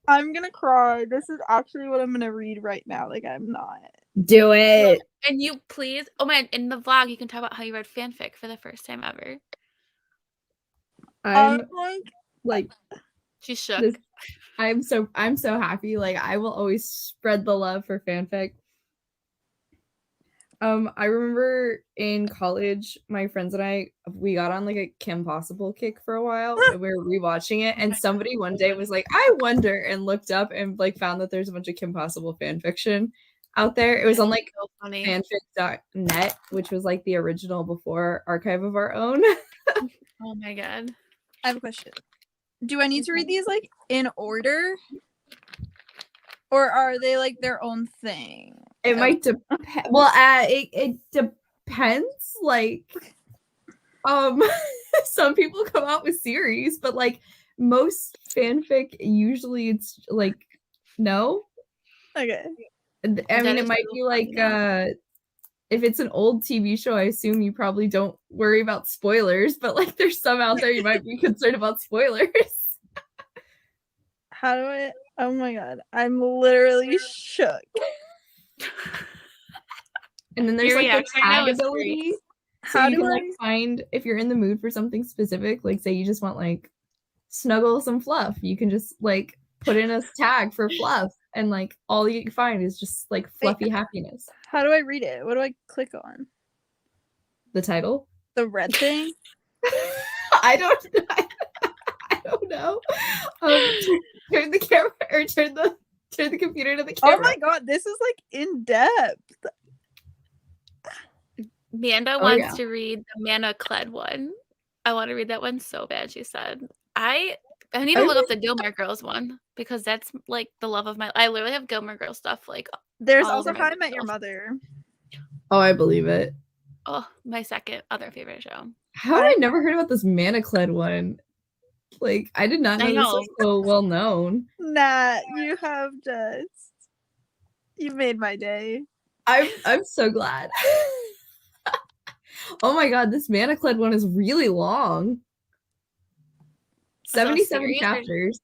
S5: I'm gonna cry. This is actually what I'm gonna read right now. Like, I'm not.
S3: Do it.
S1: And you please, oh man, in the vlog, you can talk about how you read fanfic for the first time ever.
S3: I'm like
S1: she's shook.
S3: I'm so happy. Like I will always spread the love for fanfic. I remember in college, my friends and we got on like a Kim Possible kick for a while. And we were rewatching it, and somebody one day was like, "I wonder," and looked up and like found that there's a bunch of Kim Possible fan fiction out there. It was on like fanfic.net, which was like the original before Archive of Our Own.
S1: Oh my god.
S5: I have a question. Do I need to read these like in order? Or are they like their own thing?
S3: It might depend. Well, it depends. Like, some people come out with series, but like most fanfic, usually it's like no.
S5: Okay.
S3: I mean, it might be like if it's an old TV show, I assume you probably don't worry about spoilers, but like there's some out there you might be concerned about spoilers.
S5: How do I? Oh my god, I'm literally shook.
S3: And then there's like the tag ability. So
S5: How
S3: you
S5: do
S3: can
S5: I
S3: like find if you're in the mood for something specific, like say you just want like snuggle some fluff, you can just like put in a tag for fluff. and like all you find is just like fluffy happiness.
S5: How do I read it? What do I click on?
S3: The title?
S5: The red thing?
S3: I don't know. Turn the camera or turn the computer to the camera.
S5: Oh my god, this is like in depth.
S1: Amanda wants to read the Mana Cled one. I want to read that one so bad, she said. I need to look up the Gilmore Girls one because that's like the love of my. I literally have Gilmore Girls stuff like.
S5: There's
S1: all
S5: also
S1: over
S5: How
S1: my
S5: I Met Your
S1: bookshelf.
S5: Mother.
S3: Oh, I believe it.
S1: Oh, my second other favorite show.
S3: How have I never heard about this Manacled one? Like, I did not know,
S1: I
S3: this
S1: know.
S3: was so well known.
S5: Nat, you have just you made my day.
S3: I'm so glad. Oh my god, this Manacled one is really long. 77
S1: series or-
S3: chapters.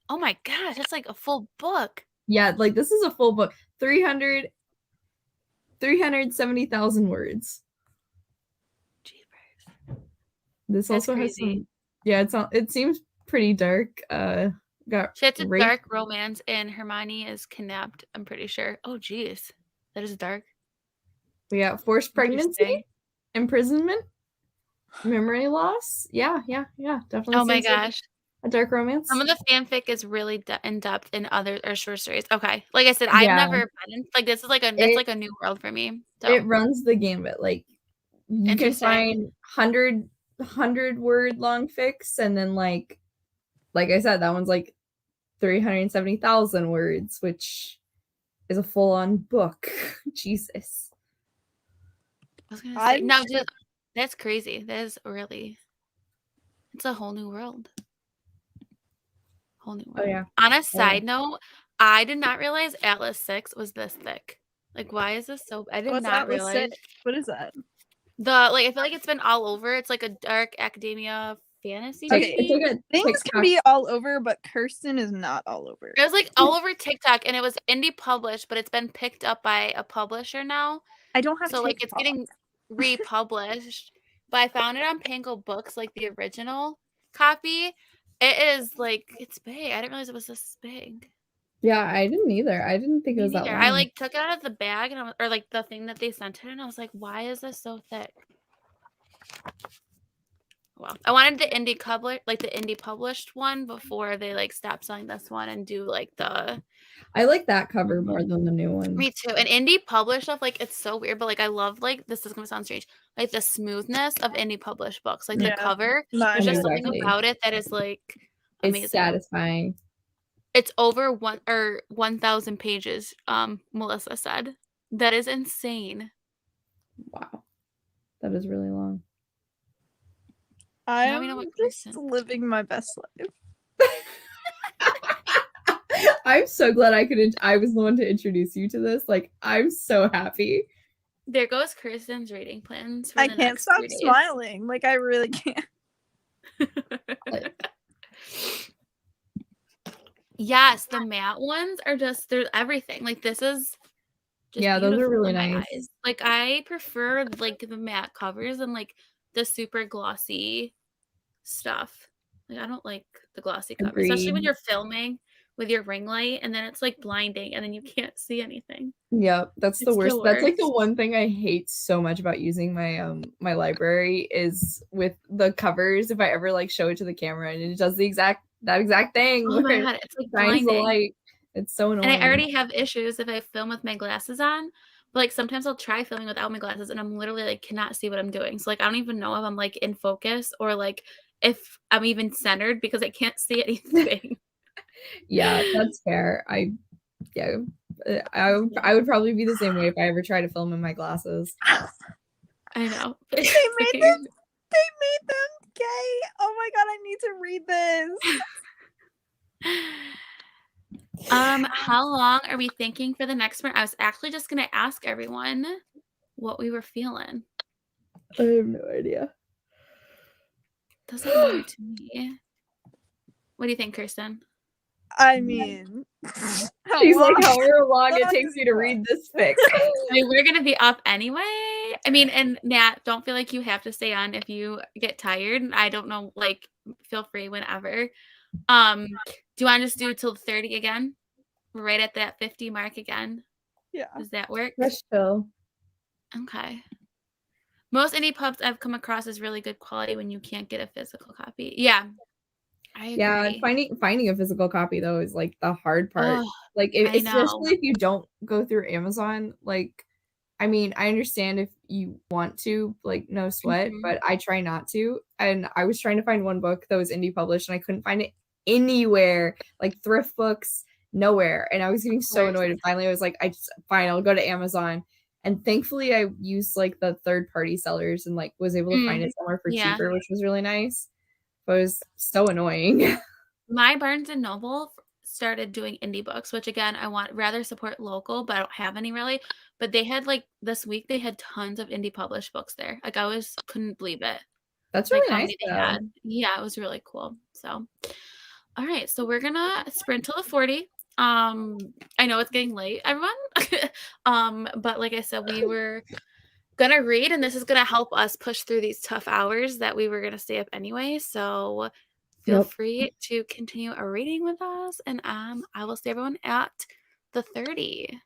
S1: Oh my gosh, that's like a full book.
S3: Yeah, like this is a full book. 370,000 words.
S1: Jeepers.
S3: This
S1: That's
S3: also has
S1: crazy.
S3: some. Yeah, it seems pretty dark. Got
S1: Shit's a
S3: rape.
S1: dark romance and Hermione is kidnapped, I'm pretty sure. Oh geez. That is dark.
S3: We got forced pregnancy,
S1: Interesting.
S3: imprisonment, memory loss. Yeah, definitely.
S1: Oh my
S3: seems like
S1: gosh.
S3: a dark romance.
S1: Some of the fanfic is really in depth in other or short stories. Okay. Like I said, I've never been in, like this is like that's like a new world for me. So
S3: It runs the gambit. Like you can
S1: Interesting.
S3: find 100 word long fics, and then like I said, that one's like 370,000 words, which is a full on book. Jesus.
S1: I was gonna say no, dude, that's crazy. That is really it's a whole new world. Whole new world.
S3: Oh yeah.
S1: On a side note, I did not realize Atlas 6 was this thick. Like, why is this so? I did
S5: What's
S1: not
S5: Atlas
S1: realize.
S5: 6? What is that?
S1: I feel like it's been all over. It's like a dark academia fantasy.
S5: Okay,
S3: It's like a
S5: things can be all over, but Kirsten is not all over.
S1: It was like all over TikTok, and it was indie published, but it's been picked up by a publisher now.
S5: I don't have
S1: So like it's
S5: TikTok.
S1: getting republished. But I found it on Pango Books, like the original copy. It is like it's big. I didn't realize it was this big.
S3: Yeah, I didn't either. I didn't think it was that long.
S1: I like took it out of the bag and or like the thing that they sent it, and I was like, why is this so thick? Well, I wanted the indie published one before they like stop selling this one and do like the.
S3: I like that cover more than the new one.
S1: Me too. And indie published stuff, like it's so weird, but like I love like this is gonna sound strange, like the smoothness of indie published books, like the cover. There's just something about it that is like amazing.
S3: It's satisfying.
S1: It's over 1,000 pages. Melissa said that is insane.
S3: Wow, that is really long.
S5: I'm just living my best life.
S3: I'm so glad I was the one to introduce you to this. Like, I'm so happy.
S1: There goes Kirsten's reading plans.
S5: I can't stop smiling. Like, I really can't.
S1: Yes, the matte ones are just there's everything. Like this is just
S3: those are really
S1: in my
S3: nice.
S1: eyes. Like I prefer like the matte covers and like the super glossy stuff. Like I don't like the glossy covers, especially when you're filming with your ring light and then it's like blinding and then you can't see anything.
S3: Yeah, that's the worst. That's like the one thing I hate so much about using my my library is with the covers. If I ever like show it to the camera and it does that exact thing.
S1: Oh my god, it's like blinding.
S3: The light. It's so annoying.
S1: And I already have issues if I film with my glasses on. But like sometimes I'll try filming without my glasses and I'm literally like cannot see what I'm doing. So like I don't even know if I'm like in focus or like if I'm even centered because I can't see anything.
S3: Yeah, that's fair. I would probably be the same way if I ever try to film in my glasses.
S1: I know.
S5: They made them gay. Oh my god, I need to read this.
S1: How long are we thinking for the next one? I was actually just gonna ask everyone what we were feeling.
S3: I have no idea.
S1: Doesn't matter to me. What do you think, Kirsten?
S5: I mean,
S3: she's like, however long it takes you to read this fic.
S1: I mean, we're gonna be up anyway. I mean, and Nat, don't feel like you have to stay on if you get tired. I don't know, like, feel free whenever. Do you want to just do till 30 again? We're right at that 50 mark again.
S5: Yeah.
S1: Does that work?
S3: That's chill.
S1: Okay. Most indie pubs I've come across is really good quality when you can't get a physical copy. Yeah, I
S3: Yeah,
S1: agree.
S3: finding a physical copy though is like the hard part.
S1: Oh,
S3: Like
S1: I know.
S3: especially if you don't go through Amazon, like I mean, I understand if you want to, like no sweat,
S1: Mhm.
S3: but I try not to. And I was trying to find one book that was indie published and I couldn't find it anywhere, like thrift books, nowhere. And I was getting
S1: Of
S3: so
S1: course.
S3: annoyed. And finally I was like, fine, I'll go to Amazon. And thankfully I used like the third party sellers and like was able to find
S1: Mm,
S3: it somewhere for
S1: yeah.
S3: cheaper, which was really nice. But it was so annoying.
S1: My Barnes& and Noble started doing indie books, which again, I want rather support local, but I don't have any really. But they had like this week, they had tons of indie published books there. Like I was couldn't believe it.
S3: That's
S1: Like
S3: really
S1: how
S3: nice
S1: many they
S3: though.
S1: had. Yeah, it was really cool. So, all right, so we're gonna sprint till the 40. I know it's getting late, everyone. But like I said, we were gonna read, and this is gonna help us push through these tough hours that we were gonna stay up anyway. So feel
S3: Yep.
S1: free to continue a reading with us, and I will see everyone at the 30.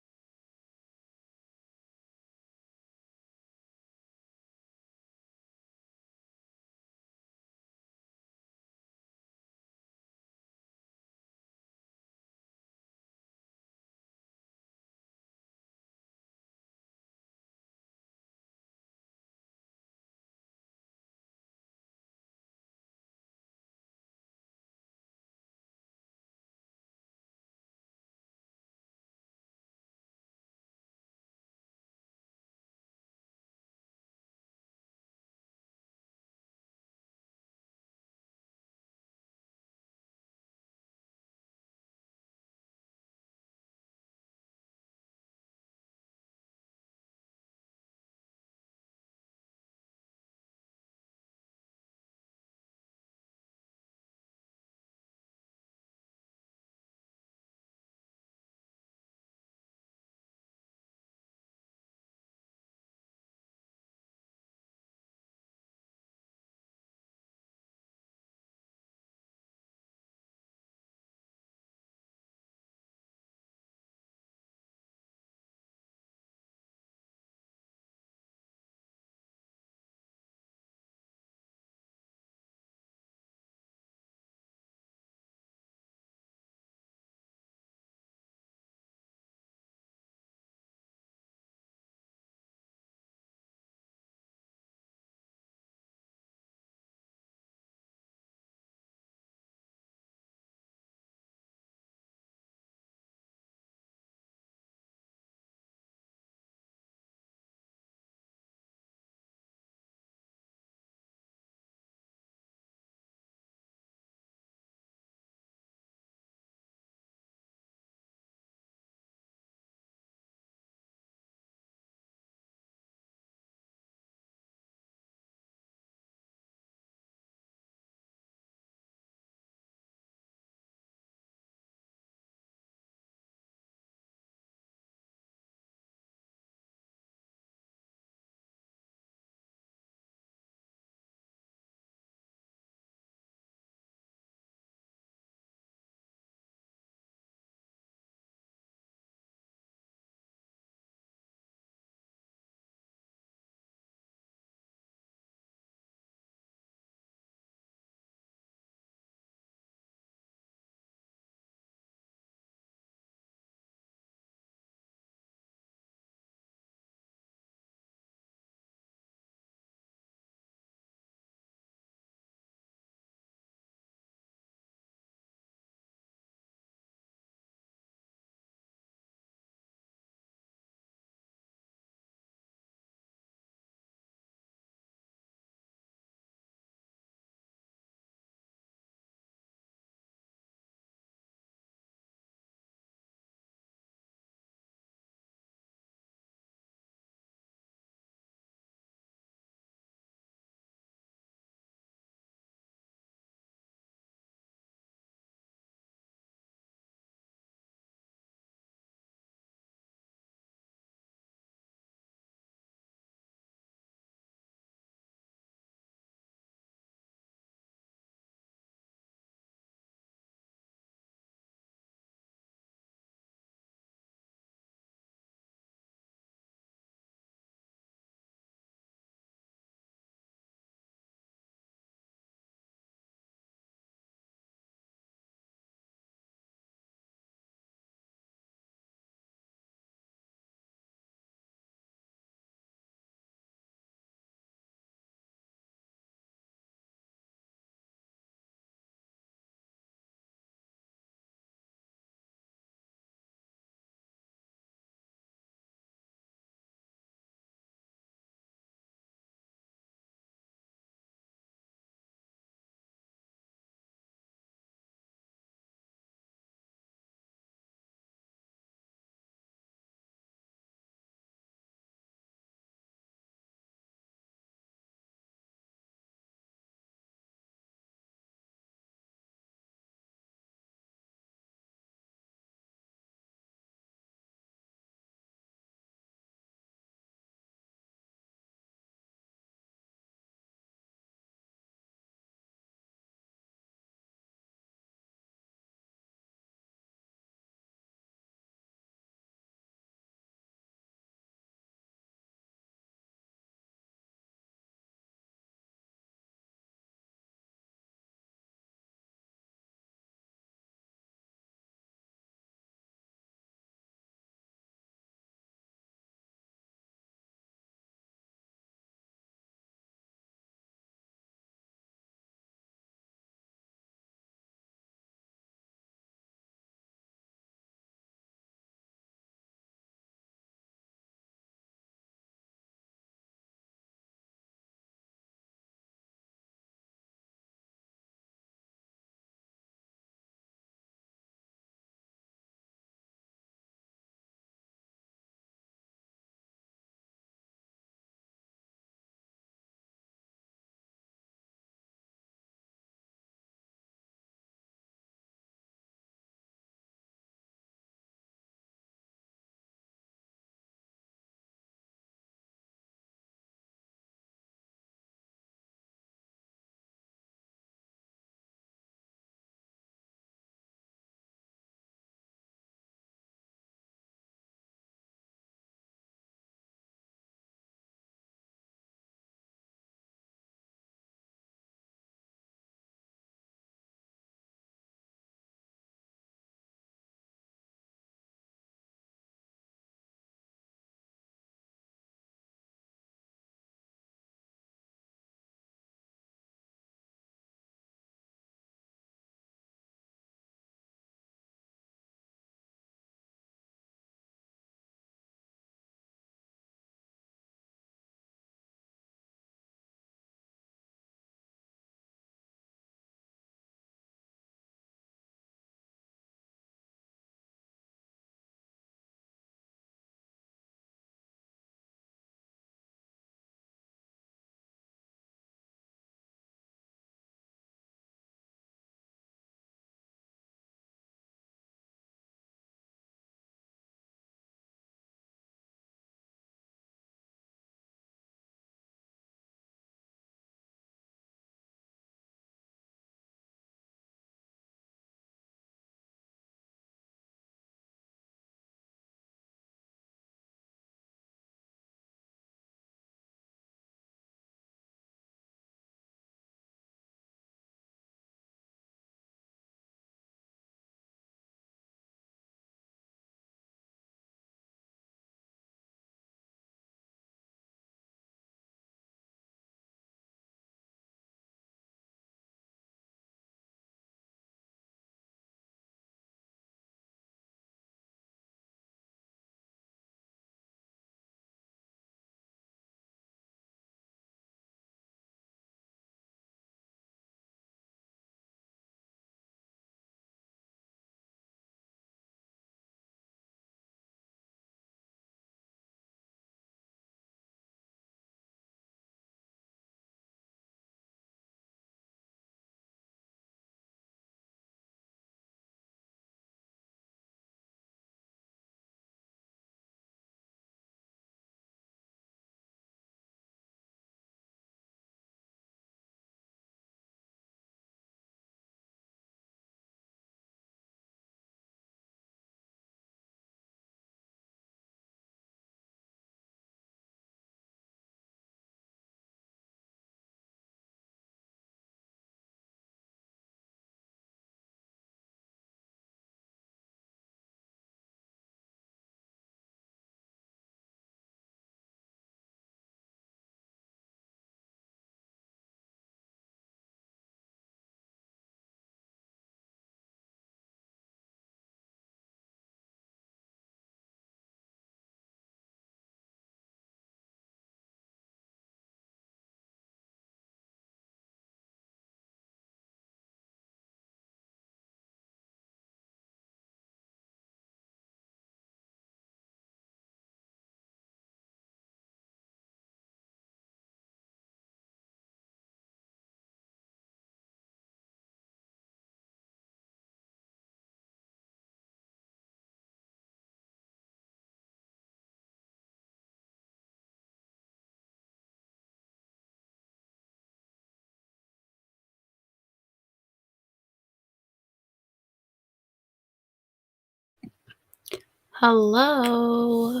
S1: Hello.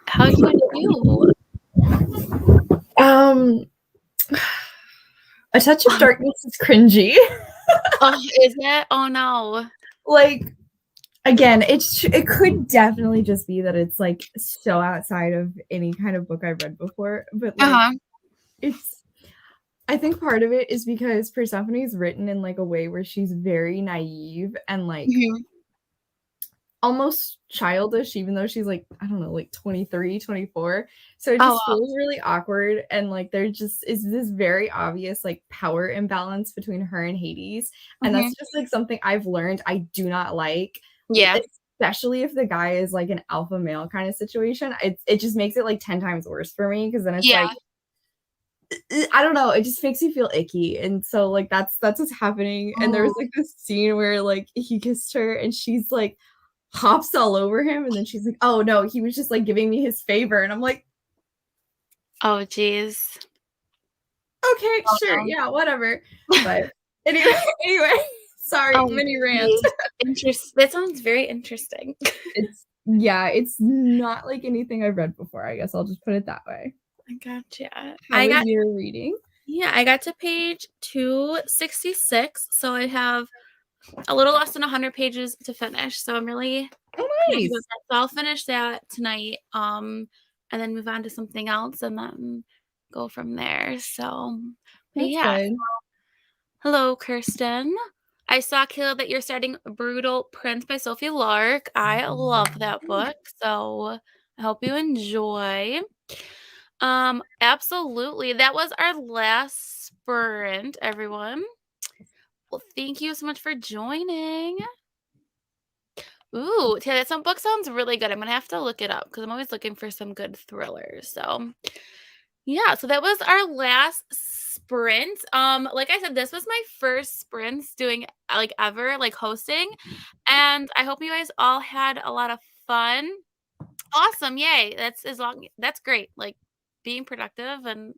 S1: How you do?
S3: A Touch of Darkness is cringy.
S1: Oh, is it? Oh no.
S3: Like, again, it could definitely just be that it's like so outside of any kind of book I've read before, but like I think part of it is because Persephone is written in like a way where she's very naive and like almost childish, even though she's like, I don't know, like 23, 24. So it just feels really awkward. And like there just is this very obvious like power imbalance between her and Hades. And that's just like something I've learned I do not like.
S1: Yeah.
S3: Especially if the guy is like an alpha male kind of situation. It just makes it like 10 times worse for me because then it's like I don't know, it just makes me feel icky. And so like that's what's happening. And there was like this scene where like he kissed her and she's like hops all over him and then she's like, oh no, he was just like giving me his favor. And I'm like,
S1: oh geez.
S3: Okay, sure, yeah, whatever. But anyway, sorry, mini rant.
S1: That sounds very interesting.
S3: It's not like anything I've read before. I guess I'll just put it that way.
S1: I gotcha.
S3: How was your reading?
S1: Yeah, I got to page 266, so I have a little less than 100 pages to finish. So I'm really
S3: nice.
S1: So I'll finish that tonight, and then move on to something else, and then go from there. So,
S3: Good.
S1: Hello, Kirsten. I saw, Kayla, that you're starting Brutal Prince by Sophie Lark. I love that book, so I hope you enjoy. Absolutely. That was our last sprint, everyone. Well, thank you so much for joining. Ooh, Taylor, that book sounds really good. I'm gonna have to look it up because I'm always looking for some good thrillers. So yeah, so that was our last sprint. Like I said, this was my first sprints doing like ever, like hosting. And I hope you guys all had a lot of fun. Awesome. Yay. That's great. Like being productive, and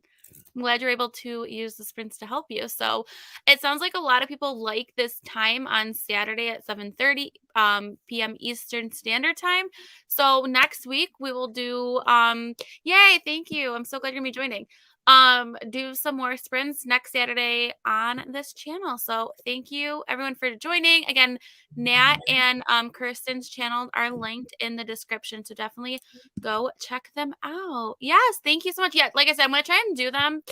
S1: I'm glad you're able to use the sprints to help you. So it sounds like a lot of people like this time on Saturday at 7:30 p.m. Eastern Standard Time. So next week we will do yay, thank you. I'm so glad you're gonna be joining. Do some more sprints next Saturday on this channel. So thank you everyone for joining. Again, Nat and Kirsten's channels are linked in the description, so definitely go check them out. Yes, thank you so much. Yeah, like I said, I'm gonna try and do them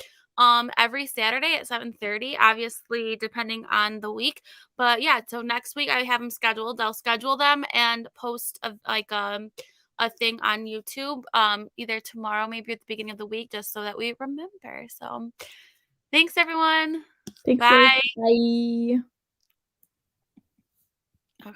S1: every Saturday at 7:30, obviously depending on the week. But yeah, so next week I have them scheduled. I'll schedule them and post a thing on YouTube either tomorrow, maybe at the beginning of the week, just so that we remember. So thanks everyone.
S3: Thanks,
S1: Bye.
S3: Bye.
S1: Okay.